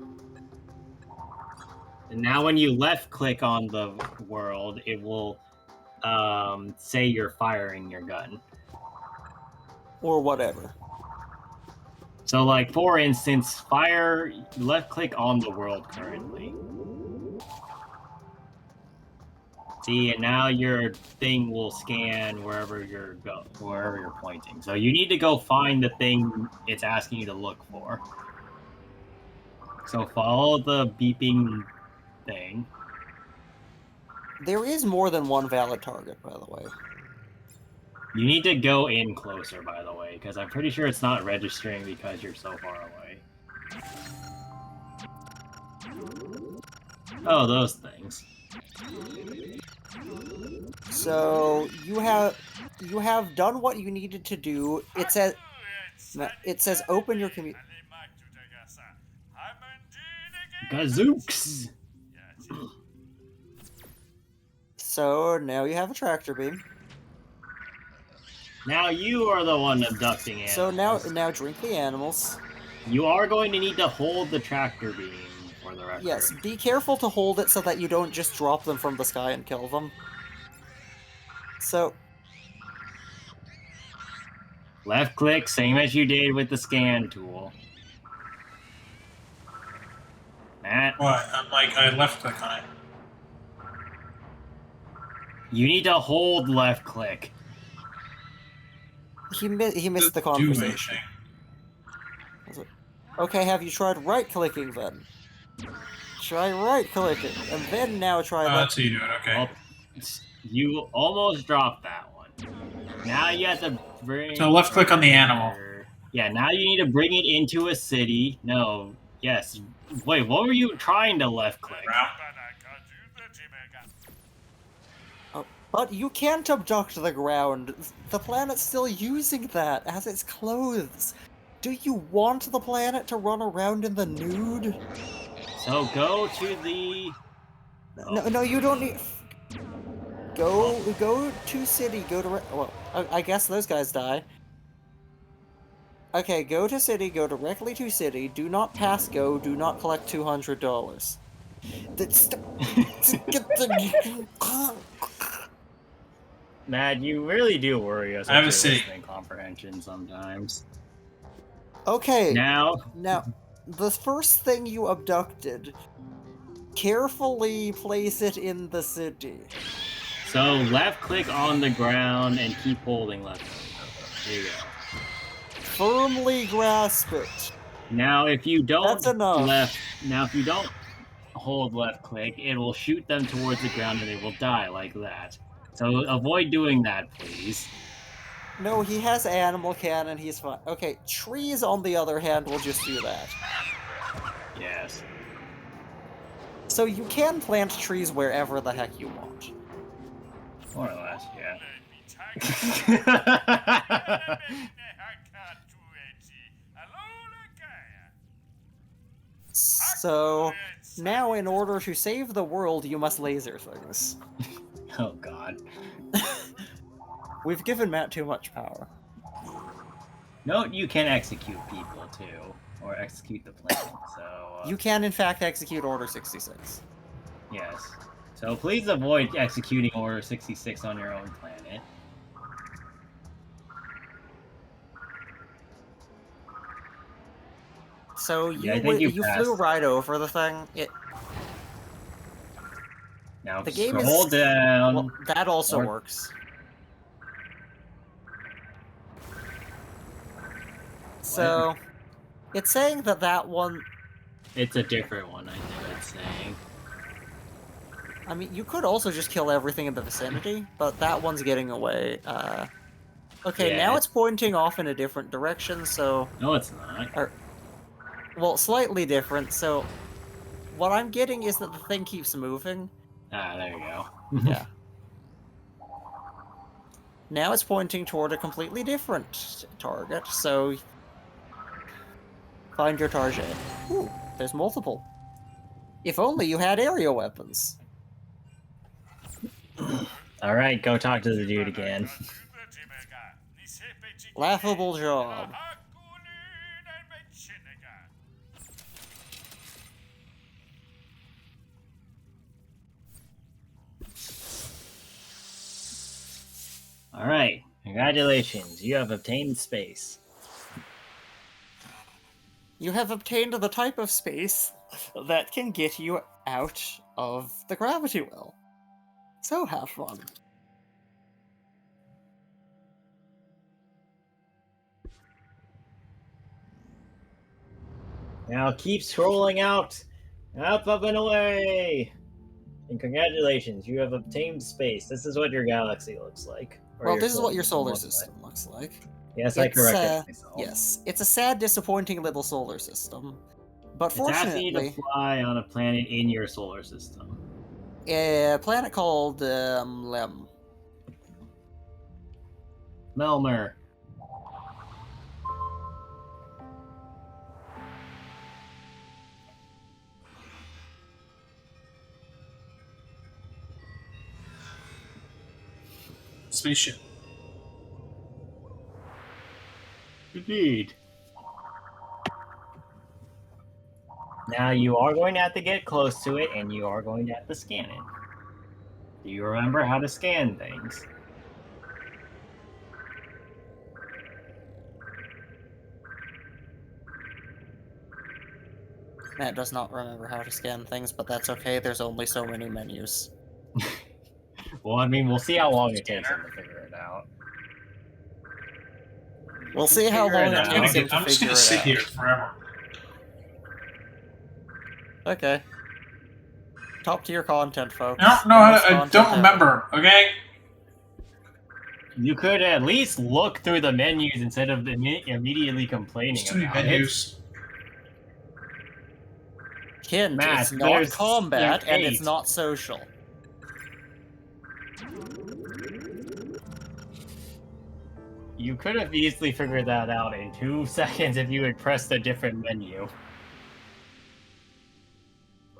And now when you left-click on the world, it will say you're firing your gun.
Or whatever.
So, like, for instance, fire left-click on the world currently. See, and now your thing will scan wherever you're pointing. So you need to go find the thing it's asking you to look for. So follow the beeping thing.
There is more than one valid target, by the way.
You need to go in closer, by the way, because I'm pretty sure it's not registering because you're so far away. Oh, those things.
So you have done what you needed to do. It says open your community.
Gazooks!
So now you have a tractor beam.
Now you are the one abducting animals.
So now drink the animals.
You are going to need to hold the tractor beam for the record.
Yes, be careful to hold it so that you don't just drop them from the sky and kill them. So
left click, same as you did with the scan tool. Matt?
What? I left click on it.
You need to hold left click.
He missed the conversation. Okay, have you tried right-clicking then? Try right-clicking, and then now try left.
That's how you do it, okay.
Well, you almost dropped that one. Now you have to bring...
So left-click on the animal.
Yeah, now you need to bring it into a city. No, yes. Wait, what were you trying to left-click?
But you can't abduct the ground. The planet's still using that as its clothes. Do you want the planet to run around in the nude?
So go to the...
No, you don't need... Go to city, go to... Well, I guess those guys die. Okay, go to city, go directly to city, do not pass go, do not collect $200.
Matt, you really do worry us
I have
with
a
your
city.
listening comprehension sometimes.
Okay.
Now,
the first thing you abducted, carefully place it in the city.
So left click on the ground and keep holding left click. There you go.
Firmly grasp it.
Now if you don't
That's enough.
if you don't hold left click, it will shoot them towards the ground and they will die like that. So avoid doing that, please.
No, he has animal cannon, he's fine. Okay, trees on the other hand will just do that.
Yes.
So you can plant trees wherever the heck you want.
More or less, yeah.
So, now in order to save the world, you must laser things.
Oh god.
We've given Matt too much power.
Note you can execute people too, or execute the plan, so...
You can in fact execute Order 66.
Yes. So please avoid executing Order 66 on your own planet.
So
Yeah,
you flew right over the thing.
Now
the game
scroll down.
Well, that also works. So, it's saying that one...
It's a different one, I think it's saying.
I mean, you could also just kill everything in the vicinity, but that one's getting away. Okay,
Yeah.
now it's pointing off in a different direction, so...
No, it's not.
Well, slightly different, so... What I'm getting is that the thing keeps moving.
Ah, there you go.
Yeah. Now it's pointing toward a completely different target, so... Find your target. Ooh, there's multiple. If only you had area weapons.
Alright, go talk to the dude again.
Laughable job.
Alright, congratulations, you have obtained space.
You have obtained the type of space that can get you out of the gravity well. So have fun.
Now keep scrolling out, up and away! And congratulations, you have obtained space. This is what your galaxy looks like.
Well, this is what your solar system looks like.
Yes, I corrected myself.
Yes, it's a sad, disappointing little solar system. But
It's asking
fortunately...
you to fly on a planet in your solar system.
A planet called,
Melmer.
Spaceship.
Indeed. Now you are going to have to get close to it, and you are going to have to scan it. Do you remember how to scan things?
Matt does not remember how to scan things, but that's okay, there's only so many menus.
Well, I mean, we'll see how long it takes him to figure it out.
We'll see how long it takes him to
I'm just
figure
gonna
it
sit
out.
here forever.
Okay. Top tier content, folks.
No, I don't remember, okay?
You could at least look through the menus instead of immediately complaining
There's too many
about
menus.
Hint,
Matt,
it's not combat,
there's
and it's
8.
not social.
You could have easily figured that out in 2 seconds if you had pressed a different menu.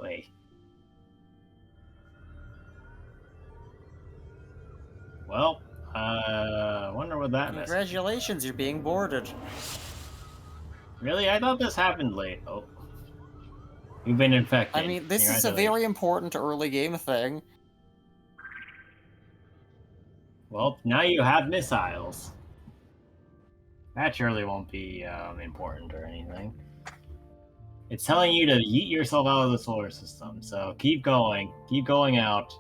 Wait. Well, I wonder what that meant.
Congratulations, you're being boarded.
Really? I thought this happened late. Oh. You've been infected.
I mean, this is a very important early game thing.
Well, now you have missiles. That surely won't be important or anything. It's telling you to yeet yourself out of the solar system, so keep going. Keep going out.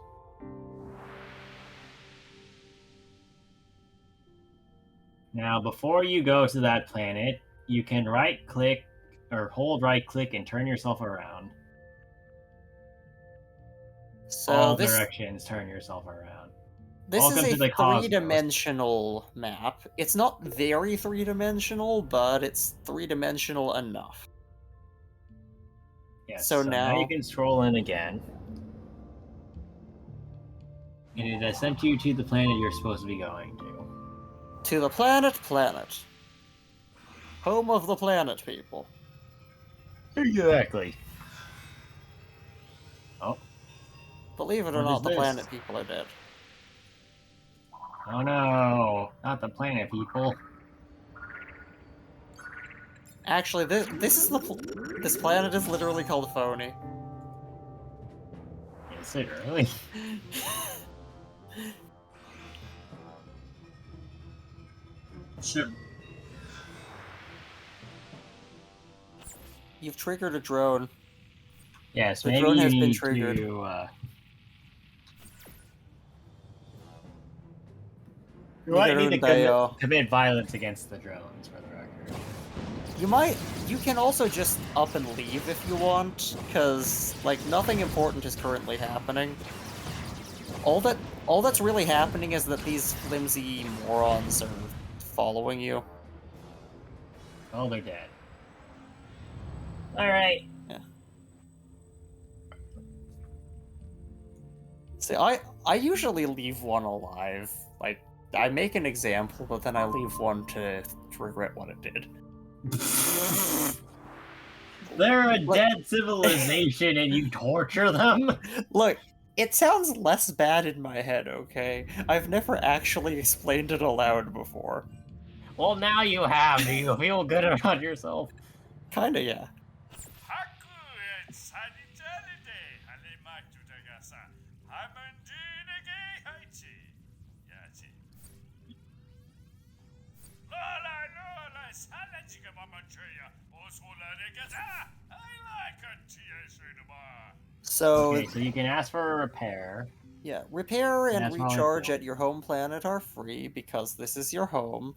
Now, before you go to that planet, you can right-click or hold right-click and turn yourself around.
So
All
this,
directions, turn yourself around.
this
Welcome
is
to
a
the cosmos.
three-dimensional map. It's not very three-dimensional, but it's three-dimensional enough.
Yes,
So
so
now-
you can scroll in again. And it has sent you to the planet you're supposed to be going to.
To the planet. Home of the planet people.
Exactly. Oh.
Believe it or
What
not,
is
the
this?
planet people are dead.
Oh no, not the planet people.
Actually, this planet is literally called Phony.
Is it really?
Shit.
You've triggered a drone.
Yes,
The
maybe
drone
you
has been
need
triggered.
to. You might need to commit violence against the drones, for the record.
You can also just up and leave if you want, because, like, nothing important is currently happening. all that's really happening is that these flimsy morons are following you.
Oh, they're dead. All right.
Yeah. See, I usually leave one alive. Like, I make an example, but then I leave one to regret what it did.
They're a dead civilization and you torture them?
Look, it sounds less bad in my head, okay? I've never actually explained it aloud before.
Well, now you have. Do you feel good about yourself?
Kinda, yeah. So,
okay, so you can ask for a repair.
Yeah, repair and
That's
recharge at your home planet are free because this is your home.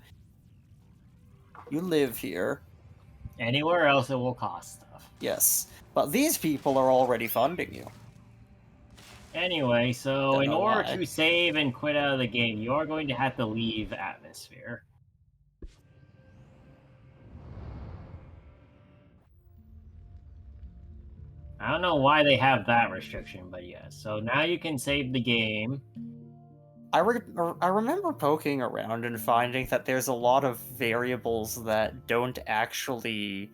You live here.
Anywhere else it will cost stuff.
Yes, but these people are already funding you.
Anyway, so
Don't
in
know
order
why.
to save and quit out of the game, you are going to have to leave Atmosphere. I don't know why they have that restriction, but yes. So now you can save the game.
I remember poking around and finding that there's a lot of variables that don't actually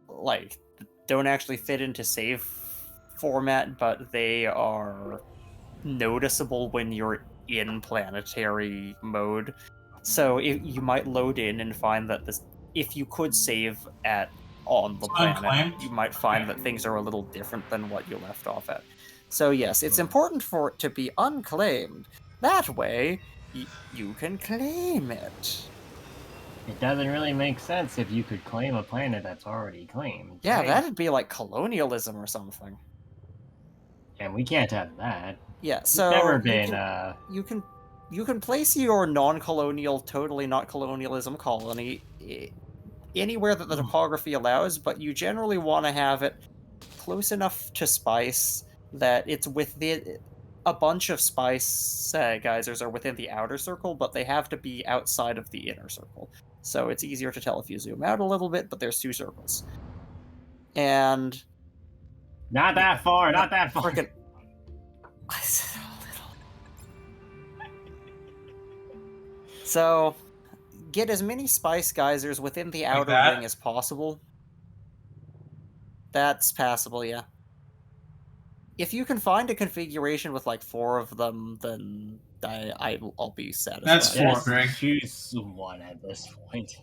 fit into save format, but they are noticeable when you're in planetary mode. So you might load in and find that if you could save on the planet,
Unclaimed?
you might find that things are a little different than what you left off at. So yes, it's important for it to be unclaimed. That way, you can claim it.
It doesn't really make sense if you could claim a planet that's already claimed.
Yeah,
right?
that'd be like colonialism or something.
And we can't have that.
Yeah,
It's
so
never been.
you can place your non-colonial, totally not colonialism colony anywhere that the topography allows, but you generally want to have it close enough to spice that it's a bunch of spice geysers are within the outer circle, but they have to be outside of the inner circle. So it's easier to tell if you zoom out a little bit, but there's 2 circles. And
Not that far, not that far.
Frickin', I said a little. So, get as many spice geysers within the outer ring as possible. That's passable, yeah. If you can find a configuration with like 4 of them, then I'll be satisfied.
That's 4, Greg.
Choose one at this point.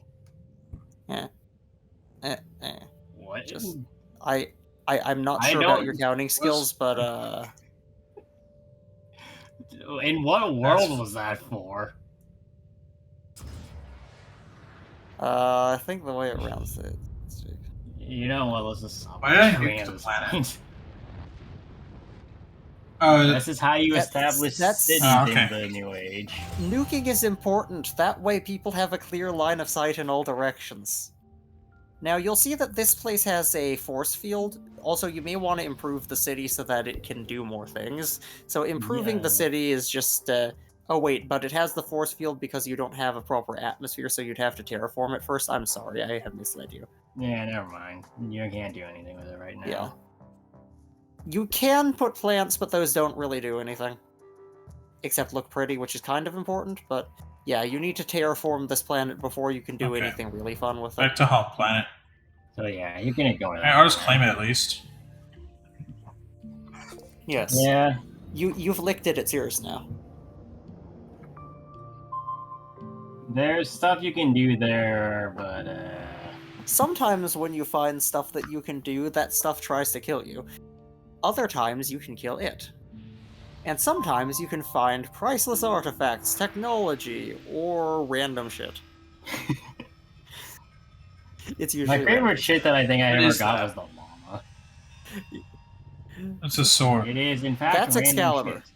What?
Just, I'm not sure about your counting skills, but
in what world was that for?
I think the way it rounds it.
You know what? Let's just stop.
Why did I nuke the planet?
This is how you establish cities in the New Age.
Nuking is important. That way people have a clear line of sight in all directions. Now, you'll see that this place has a force field. Also, you may want to improve the city so that it can do more things. So improving the city is just... oh, wait, but it has the force field because you don't have a proper atmosphere, so you'd have to terraform it first. I'm sorry, I have misled you.
Yeah, never mind. You can't do anything with it right now.
Yeah. You can put plants, but those don't really do anything. Except look pretty, which is kind of important, but... yeah, you need to terraform this planet before you can do anything really fun with it.
Back to home planet.
So yeah, you can ignore that.
I'll just claim it at least.
Yes.
Yeah.
You've licked it, it's yours now.
There's stuff you can do there, but
Sometimes when you find stuff that you can do, that stuff tries to kill you. Other times you can kill it. And sometimes you can find priceless artifacts, technology, or random shit. It's usually
my favorite shit that I think I ever got was the llama.
It's a sword.
It is, in fact,
that's Excalibur.
Shit.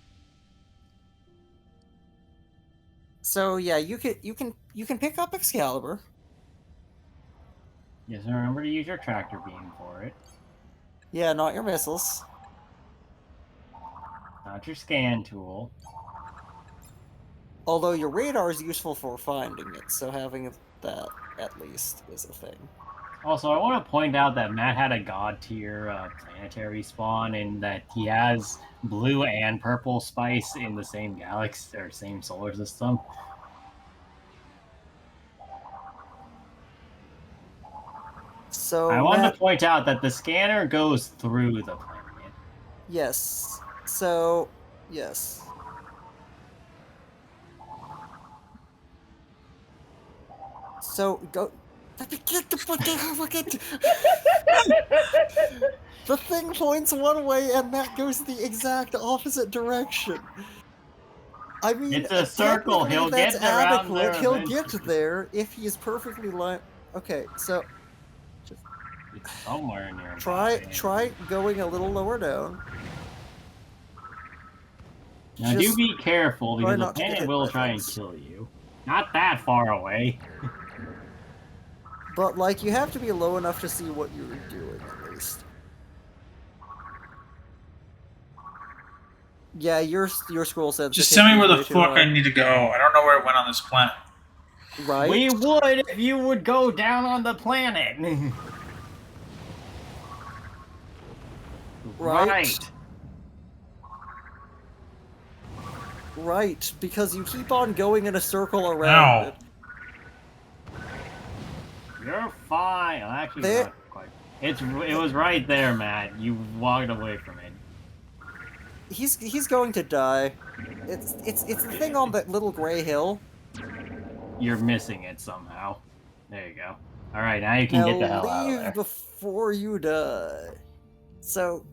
So yeah, you can pick up Excalibur.
Yes, remember to use your tractor beam for it.
Yeah, not your missiles.
Not your scan tool.
Although your radar is useful for finding it, so having that at least is a thing.
Also, I want to point out that Matt had a god tier planetary spawn, and that he has blue and purple spice in the same galaxy or same solar system.
So
I wanted to point out that the scanner goes through the planet.
Yes. So, yes. So, go... Get the fucking look at... The thing points one way and that goes the exact opposite direction. I mean,
it's a circle. He'll get around there.
He'll get there if he is perfectly lined. Okay, so
it's somewhere near.
Try going a little lower down.
Now do be careful because the planet will try and kill you. Not that far away.
But like, you have to be low enough to see what you're doing at least. Yeah, your scroll said.
Just tell me where the fuck I need to go. I don't know where it went on this planet.
Right.
We would if you would go down on the planet.
Right. Right, because you keep on going in a circle around it.
You're fine. Well, actually, not quite. It was right there, Matt. You walked away from it.
He's going to die. It's the thing on that little gray hill.
You're missing it somehow. There you go. All right, now you can get the hell out of there.
Leave before you die. So.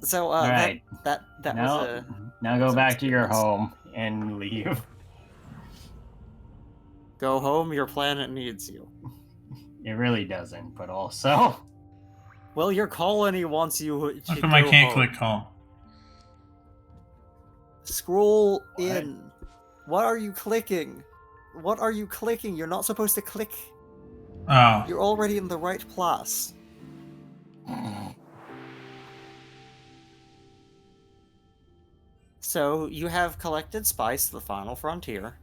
So
all right.
that
now,
was a.
Now go back to your home and leave.
Go home. Your planet needs you.
It really doesn't, but also.
Well, your colony wants you to
How come I can't click home?
Scroll in. What are you clicking? What are you clicking? You're not supposed to click.
Oh.
You're already in the right place. So, you have collected spice, the final frontier.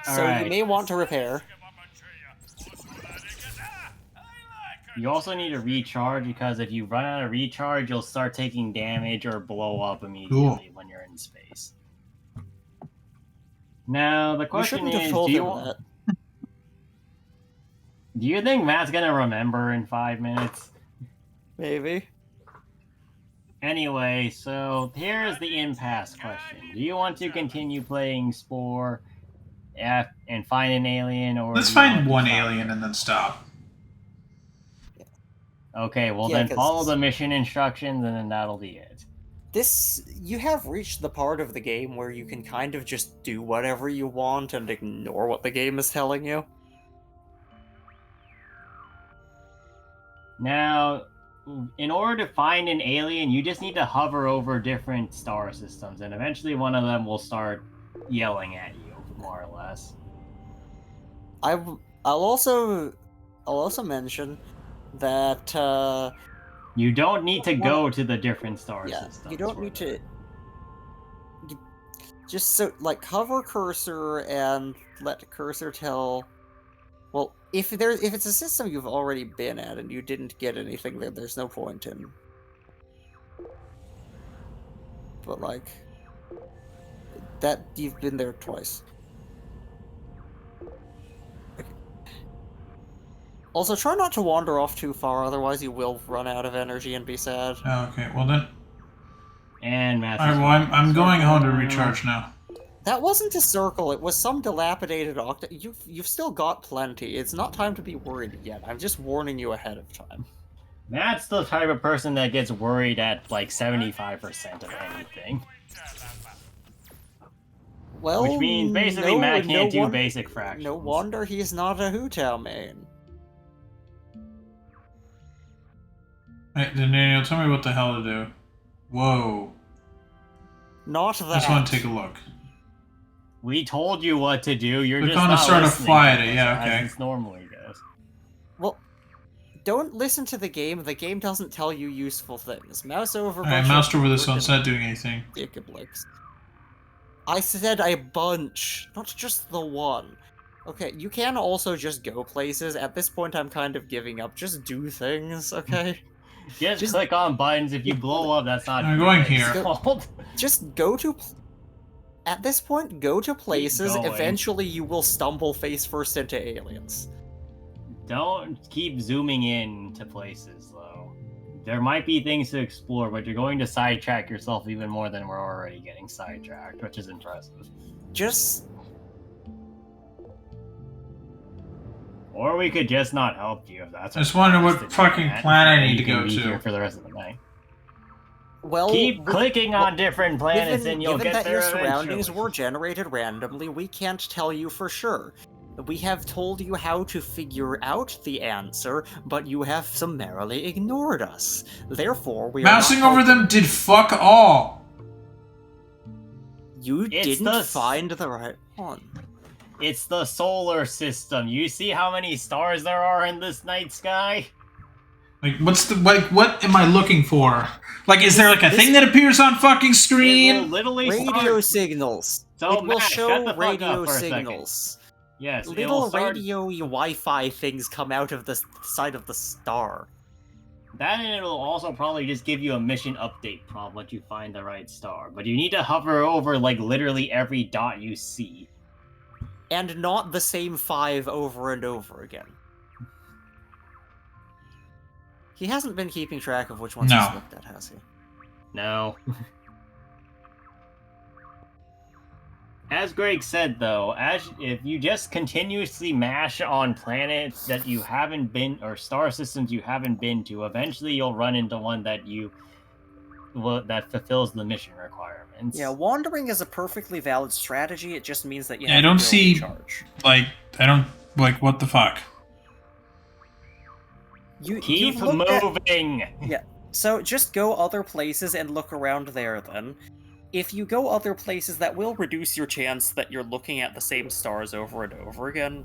So you may want to repair.
You also need to recharge because if you run out of recharge, you'll start taking damage or blow up immediately when you're in space. Now the question is, do you think Matt's gonna remember in 5 minutes?
Maybe.
Anyway, so here is the impasse question. Do you want to continue playing Spore and find an alien, or
let's find one alien and then stop?
Okay, well then follow the mission instructions and then that'll be it.
You have reached the part of the game where you can kind of just do whatever you want and ignore what the game is telling you.
Now, in order to find an alien, you just need to hover over different star systems, and eventually one of them will start yelling at you, more or less.
I'll also mention that
you don't need to go to the different star systems.
You don't need to. Just so, like, hover cursor and let cursor tell. Well, if it's a system you've already been at and you didn't get anything there, there's no point in. But like, that you've been there twice. Also, try not to wander off too far, otherwise you will run out of energy and be sad.
Oh, okay, well then.
And Matthew.
Alright, well I'm going home to recharge now.
That wasn't a circle, it was some dilapidated octa. You've still got plenty. It's not time to be worried yet. I'm just warning you ahead of time.
Matt's the type of person that gets worried at like 75% of anything.
Well,
which means basically Matt can't do basic fractions.
No wonder he's not a Hu-Tao main.
Hey, Daniel, tell me what the hell to do. Whoa.
Not that.
I just want to take a look.
We told you what to do. You're
Click
just
on
not
to start a
listening
flight.
to us,
Yeah, okay.
as it normally does.
Well, don't listen to the game. The game doesn't tell you useful things. Mouse over.
Alright, moused over this one. It's not doing anything.
I said a bunch, not just the one. Okay, you can also just go places. At this point, I'm kind of giving up. Just do things, okay?
Just click on buttons. If you blow up, that's not.
I'm going here.
Just go to. At this point, go to places. Eventually, you will stumble face first into aliens.
Don't keep zooming in to places, though. There might be things to explore, but you're going to sidetrack yourself even more than we're already getting sidetracked, which is impressive. Or we could just not help you if that's.
I just wonder what fucking planet I need to go to
for the rest of the night.
Well,
keep clicking on different planets and you'll get there.
Given that your surroundings were generated randomly, we can't tell you for sure. We have told you how to figure out the answer, but you have summarily ignored us. Therefore, we are
mousing over them did fuck all.
You didn't find the right one.
It's the solar system. You see how many stars there are in this night sky?
Like, what am I looking for? Like, is there like a thing that appears on fucking screen?
Radio signals.
So,
it will show radio
signals. Yes,
little radio Wi-Fi things come out of the side of the star.
That, and it'll also probably just give you a mission update prompt once you find the right star. But you need to hover over, like, literally every dot you see.
And not the same 5 over and over again. He hasn't been keeping track of which ones he's looked at, has he?
No. As Greg said, though, if you just continuously mash on planets that you haven't been, or star systems you haven't been to, eventually you'll run into one that that fulfills the mission requirements.
Yeah, wandering is a perfectly valid strategy. It just means that you
have to go in charge. What the fuck?
Keep moving!
Yeah, so just go other places and look around there, then. If you go other places, that will reduce your chance that you're looking at the same stars over and over again.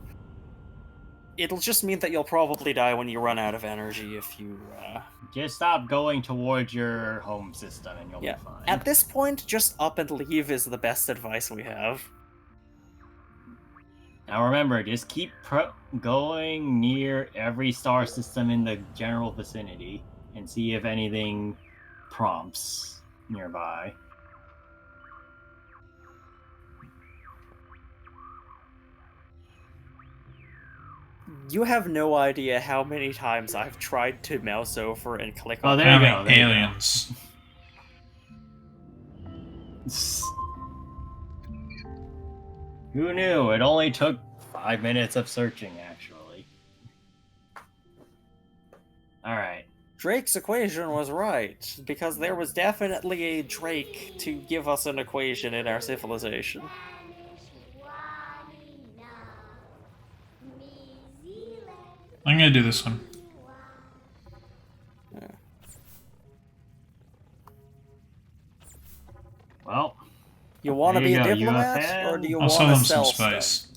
It'll just mean that you'll probably die when you run out of energy if you,
Just stop going towards your home system and you'll be fine.
At this point, just up and leave is the best advice we have.
Now remember, just keep going near every star system in the general vicinity and see if anything prompts nearby.
You have no idea how many times I've tried to mouse over and click on
there you go.
Aliens.
Who knew? It only took 5 minutes of searching, actually. Alright.
Drake's equation was right, because there was definitely a Drake to give us an equation in our civilization.
I'm gonna do this one.
Well,
you want to be a diplomat, or do you want to sell spice?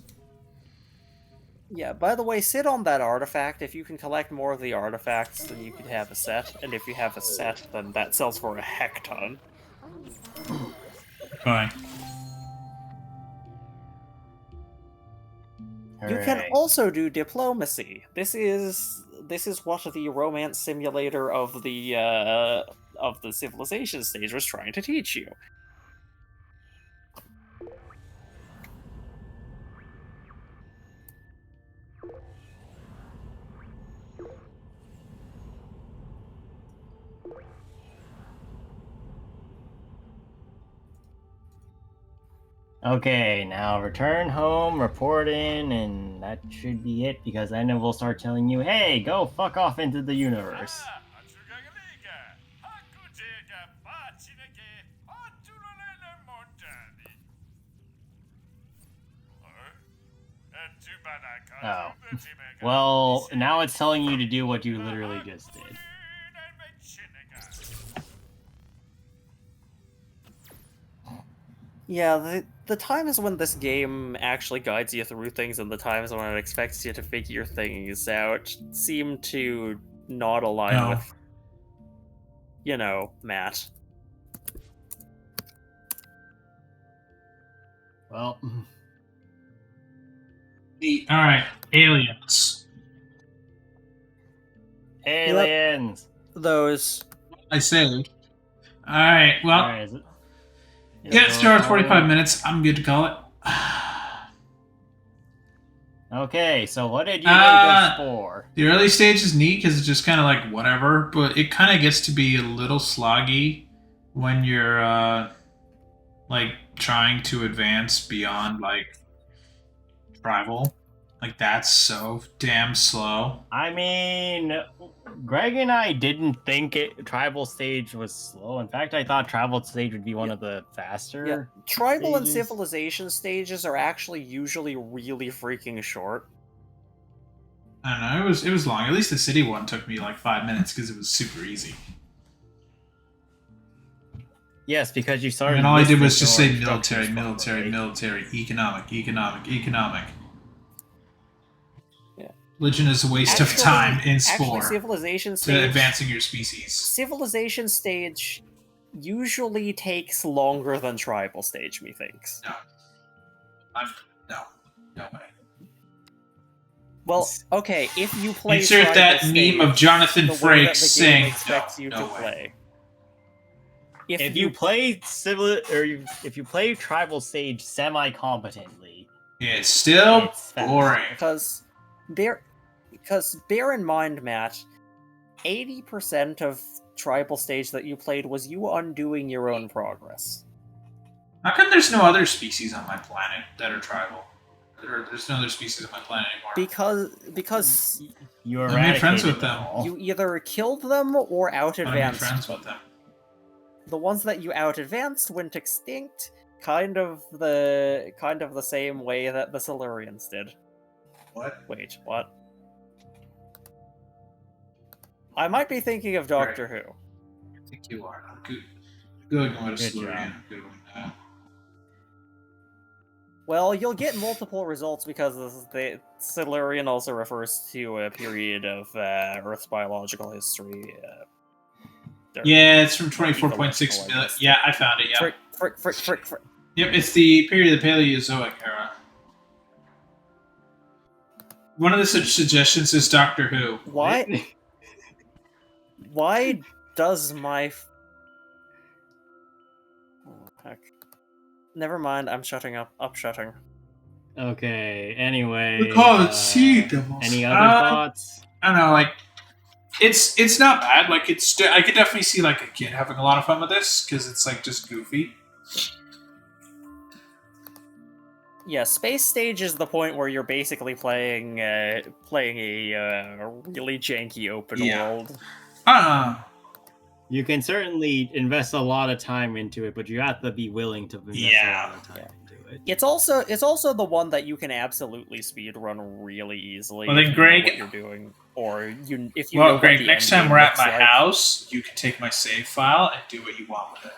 Yeah, by the way, sit on that artifact. If you can collect more of the artifacts, then you can have a set. And if you have a set, then that sells for a heck ton.
Bye.
You can also do diplomacy. This is what the romance simulator of the civilization stage was trying to teach you.
Okay, now return home, report in, and that should be it, because then it will start telling you, hey, go fuck off into the universe. Oh. Well, now it's telling you to do what you literally just did.
Yeah, the times when this game actually guides you through things and the times when it expects you to figure things out seem to not align with, you know, Matt.
Well...
Alright, aliens.
Aliens!
Those...
I say. Alright, well...
Alright,
yeah, it's 2 hours 45 minutes. I'm good to call it.
Okay, so what did you think of Spore?
The early stage is neat because it's just kind of like whatever, but it kind of gets to be a little sloggy when you're like trying to advance beyond like tribal. Like that's so damn slow.
I mean, Greg and I didn't think tribal stage was slow. In fact, I thought tribal stage would be one of the faster.
Yeah. Tribal and civilization stages are actually usually really freaking short.
I don't know. It was long. At least the city one took me like 5 minutes because it was super easy.
Yes, because you started.
And all I did was just say military, military, military, economic, economic, economic. Religion is a waste of time in Spore
civilization stage,
to advancing your species.
Civilization stage usually takes longer than tribal stage, methinks.
No way.
Well, okay, if you play
insert that
stage,
meme of Jonathan Frakes saying
expects you to play.
If you play if you play tribal stage semi-competently,
it's still boring.
Because bear in mind, Matt, 80% of tribal stage that you played was you undoing your own progress.
How come there's no other species on my planet that are tribal? There's no other species on my planet anymore.
Because
you
I made friends with them.
You either killed them or out-advanced
I made friends with them.
The ones that you out-advanced went extinct, kind of the same way that the Silurians did.
What?
Wait, what? I might be thinking of Doctor Who.
I think you are. I'm Googling what a Silurian. Googling that.
Well, you'll get multiple results because the Silurian also refers to a period of Earth's biological history.
Yeah, it's from 24.6 million. Yeah, I found it, yeah.
Frick.
Yep, it's the period of the Paleozoic era. One of the suggestions is Doctor Who.
Why? Why does my... Oh, heck. Never mind, I'm shutting up. Shutting.
Okay, anyway.
We call it
any other thoughts?
I don't know, like, it's not bad. Like, I could definitely see, like, a kid having a lot of fun with this, because it's, like, just goofy.
Yeah, space stage is the point where you're basically playing a really janky open world.
You can certainly invest a lot of time into it, but you have to be willing to invest a lot of time into it.
It's also the one that you can absolutely speedrun really easily.
Well, then, Greg,
what you're doing, or if you.
Well, Greg, next time we're at my house, you can take my save file and do what you want with it.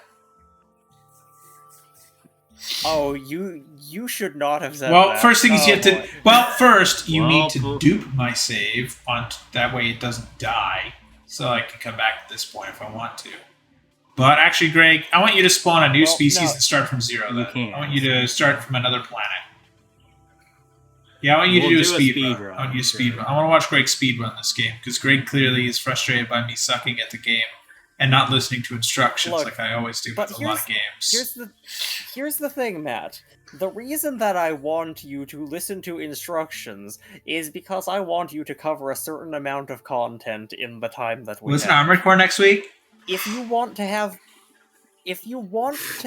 Oh, you should not have said that.
Well, first thing is you have to. Well, first you need to dupe my save on that way it doesn't die, so I can come back at this point if I want to. But actually, Greg, I want you to spawn a new species and start from zero. Then I want you to start from another planet. Yeah, I want you to do a speed run. I want you to speed run. I want to watch Greg speedrun this game because Greg clearly is frustrated by me sucking at the game and not listening to instructions like I always do with a lot of games.
Here's the thing, Matt. The reason that I want you to listen to instructions is because I want you to cover a certain amount of content in the time that we have.
Listen to Armored Core next week?
If you want to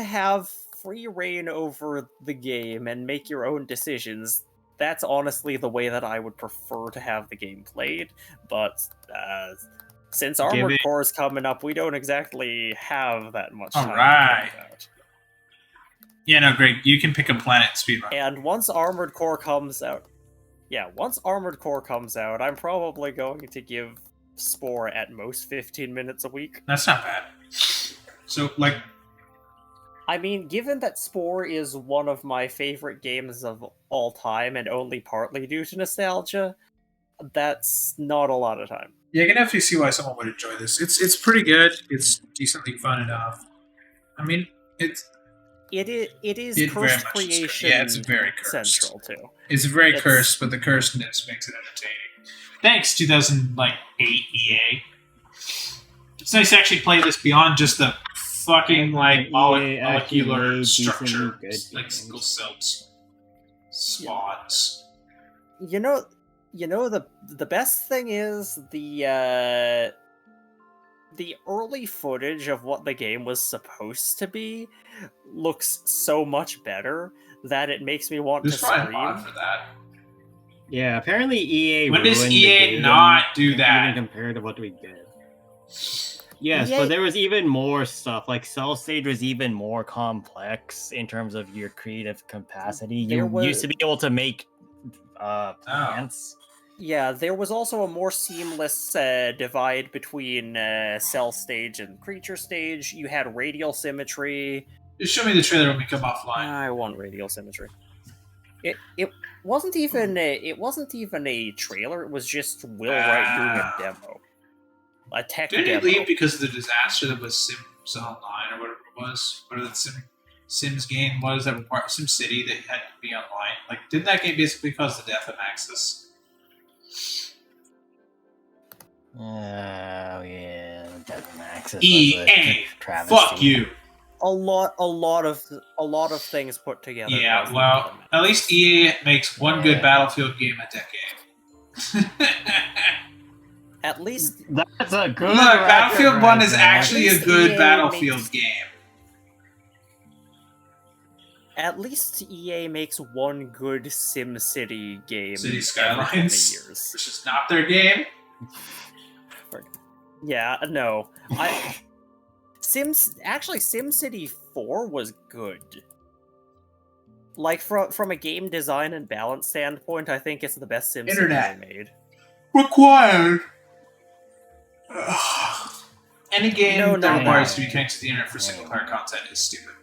have free reign over the game and make your own decisions, that's honestly the way that I would prefer to have the game played, but since Armored Core is coming up, we don't exactly have that much time to talk about.
Yeah, no, Greg, you can pick a planet speedrun.
And once Armored Core comes out, Yeah, once Armored Core comes out, I'm probably going to give Spore at most 15 minutes a week.
That's not bad. So, like...
I mean, given that Spore is one of my favorite games of all time, and only partly due to nostalgia, that's not a lot of time.
Yeah, I can definitely see why someone would enjoy this. It's pretty good. It's decently fun enough. I mean, it
is cursed creation.
Yeah, it's very cursed.
Central too.
It's very cursed, but the cursedness makes it entertaining. Thanks, 2008 EA. It's nice to actually play this beyond just the fucking molecular structure, like single cells, spawns.
You know the best thing is the early footage of what the game was supposed to be looks so much better that it makes me want to scream.
There's probably a mod for that.
Yeah, apparently EA.
When does EA not do that?
Even compared to what we did. Yes, but there was even more stuff. Like Cell Stage was even more complex in terms of your creative capacity. You used to be able to make plants.
Yeah, there was also a more seamless divide between Cell Stage and Creature Stage. You had radial symmetry.
Just show me the trailer when we come offline.
I want radial symmetry. It wasn't even a trailer. It was just Will Wright doing a demo. A tech demo.
Didn't he leave because of the disaster that was Sims Online or whatever it was? Whatever the Sims game was that required Sim City that had to be online. Like, didn't that game basically cause the death of Maxis?
Oh yeah, death of Maxis.
EA, fuck you.
A lot of things put together.
Yeah, well, at least EA makes one good Battlefield game a decade.
At least
that's a good.
Look, Battlefield 1 is actually a good Battlefield game.
At least EA makes one good SimCity game.
City Skylines, years. Which is not their game.
Yeah, no. SimCity 4 was good. Like from a game design and balance standpoint, I think it's the best SimCity ever made.
Required. Any game that requires to be connected to the internet for single player content is stupid.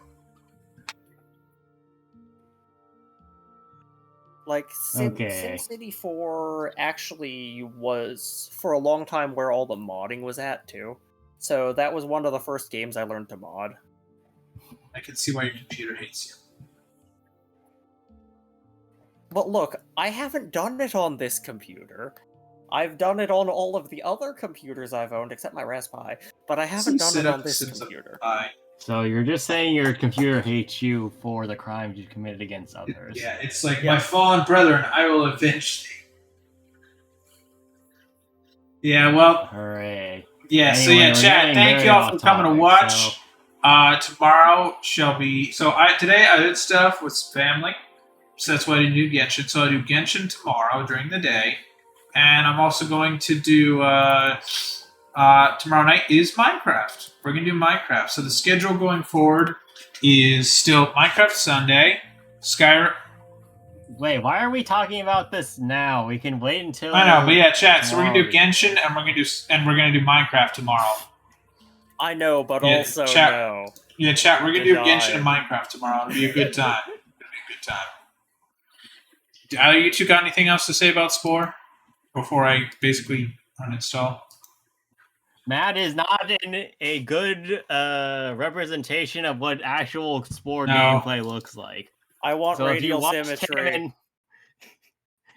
Like, SimCity 4 actually was, for a long time, where all the modding was at, too. So that was one of the first games I learned to mod.
I can see why your computer hates you.
But look, I haven't done it on this computer. I've done it on all of the other computers I've owned, except my Raspberry, but I haven't done it on this computer.
So you're just saying your computer hates you for the crimes you committed against others.
Yeah, it's like, my fallen brethren, I will avenge thee. Yeah, well...
Hooray.
Yeah, anyway, so yeah, chat, thank you all for coming to watch. So. Tomorrow shall be... So today I did stuff with family, so that's why I didn't do Genshin. So I do Genshin tomorrow during the day, and I'm also going to do... tomorrow night is Minecraft. We're going to do Minecraft. So the schedule going forward is still Minecraft Sunday, Skyrim.
Wait, why are we talking about this now? We can wait until...
I know, but yeah, chat. So we're going to do Genshin and we're going to do Minecraft tomorrow.
I know, but also
chat,
no.
Yeah, chat. We're going to do Genshin and Minecraft tomorrow. It'll be a good time. You two got anything else to say about Spore before I basically uninstall?
Matt is not in a good representation of what actual Spore gameplay looks like.
I want radial symmetry.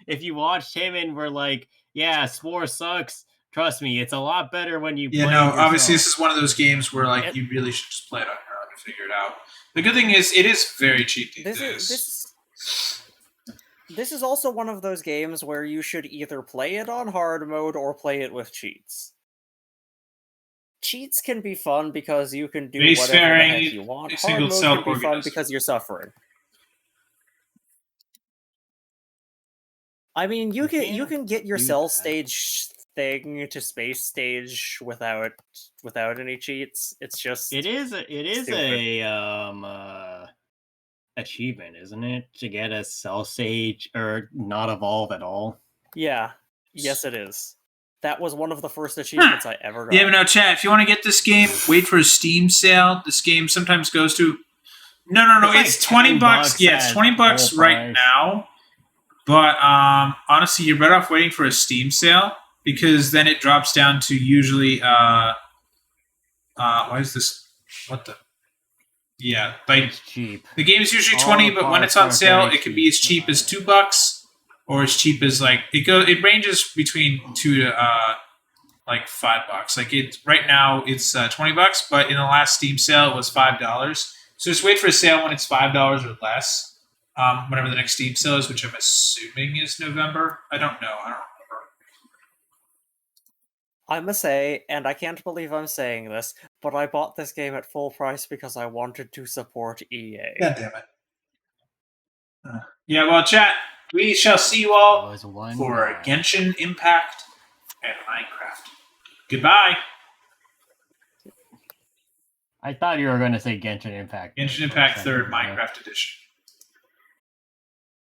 If you watched him and were like, yeah, Spore sucks, trust me, it's a lot better when you play it
obviously this is one of those games where like you really should just play it on your own and figure it out. The good thing is, it is very cheap these days.
This is also one of those games where you should either play it on hard mode or play it with cheats. Cheats can be fun because you can do whatever the heck you want. Hard mode can be fun because you're suffering. I mean, you can get your cell stage thing to space stage without any cheats. It's just
it is a achievement, isn't it? To get a Cell Sage or not evolve at all.
Yeah. Yes, it is. That was one of the first achievements I ever got.
Yeah, but no, chat, if you want to get this game, wait for a Steam sale. This game sometimes goes to... No, it's $20. Yeah, it's $20 right now. But honestly, you're better off waiting for a Steam sale, because then it drops down to usually... why is this... What the... Yeah, like...
It's cheap.
The game is usually 20, but when it's on sale, it can be as cheap as $2, or as cheap as, like... It ranges between $2 to... like $5. Like right now it's $20, but in the last Steam sale it was $5. So just wait for a sale when it's $5 or less. Whenever the next Steam sale is, which I'm assuming is November. I don't know. I don't remember.
I must say, and I can't believe I'm saying this, but I bought this game at full price because I wanted to support EA.
God damn it. Yeah, well, chat, we shall see you all for Genshin Impact and Minecraft. Goodbye.
I thought you were going to say Genshin Impact.
Genshin Impact 3rd Minecraft Edition.